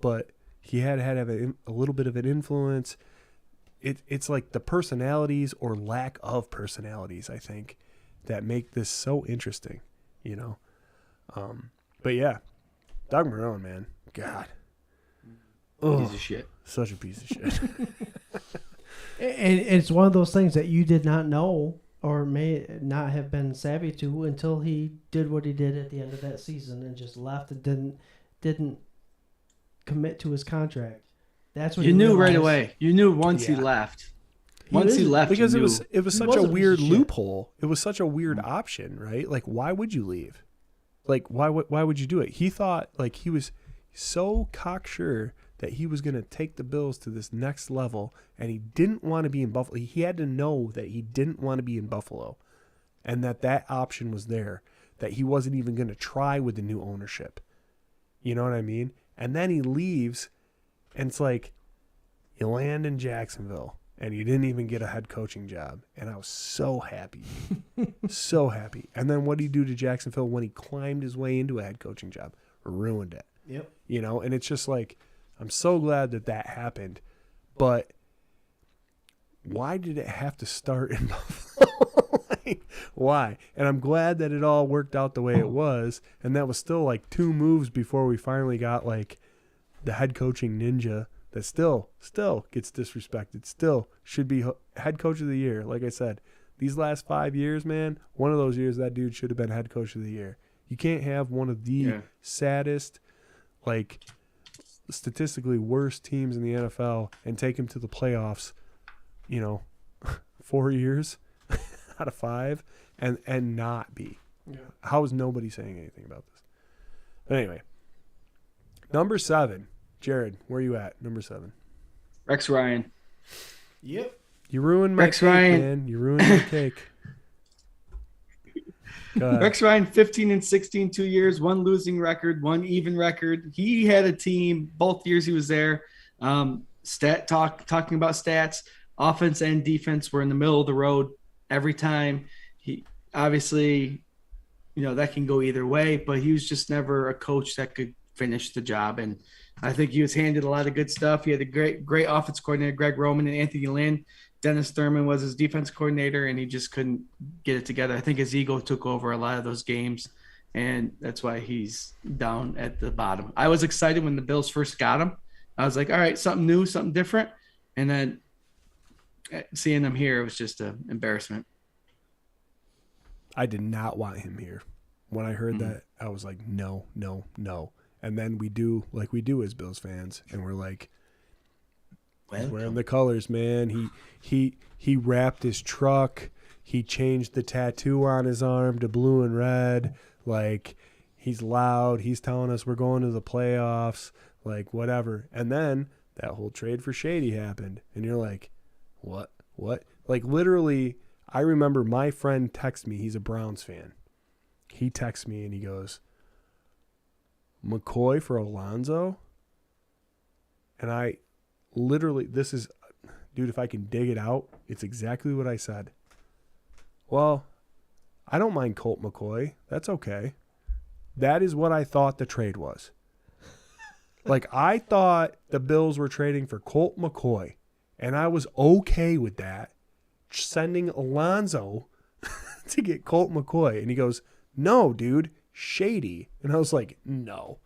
but he had to have a little bit of an influence. It's like the personalities or lack of personalities, I think, that make this so interesting, But yeah, Doug Marrone, man, God. Piece of shit. Such a piece of shit. And it's one of those things that you did not know or may not have been savvy to until he did what he did at the end of that season and just left and didn't commit to his contract. That's what you knew right away. You knew once he left. Once he left, because it was such a weird loophole. It was such a weird option, right? Like, why would you leave? Like, why would you do it? He thought, like, he was so cocksure that he was going to take the Bills to this next level, and he didn't want to be in Buffalo. He had to know that he didn't want to be in Buffalo, and that option was there, that he wasn't even going to try with the new ownership. You know what I mean? And then he leaves, and it's like, you land in Jacksonville, and you didn't even get a head coaching job. And I was so happy. So happy. And then what did he do to Jacksonville when he climbed his way into a head coaching job? Ruined it. Yep. And it's just like, I'm so glad that happened, but why did it have to start in Buffalo? Like, why? And I'm glad that it all worked out the way it was, and that was still like 2 moves before we finally got like the head coaching ninja that still gets disrespected, still should be head coach of the year. Like I said, these last 5 years, man, one of those years that dude should have been head coach of the year. You can't have one of the saddest, like, statistically worst teams in the NFL and take him to the playoffs, 4 years out of 5 and not be. Yeah. How is nobody saying anything about this? But anyway, number 7, Jarrod, where are you at? Number 7. Rex Ryan. Yep. You ruined my Rex cake, Ryan. man. You ruined my cake. Rex Ryan, 15-16, 2 years, 1 losing record, 1 even record. He had a team both years he was there. Talking about stats, offense and defense were in the middle of the road every time. He obviously, that can go either way, but he was just never a coach that could finish the job. And I think he was handed a lot of good stuff. He had a great offense coordinator, Greg Roman and Anthony Lynn. Dennis Thurman was his defense coordinator, and he just couldn't get it together. I think his ego took over a lot of those games, and that's why he's down at the bottom. I was excited when the Bills first got him. I was like, all right, something new, something different. And then seeing him here, it was just an embarrassment. I did not want him here. When I heard that, I was like, no. And then we do like we do as Bills fans, and we're like, he's wearing the colors, man. He wrapped his truck. He changed the tattoo on his arm to blue and red. Like, he's loud. He's telling us we're going to the playoffs, like, whatever. And then that whole trade for Shady happened. And you're like, what? Like, literally, I remember my friend texted me. He's a Browns fan. He texts me and he goes, McCoy for Alonzo? And I literally, this is, dude, if I can dig it out, it's exactly what I said. Well, I don't mind Colt McCoy. That's okay. That is what I thought the trade was. Like, I thought the Bills were trading for Colt McCoy, and I was okay with that, sending Alonzo to get Colt McCoy. And he goes, no, dude, Shady. And I was like, no.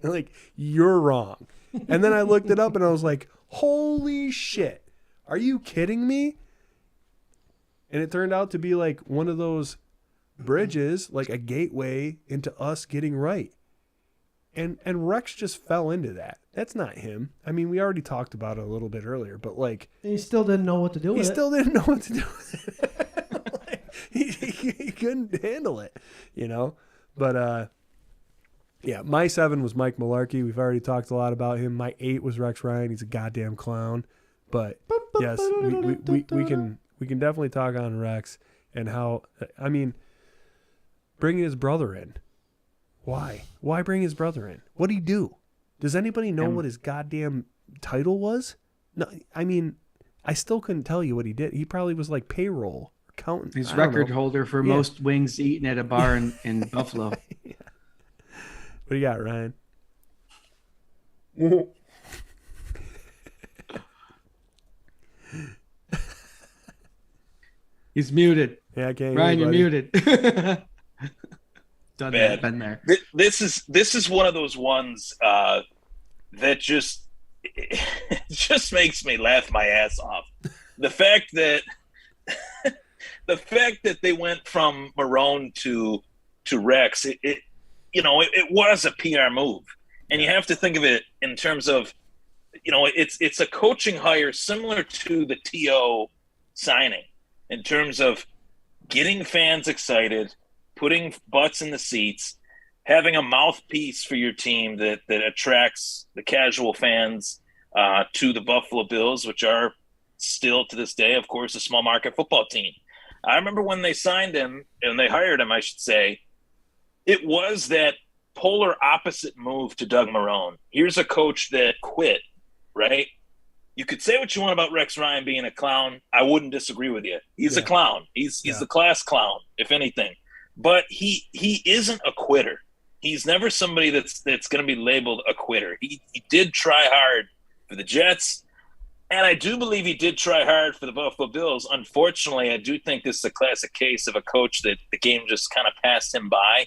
like, you're wrong. And then I looked it up, and I was like, holy shit. Are you kidding me? And it turned out to be like one of those bridges, like a gateway into us getting right. And Rex just fell into that. That's not him. I mean, we already talked about it a little bit earlier, but like, and he still didn't know what to do with it. He still didn't know what to do with it. Like, he couldn't handle it, you know? But yeah, my 7 was Mike Mularkey. We've already talked a lot about him. My 8 was Rex Ryan. He's a goddamn clown. But yes, we can definitely talk on Rex and how, I mean, bringing his brother in. Why? Why bring his brother in? What'd he do? Does anybody know what his goddamn title was? No, I mean, I still couldn't tell you what he did. He probably was like payroll, accountant. He's record holder for most wings eaten at a bar in Buffalo. Yeah. What do you got, Ryan? He's muted. Yeah, I can't. Ryan, you're muted. Done that, that. Been there. This is one of those ones that just it just makes me laugh my ass off. The fact that they went from Marone to Rex, it was a PR move, and you have to think of it in terms of, it's a coaching hire similar to the TO signing in terms of getting fans excited, putting butts in the seats, having a mouthpiece for your team that attracts the casual fans to the Buffalo Bills, which are still to this day, of course, a small market football team. I remember when they signed him, and they hired him, I should say, it was that polar opposite move to Doug Marone. Here's a coach that quit, right? You could say what you want about Rex Ryan being a clown. I wouldn't disagree with you. He's a clown. He's the class clown, if anything. But he isn't a quitter. He's never somebody that's going to be labeled a quitter. He did try hard for the Jets, and I do believe he did try hard for the Buffalo Bills. Unfortunately, I do think this is a classic case of a coach that the game just kind of passed him by,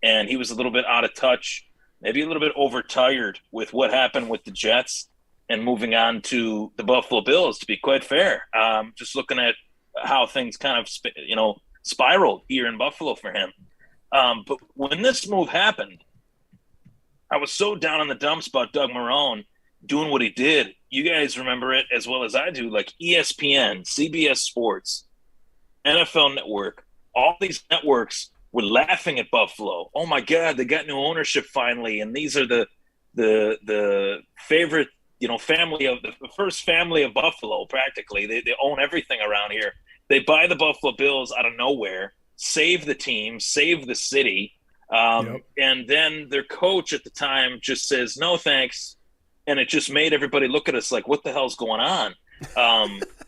and he was a little bit out of touch, maybe a little bit overtired with what happened with the Jets and moving on to the Buffalo Bills, to be quite fair. Just looking at how things kind of spiraled here in Buffalo for him. But when this move happened, I was so down in the dumps about Doug Marone doing what he did. You guys remember it as well as I do, like ESPN, CBS Sports, NFL Network, all these networks were laughing at Buffalo. Oh my God, they got new ownership finally, and these are the favorite, family of the first family of Buffalo. Practically, they own everything around here. They buy the Buffalo Bills out of nowhere, save the team, save the city, and then their coach at the time just says no thanks, and it just made everybody look at us like, what the hell's going on?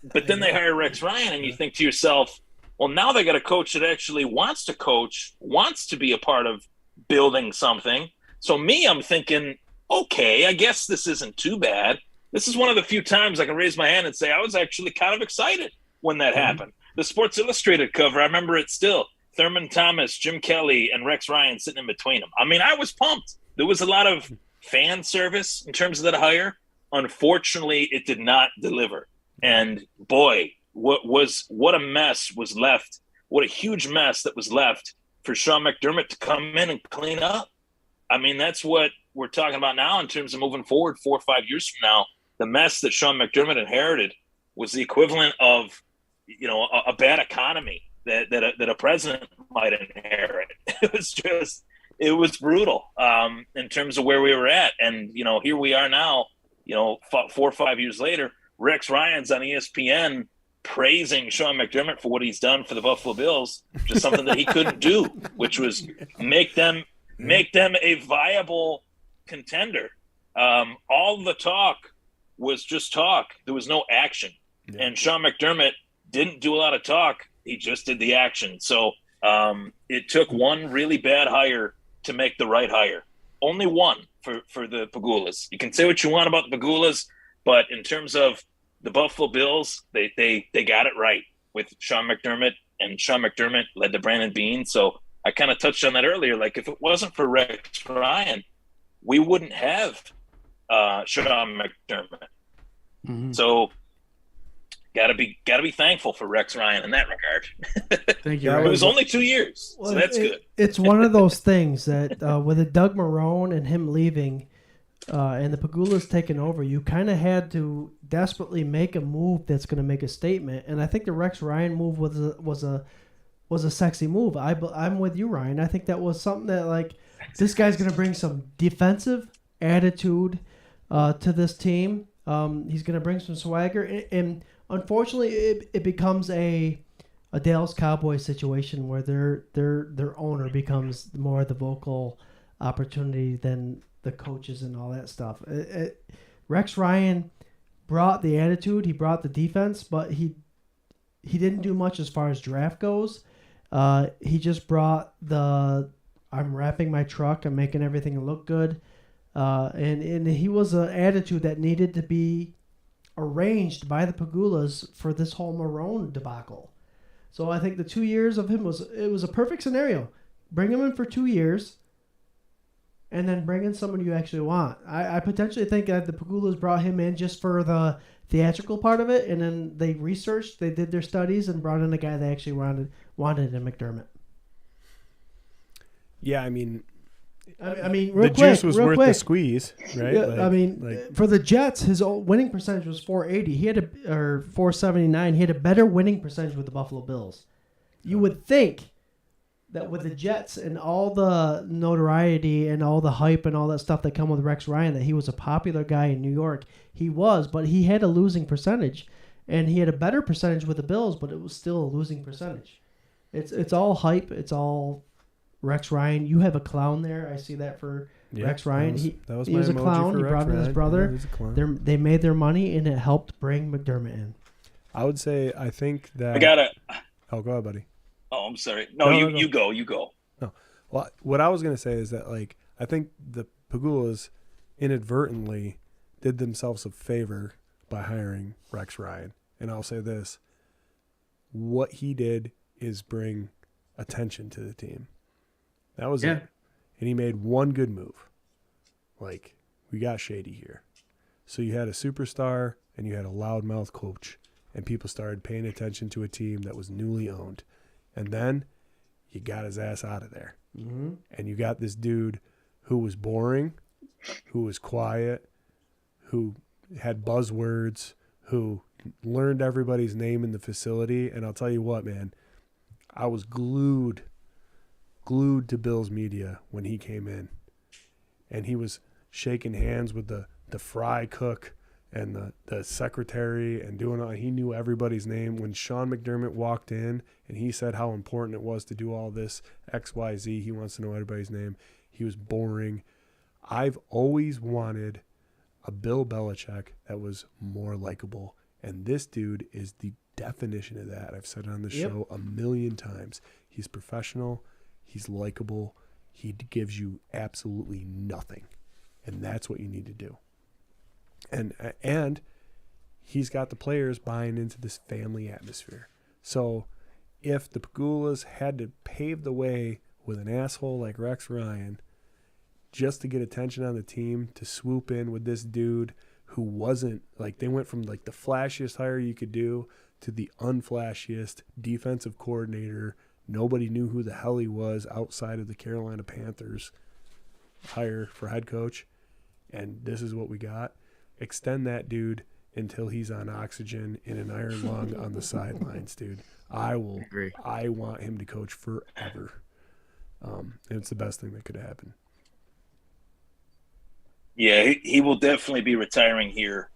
But then they hire Rex Ryan, and you think to yourself, well, now they got a coach that actually wants to coach, wants to be a part of building something. So I'm thinking, okay, I guess this isn't too bad. This is one of the few times I can raise my hand and say I was actually kind of excited when that happened. The Sports Illustrated cover, I remember it still. Thurman Thomas, Jim Kelly, and Rex Ryan sitting in between them. I mean, I was pumped. There was a lot of fan service in terms of that hire. Unfortunately, it did not deliver. And boy, what a mess was left. What a huge mess that was left for Sean McDermott to come in and clean up. I mean, that's what we're talking about now in terms of moving forward 4 or 5 years from now. The mess that Sean McDermott inherited was the equivalent of, a bad economy that a president might inherit. It was brutal in terms of where we were at. And, here we are now, 4 or 5 years later. Rex Ryan's on ESPN praising Sean McDermott for what he's done for the Buffalo Bills, just something that he couldn't do, which was make them a viable contender. All the talk was just talk. There was no action. Yeah. And Sean McDermott didn't do a lot of talk. He just did the action. So it took one really bad hire to make the right hire. Only one for the Pegulas. You can say what you want about the Pegulas, but in terms of the Buffalo Bills, they got it right with Sean McDermott, and Sean McDermott led to Brandon Beane. So I kind of touched on that earlier. Like, if it wasn't for Rex Ryan, we wouldn't have Sean McDermott. Mm-hmm. So gotta be thankful for Rex Ryan in that regard. Thank you. It was only 2 years, so that's good. It's one of those things that with Doug Marrone and him leaving, and the Pegulas taking over, you kind of had to desperately make a move that's going to make a statement. And I think the Rex Ryan move was a sexy move. I'm with you, Ryan. I think that was something that, like, this guy's going to bring some defensive attitude to this team. He's going to bring some swagger, and unfortunately, it becomes a Dallas Cowboys situation where their owner becomes more the vocal opportunity than the coaches and all that stuff. Rex Ryan brought the attitude, he brought the defense, but he didn't do much as far as draft goes. He just brought I'm wrapping my truck, I'm making everything look good. And he was an attitude that needed to be arranged by the Pegulas for this whole Marrone debacle. So I think the 2 years of him was a perfect scenario. Bring him in for 2 years, and then bring in someone you actually want. I potentially think that the Pegulas brought him in just for the theatrical part of it, and then they researched, they did their studies, and brought in a guy they actually wanted in McDermott. Yeah, I mean, real quick, juice was worth the squeeze, right? Yeah, for the Jets, his winning percentage was .480. He had or .479. He had a better winning percentage with the Buffalo Bills. You would think that with the Jets and all the notoriety and all the hype and all that stuff that come with Rex Ryan, that he was a popular guy in New York. He was, but he had a losing percentage, and he had a better percentage with the Bills, but it was still a losing percentage. It's all hype. It's all Rex Ryan. You have a clown there. I see that for Rex Ryan. He was a clown. He brought in his brother. Yeah, they made their money, and it helped bring McDermott in. I would say, I think that... Oh, go ahead, buddy. Oh, I'm sorry. No, you go. No. Well, what I was going to say is that, like, I think the Pegulas inadvertently did themselves a favor by hiring Rex Ryan. And I'll say this. What he did is bring attention to the team. That was it. And he made one good move. Like, we got shady here. So you had a superstar and you had a loudmouth coach, and people started paying attention to a team that was newly owned. And then you got his ass out of there. Mm-hmm. And you got this dude who was boring, who was quiet, who had buzzwords, who learned everybody's name in the facility. And I'll tell you what, man, I was glued to Bill's media when he came in. And he was shaking hands with the fry cook and the secretary and doing all, he knew everybody's name. When Sean McDermott walked in and he said how important it was to do all this XYZ, he wants to know everybody's name, he was boring. I've always wanted a Bill Belichick that was more likable, and this dude is the definition of that. I've said it on the show a million times. He's professional, he's likable, he gives you absolutely nothing, and that's what you need to do. And he's got the players buying into this family atmosphere. So if the Pegulas had to pave the way with an asshole like Rex Ryan just to get attention on the team, to swoop in with this dude who wasn't, like, they went from like the flashiest hire you could do to the unflashiest defensive coordinator. Nobody knew who the hell he was outside of the Carolina Panthers. hire for head coach, and this is what we got. Extend that dude until he's on oxygen in an iron lung on the sidelines, dude. I agree. I want him to coach forever. And it's the best thing that could happen. Yeah, he will definitely be retiring here.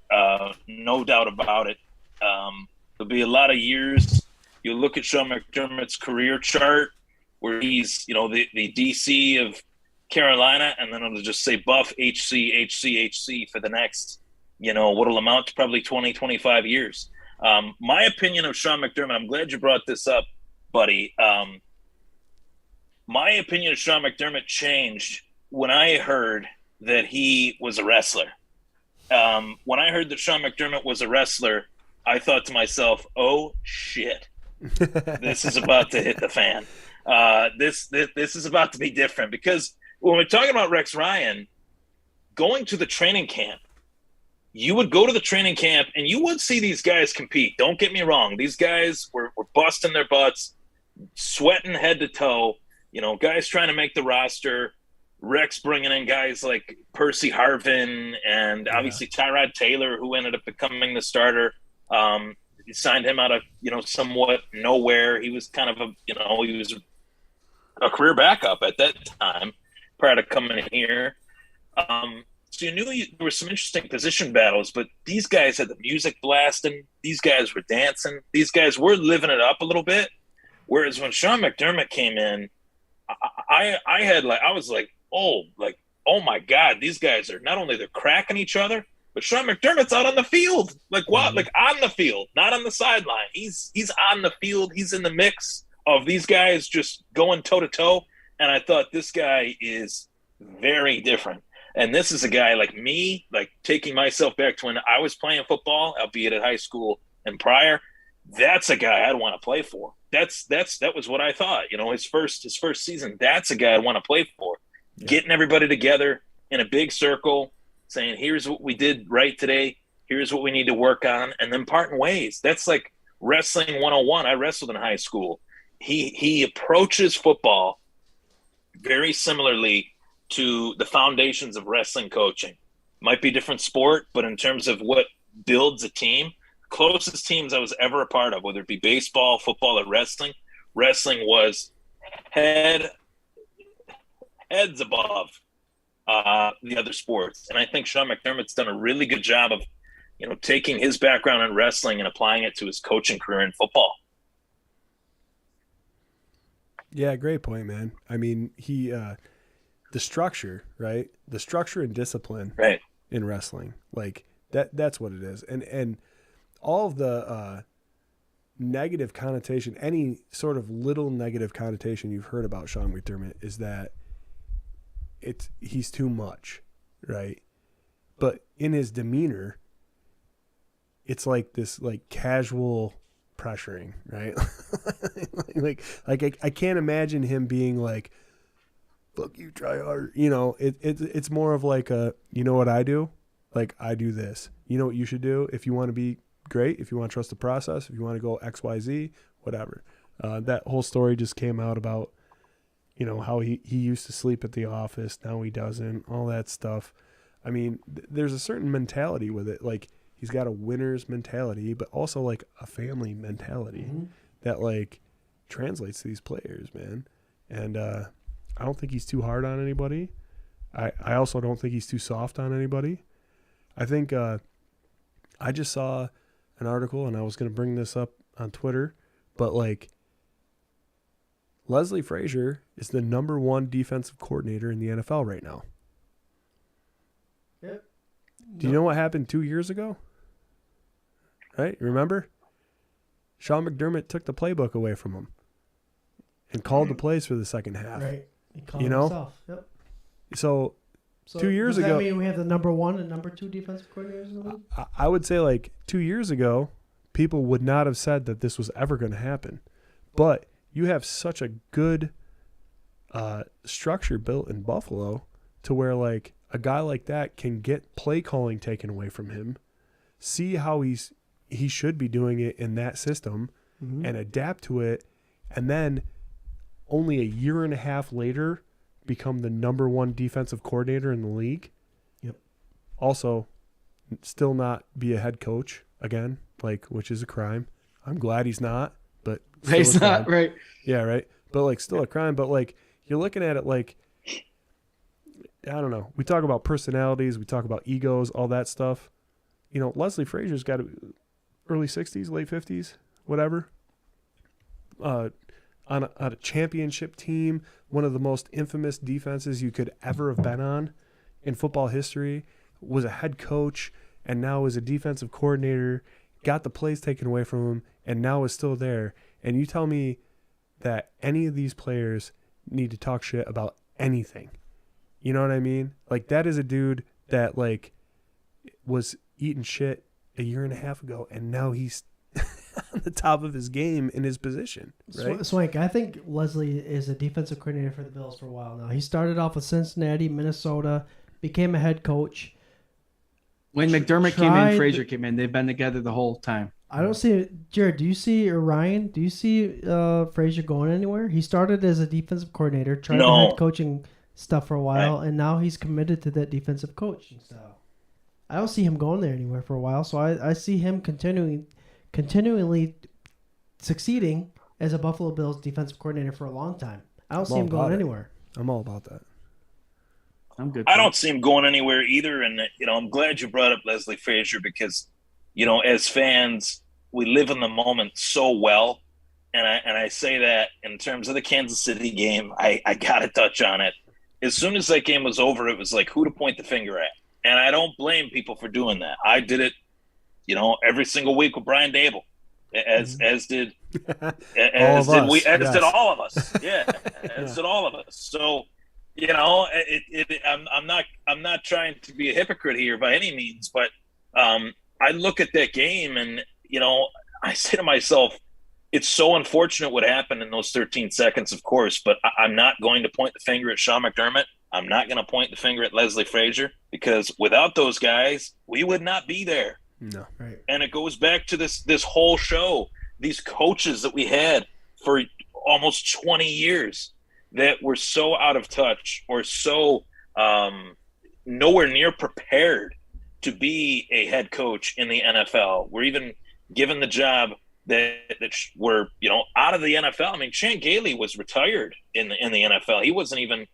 No doubt about it. There'll be a lot of years. You look at Sean McDermott's career chart where he's, the DC of Carolina, and then it'll just say Buff, HC for the next, what'll amount to probably 20, 25 years. My opinion of Sean McDermott, I'm glad you brought this up, buddy. My opinion of Sean McDermott changed when I heard that he was a wrestler. When I heard that Sean McDermott was a wrestler, I thought to myself, oh, shit. This is about to hit the fan. This is about to be different, because when we're talking about Rex Ryan, going to the training camp, you would go to the training camp and you would see these guys compete. Don't get me wrong. These guys were busting their butts, sweating head to toe, guys trying to make the roster. Rex bringing in guys like Percy Harvin and obviously Tyrod Taylor, who ended up becoming the starter. He signed him out of, somewhat nowhere. He was kind of he was a career backup at that time prior to coming here. So you knew there were some interesting position battles, but these guys had the music blasting. These guys were dancing. These guys were living it up a little bit. Whereas when Sean McDermott came in, I was like, oh my God, these guys are not only they're cracking each other, but Sean McDermott's out on the field. Like what? Like on the field, not on the sideline. He's on the field. He's in the mix of these guys just going toe to toe. And I thought this guy is very different. And this is a guy like me, like taking myself back to when I was playing football, albeit at high school and prior. That's a guy I'd want to play for. That was what I thought. His first season. That's a guy I'd want to play for. Yeah. Getting everybody together in a big circle, saying, "Here's what we did right today. Here's what we need to work on," and then parting ways. That's like wrestling 101. I wrestled in high school. He approaches football very similarly to the foundations of wrestling coaching. Might be a different sport, but in terms of what builds a team, closest teams I was ever a part of, whether it be baseball, football, or wrestling was heads above the other sports. And I think Sean McDermott's done a really good job of, taking his background in wrestling and applying it to his coaching career in football. Yeah, great point, man. I mean, he the structure, right? The structure and discipline right in wrestling. Like that's what it is. And all of the negative connotation, any sort of little negative connotation you've heard about Sean McDermott is that he's too much, right? But in his demeanor, it's like this like casual pressuring, right? like I can't imagine him being like, "Fuck you, try hard." It's more of like you know what I do? Like I do this. You know what you should do if you want to be great, if you want to trust the process, if you want to go XYZ, whatever. That whole story just came out about, how he used to sleep at the office, now he doesn't, all that stuff. I mean, there's a certain mentality with it. Like he's got a winner's mentality, but also like a family mentality that like translates to these players, man. And I don't think he's too hard on anybody. I also don't think he's too soft on anybody. I think I just saw an article, and I was going to bring this up on Twitter, but like Leslie Frazier is the #1 defensive coordinator in the NFL right now. Yep. Do you know what happened 2 years ago? Right? Remember? Sean McDermott took the playbook away from him and called the plays for the second half. Right. He called himself. Yep. So 2 years ago. Does that mean we have the #1 and #2 defensive coordinators in the league? I would say like 2 years ago, people would not have said that this was ever going to happen. But you have such a good structure built in Buffalo to where like a guy like that can get play calling taken away from him, see how he should be doing it in that system and adapt to it. And then only a year and a half later become the number 1 defensive coordinator in the league. Yep. Also, still not be a head coach again, which is a crime. I'm glad he's not, but He's not, right? Yeah, right. But still a crime. But you're looking at it I don't know. We talk about personalities, we talk about egos, all that stuff. Leslie Frazier's got early 60s, late 50s, whatever. On a championship team, one of the most infamous defenses you could ever have been on in football history, was a head coach, and now is a defensive coordinator, got the plays taken away from him, and now is still there. And you tell me that any of these players need to talk shit about anything. You know what I mean? That is a dude that was eating shit a year and a half ago, and now he's on the top of his game in his position. Right? Swank, I think Leslie is a defensive coordinator for the Bills for a while now. He started off with Cincinnati, Minnesota, became a head coach. When McDermott came in, Frazier came in. They've been together the whole time. I don't see it. Jarrod, do you see, or Ryan, do you see Frazier going anywhere? He started as a defensive coordinator, tried the head coaching stuff for a while, and now he's committed to that defensive coaching style. I don't see him going there anywhere for a while, so I see him continually succeeding as a Buffalo Bills defensive coordinator for a long time. I don't see him going anywhere. I'm all about that. I'm good. I don't see him going anywhere either, and I'm glad you brought up Leslie Frazier because, as fans, we live in the moment so well, and I say that in terms of the Kansas City game. I got to touch on it. As soon as that game was over, it was who to point the finger at. And I don't blame people for doing that. I did it, every single week with Brian Dable, as did all of us. Yeah, as did all of us. So, I'm not trying to be a hypocrite here by any means, but I look at that game and I say to myself, it's so unfortunate what happened in those 13 seconds, of course, but I'm not going to point the finger at Sean McDermott. I'm not going to point the finger at Leslie Frazier because without those guys, we would not be there. No, right. And it goes back to this whole show, these coaches that we had for almost 20 years that were so out of touch or so nowhere near prepared to be a head coach in the NFL. We're even given the job that were out of the NFL. I mean, Chan Gailey was retired in the NFL. He wasn't even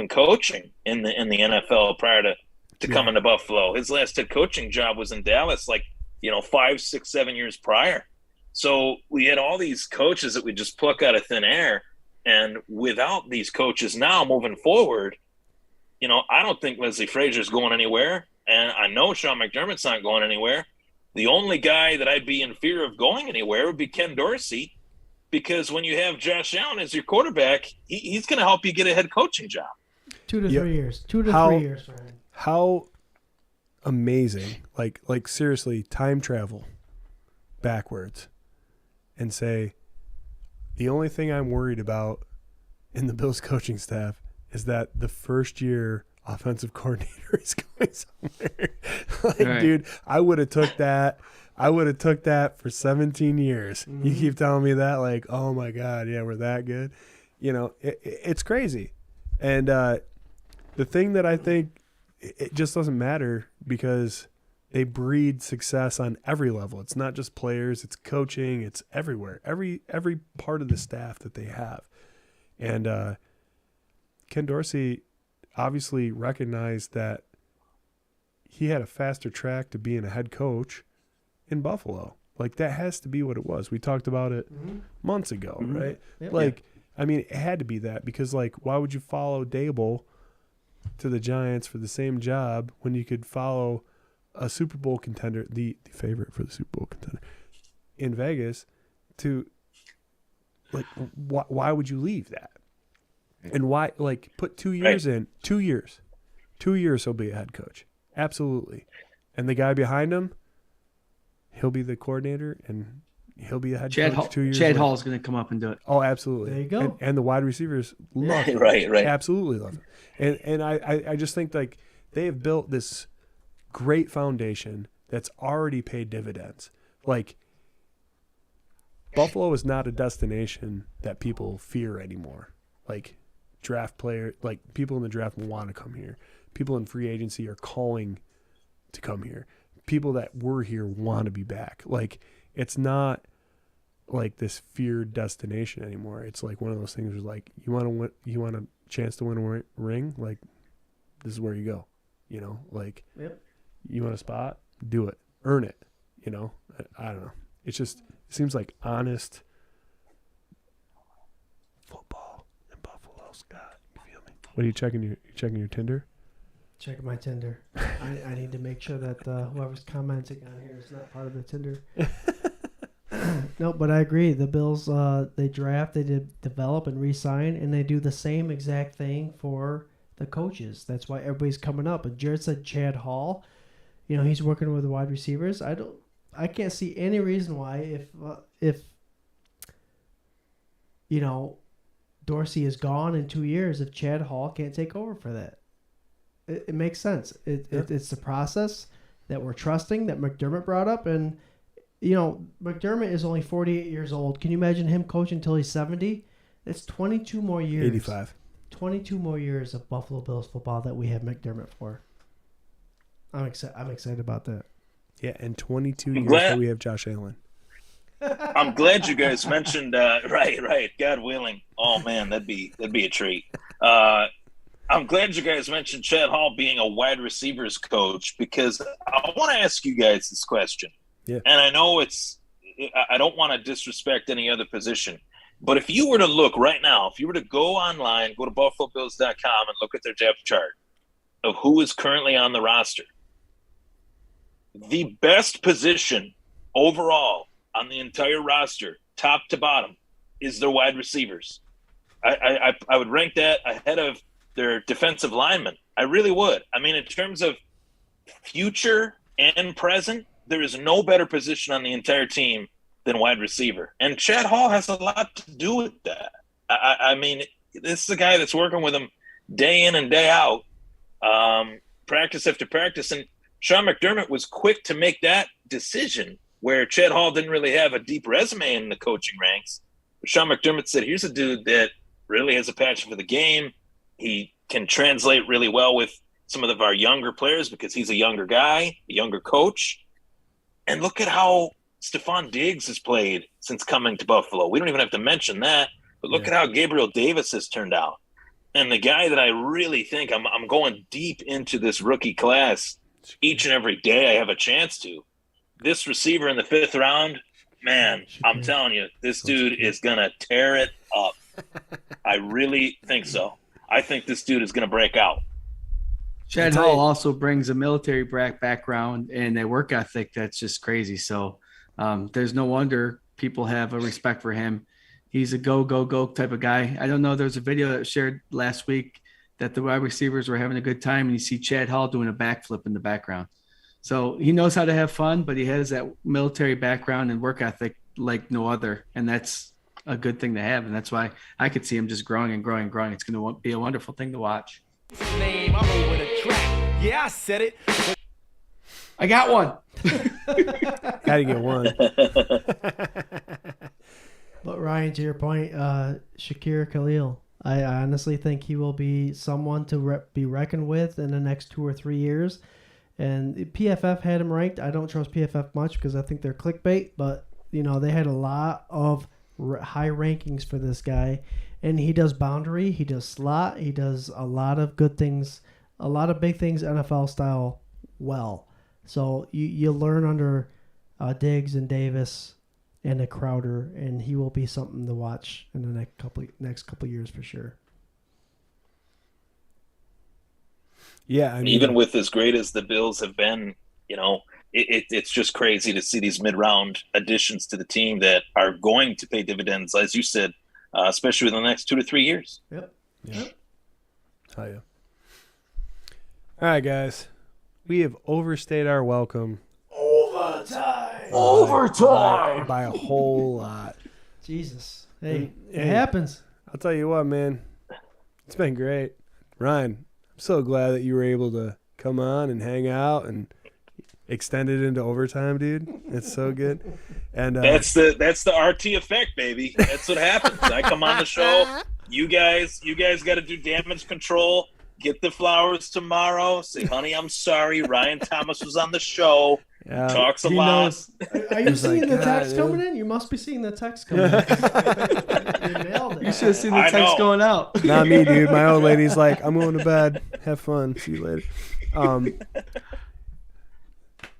coaching in the NFL prior to coming to Buffalo. His last head coaching job was in Dallas 5, 6, 7 years prior. So we had all these coaches that we just pluck out of thin air. And without these coaches now moving forward, I don't think Leslie Frazier's going anywhere. And I know Sean McDermott's not going anywhere. The only guy that I'd be in fear of going anywhere would be Ken Dorsey, because when you have Josh Allen as your quarterback, he's going to help you get a head coaching job. 2 to 3 years. 2 to 3 years for him. How amazing, like seriously, time travel backwards and say, the only thing I'm worried about in the Bills coaching staff is that the first year offensive coordinator is going somewhere. Right. Dude, I would have took that. For 17 years. Mm-hmm. You keep telling me that, oh my God, yeah, we're that good. It's crazy. And the thing that I think it just doesn't matter because they breed success on every level. It's not just players, it's coaching, it's everywhere. Every part of the staff that they have. And Ken Dorsey obviously recognized that he had a faster track to being a head coach in Buffalo. That has to be what it was. We talked about it months ago, right? Yep. I mean, it had to be that because, why would you follow Dable to the Giants for the same job when you could follow a Super Bowl contender, the favorite for the Super Bowl contender in Vegas to, why would you leave that? And why, put 2 years in, 2 years. 2 years he'll be a head coach. Absolutely. And the guy behind him, he'll be the coordinator and he'll be a head coach 2 years Chad Hall's going to come up and do it. Oh, absolutely. There you go. And the wide receivers love it. Right. Absolutely love it. And I just think they have built this great foundation that's already paid dividends. Buffalo is not a destination that people fear anymore. draft player, like people in the draft want to come here. People in free agency are calling to come here. People that were here want to be back. Like, it's not like this feared destination anymore. It's like one of those things where, like, you want a chance to win a ring, like, this is where you go. You know, like, Yep. You want a spot, do it, earn it. You know, I don't know. It's just, it seems like honest football in Buffalo, Scott. You feel me? What are you checking? You checking your Tinder? Checking my Tinder. I need to make sure that whoever's commenting on here is not part of the Tinder. No, but I agree. The Bills, they draft, they develop and re-sign, and they do the same exact thing for the coaches. That's why everybody's coming up. And Jarrod said Chad Hall, you know, he's working with the wide receivers. I can't see any reason why if you know, Dorsey is gone in 2 years, if Chad Hall can't take over for that. It makes sense. It's the process that we're trusting that McDermott brought up. And, you know, McDermott is only 48 years old. Can you imagine him coaching until he's 70? It's 22 more years. 85. 22 more years of Buffalo Bills football that we have McDermott for. I'm excited about that. Yeah, and 22 years that we have Josh Allen. I'm glad you guys mentioned right. God willing. Oh man, that'd be a treat. I'm glad you guys mentioned Chad Hall being a wide receivers coach, because I want to ask you guys this question. Yeah. And I know I don't want to disrespect any other position, but if you were to look right now, if you were to go online, go to BuffaloBills.com and look at their depth chart of who is currently on the roster, the best position overall on the entire roster, top to bottom, is their wide receivers. I would rank that ahead of their defensive linemen. I really would. I mean, in terms of future and present, there is no better position on the entire team than wide receiver. And Chad Hall has a lot to do with that. I mean, this is a guy that's working with him day in and day out, practice after practice. And Sean McDermott was quick to make that decision, where Chad Hall didn't really have a deep resume in the coaching ranks. But Sean McDermott said, here's a dude that really has a passion for the game. He can translate really well with some of our younger players because he's a younger guy, a younger coach. And look at how Stephon Diggs has played since coming to Buffalo. We don't even have to mention that, but look at how Gabriel Davis has turned out. And the guy that I really think I'm going deep into this rookie class each and every day I have a chance to. This receiver in the 5th round, man, I'm telling you, this dude is going to tear it up. I really think so. I think this dude is going to break out. Chad Hall also brings a military background and a work ethic that's just crazy. So there's no wonder people have a respect for him. He's a go type of guy. I don't know. There's a video that was shared last week that the wide receivers were having a good time, and you see Chad Hall doing a backflip in the background. So he knows how to have fun, but he has that military background and work ethic like no other. And that's a good thing to have. And that's why I could see him just growing and growing and growing. It's going to be a wonderful thing to watch. Name, I'm over the track. Yeah, I said it. I got one. Had to get one. But Ryan, to your point, Shakir Khalil, I honestly think he will be someone to be reckoned with in the next 2 or 3 years. And PFF had him ranked. I don't trust PFF much because I think they're clickbait, but you know they had a lot of high rankings for this guy, and he does boundary, he does slot, he does a lot of good things, a lot of big things NFL style well. So you learn under Diggs and Davis and a Crowder, and he will be something to watch in the next couple years for sure. Yeah, I mean, even with as great as the Bills have been, you know, it's just crazy to see these mid-round additions to the team that are going to pay dividends, as you said, especially within the next 2 to 3 years. Yep. Hell yeah. All right, guys. We have overstayed our welcome. Overtime! By a whole lot. Jesus. Hey, it happens. I'll tell you what, man. It's been great. Ryan, I'm so glad that you were able to come on and hang out and extended into overtime, dude. It's so good. And That's the RT effect, baby. That's what happens. I come on the show. You guys got to do damage control. Get the flowers tomorrow. Say, honey, I'm sorry. Ryan Thomas was on the show. yeah, Talks a He lot. knows. Are you seeing like, the God, text yeah. coming in? You must be seeing the text coming in. You nailed You it. should have seen the I text know. going out. not me, dude. My old lady's like, I'm going to bed. Have fun. See you later.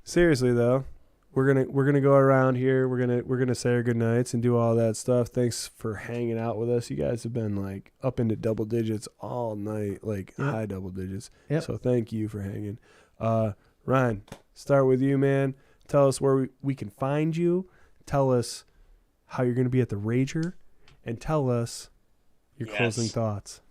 Seriously though, we're gonna go around here. We're gonna say our good nights and do all that stuff. Thanks for hanging out with us. You guys have been like up into double digits all night, like Yep. high double digits. Yep. So thank you for hanging. Ryan, start with you, man. Tell us where we can find you. Tell us how you're gonna be at the Rager, and tell us your Yes. closing thoughts.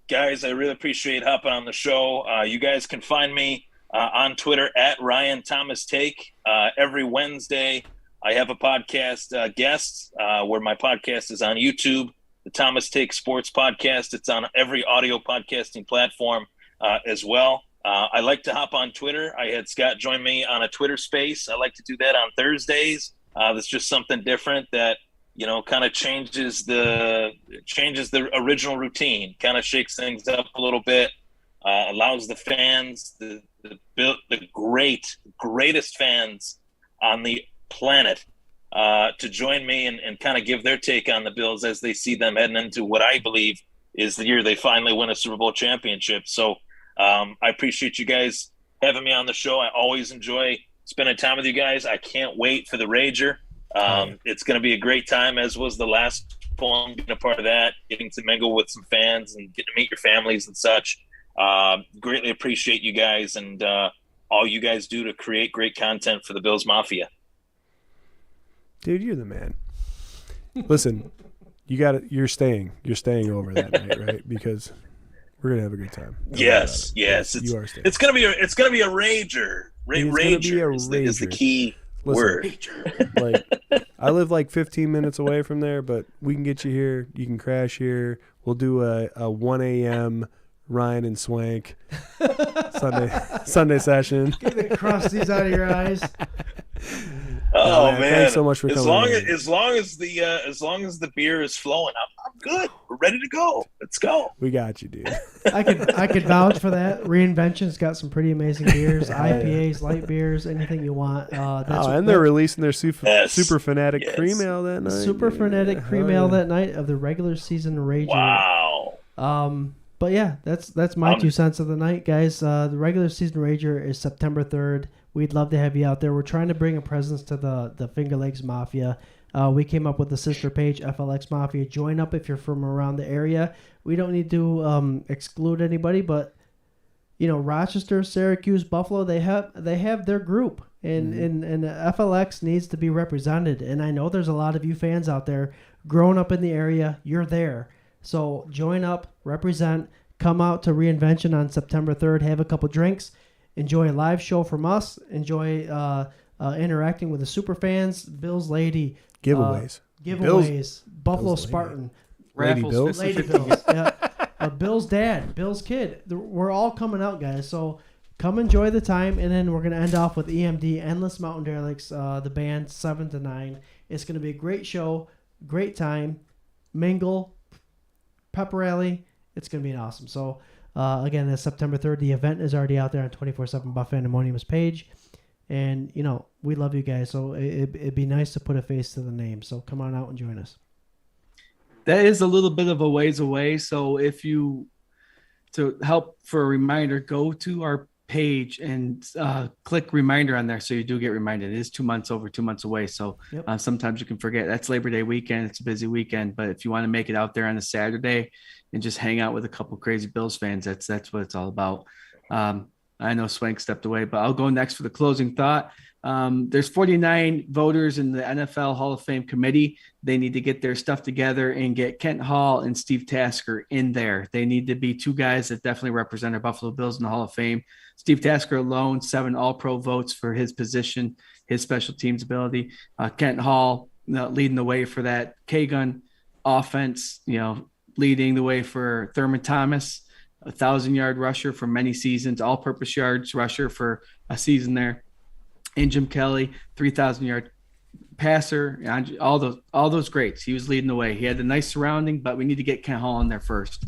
Guys, I really appreciate hopping on the show. You guys can find me on Twitter at Ryan Thomas Take. Every Wednesday, I have a podcast guest where my podcast is on YouTube, the Thomas Take Sports Podcast. It's on every audio podcasting platform as well. I like to hop on Twitter. I had Scott join me on a Twitter space. I like to do that on Thursdays. That's just something different that, you know, kind of changes the original routine, kind of shakes things up a little bit, allows the fans, the greatest fans on the planet to join me and kind of give their take on the Bills as they see them heading into what I believe is the year they finally win a Super Bowl championship. So I appreciate you guys having me on the show. I always enjoy spending time with you guys. I can't wait for the Rager. It's going to be a great time, as was the last one, being a part of that, getting to mingle with some fans and getting to meet your families and such. Greatly appreciate you guys and all you guys do to create great content for the Bills Mafia. Dude, you're the man. Listen, you're staying over that night, right? Because we're gonna have a good time. Yes. You are staying. It's gonna be a Rager. Rager is the key word. Like, I live like 15 minutes away from there, but we can get you here. You can crash here. We'll do a 1 a.m. Ryan and Swank Sunday session. Get the crusties out of your eyes. Oh man! Thanks so much for coming. As long as the beer is flowing, I'm good. We're ready to go. Let's go. We got you, dude. I could vouch for that. Reinvention's got some pretty amazing beers, IPAs, light beers, anything you want. They're releasing their super fanatic Yes. cream ale that night. super dude. fanatic cream ale that night of the regular season Rager. Wow. But yeah, that's my 2 cents of the night, guys. The regular season Rager is September 3rd. We'd love to have you out there. We're trying to bring a presence to the Finger Lakes Mafia. We came up with the sister page, FLX Mafia. Join up if you're from around the area. We don't need to exclude anybody, but you know, Rochester, Syracuse, Buffalo, they have their group, and FLX needs to be represented. And I know there's a lot of you fans out there growing up in the area. You're there. So join up, represent, come out to Reinvention on September 3rd, have a couple drinks, enjoy a live show from us, enjoy interacting with the super fans, Bills Lady. Giveaways. Buffalo Bills Spartan. Lady Bills. Lady Bills. Yeah. Bill's dad, Bill's kid. We're all coming out, guys. So come enjoy the time, and then we're going to end off with EMD, Endless Mountain Derelicts, the band, 7 to 9. It's going to be a great show, great time, mingle, pep rally. It's going to be awesome. So, again, that's September 3rd. The event is already out there on 24/7 Buff Pandemonium's page. And, you know, we love you guys. So it'd be nice to put a face to the name. So come on out and join us. That is a little bit of a ways away. So if you, to help for a reminder, go to our page and click reminder on there. So you do get reminded. It is 2 months away. So Yep. Sometimes you can forget. That's Labor Day weekend. It's a busy weekend. But if you want to make it out there on a Saturday and just hang out with a couple crazy Bills fans, that's what it's all about. I know Swank stepped away, but I'll go next for the closing thought. There's 49 voters in the NFL Hall of Fame committee. They need to get their stuff together and get Kent Hall and Steve Tasker in there. They need to be two guys that definitely represent our Buffalo Bills in the Hall of Fame. Steve Tasker alone, 7 All-Pro votes for his position, his special teams ability. Kent Hall leading the way for that K-gun offense, leading the way for Thurman Thomas. 1,000-yard rusher for many seasons, all-purpose yards rusher for a season there. And Jim Kelly, 3,000-yard passer, all those greats. He was leading the way. He had a nice surrounding, but we need to get Kent Hall in there first.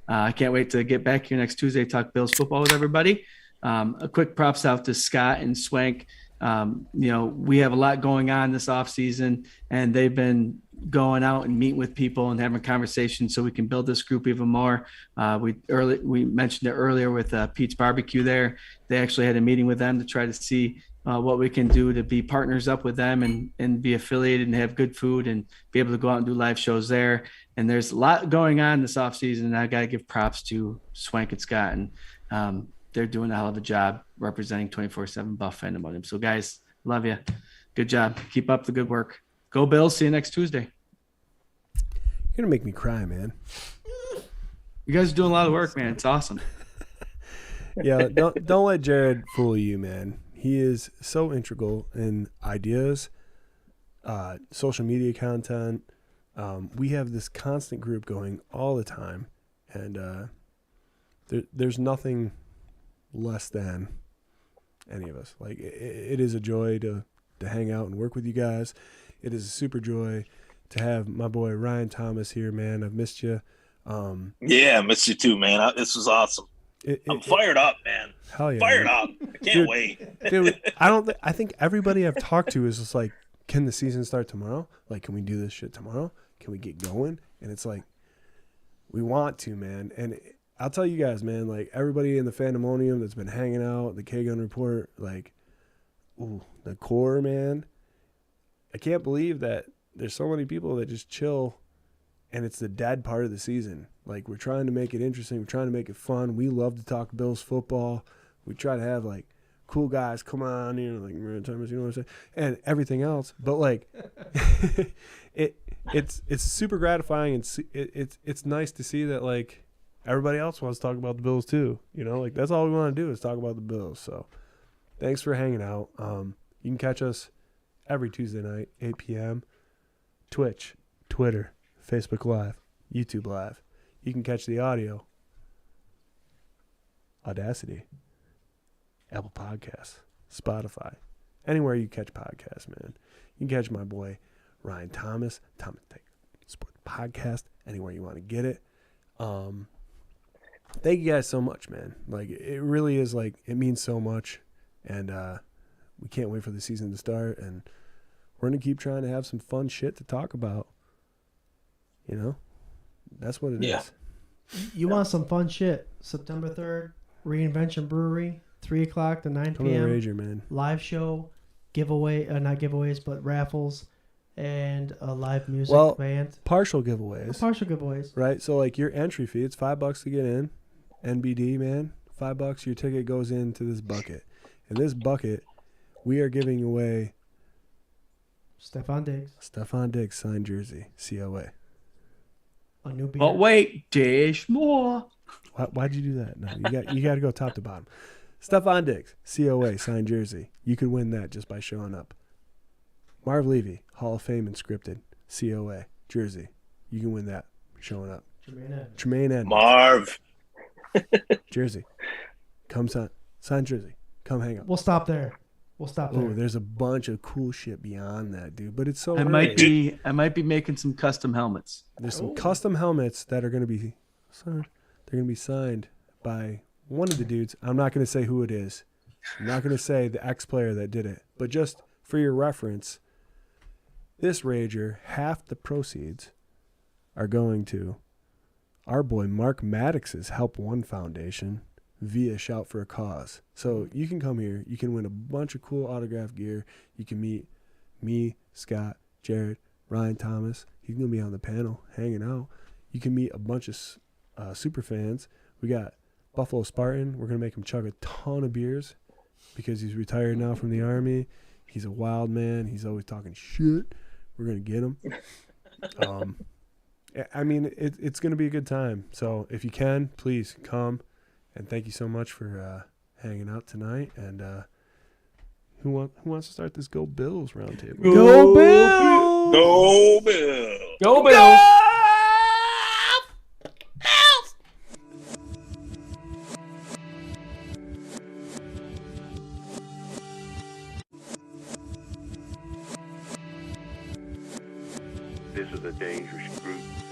I can't wait to get back here next Tuesday, talk Bills football with everybody. A quick props out to Scott and Swank. We have a lot going on this offseason, and they've been going out and meeting with people and having conversations so we can build this group even more. We mentioned it earlier with Pete's Barbecue there. They actually had a meeting with them to try to see what we can do to be partners up with them and be affiliated and have good food and be able to go out and do live shows there. And there's a lot going on this offseason, and I got to give props to Swank and Scott. And they're doing a hell of a job representing 24/7 Buff Fandom on them. So, guys, love you. Good job. Keep up the good work. Go Bills. See you next Tuesday. You're going to make me cry, man. You guys are doing a lot of work, man. It's awesome. Yeah, don't let Jarrod fool you, man. He is so integral in ideas, social media content. We have this constant group going all the time, and there's nothing less than any of us. Like it is a joy to hang out and work with you guys. It is a super joy to have my boy Ryan Thomas here, man. I've missed you. Yeah, I missed you too, man. This was awesome. I'm fired up, man. Hell yeah, fired man. up. I can't wait. Dude, I think everybody I've talked to is just like, can the season start tomorrow? Like, can we do this shit tomorrow? Can we get going? And it's like, we want to, man. And I'll tell you guys, man, like everybody in the Fandomonium that's been hanging out, the K-Gun Report, like, ooh, the core, man. I can't believe that there's so many people that just chill and it's the dead part of the season. Like, we're trying to make it interesting. We're trying to make it fun. We love to talk Bills football. We try to have, like, cool guys come on, like, you know what I'm saying? And everything else. But, like, it's super gratifying, and it's nice to see that, like, everybody else wants to talk about the Bills too. Like, that's all we want to do is talk about the Bills. So, thanks for hanging out. You can catch us every Tuesday night, 8 p.m. Twitch, Twitter, Facebook Live, YouTube Live. You can catch the audio, Audacity, Apple Podcasts, Spotify, anywhere you catch podcasts, man. You can catch my boy Ryan Thomas Take Sports Podcast, anywhere you want to get it. Thank you guys so much, man. Like, it really is, like, it means so much, and we can't wait for the season to start, and we're going to keep trying to have some fun shit to talk about. That's what it is. You want some fun shit? September 3rd, Reinvention Brewery, 3 o'clock to 9 Come to p.m. Rager, man. Live show, giveaway, not giveaways, but raffles, and a live music band. Partial giveaways. Partial giveaways. Right? So, like, your entry fee, it's $5 to get in. NBD, man. $5, your ticket goes into this bucket. And this bucket, we are giving away Stefan Diggs signed jersey, COA. A new beer. But wait, there's more. Why'd you do that? No, you got to go top to bottom. Stefan Diggs, COA, signed jersey. You could win that just by showing up. Marv Levy, Hall of Fame inscripted, COA, jersey. You can win that showing up. Tremaine Edmonds. Marv. Jersey. Come sign jersey. Come hang up. We'll stop there. Oh, there's a bunch of cool shit beyond that, dude. But it's so I might be making some custom helmets. There's some custom helmets that are going to be signed. They're going to be signed by one of the dudes. I'm not going to say who it is. I'm not going to say the ex-player that did it. But just for your reference, this Rager, half the proceeds are going to our boy Mark Maddox's Help One Foundation via Shout for a Cause. So you can come here. You can win a bunch of cool autograph gear. You can meet me, Scott, Jarrod, Ryan Thomas. He's going to be on the panel hanging out. You can meet a bunch of super fans. We got Buffalo Spartan. We're going to make him chug a ton of beers because he's retired now from the Army. He's a wild man. He's always talking shit. We're going to get him. I mean, it's going to be a good time. So if you can, please come. And thank you so much for hanging out tonight. And who wants to start this Go Bills roundtable? Go Bills! Go Bills! Go Bills! this is a dangerous group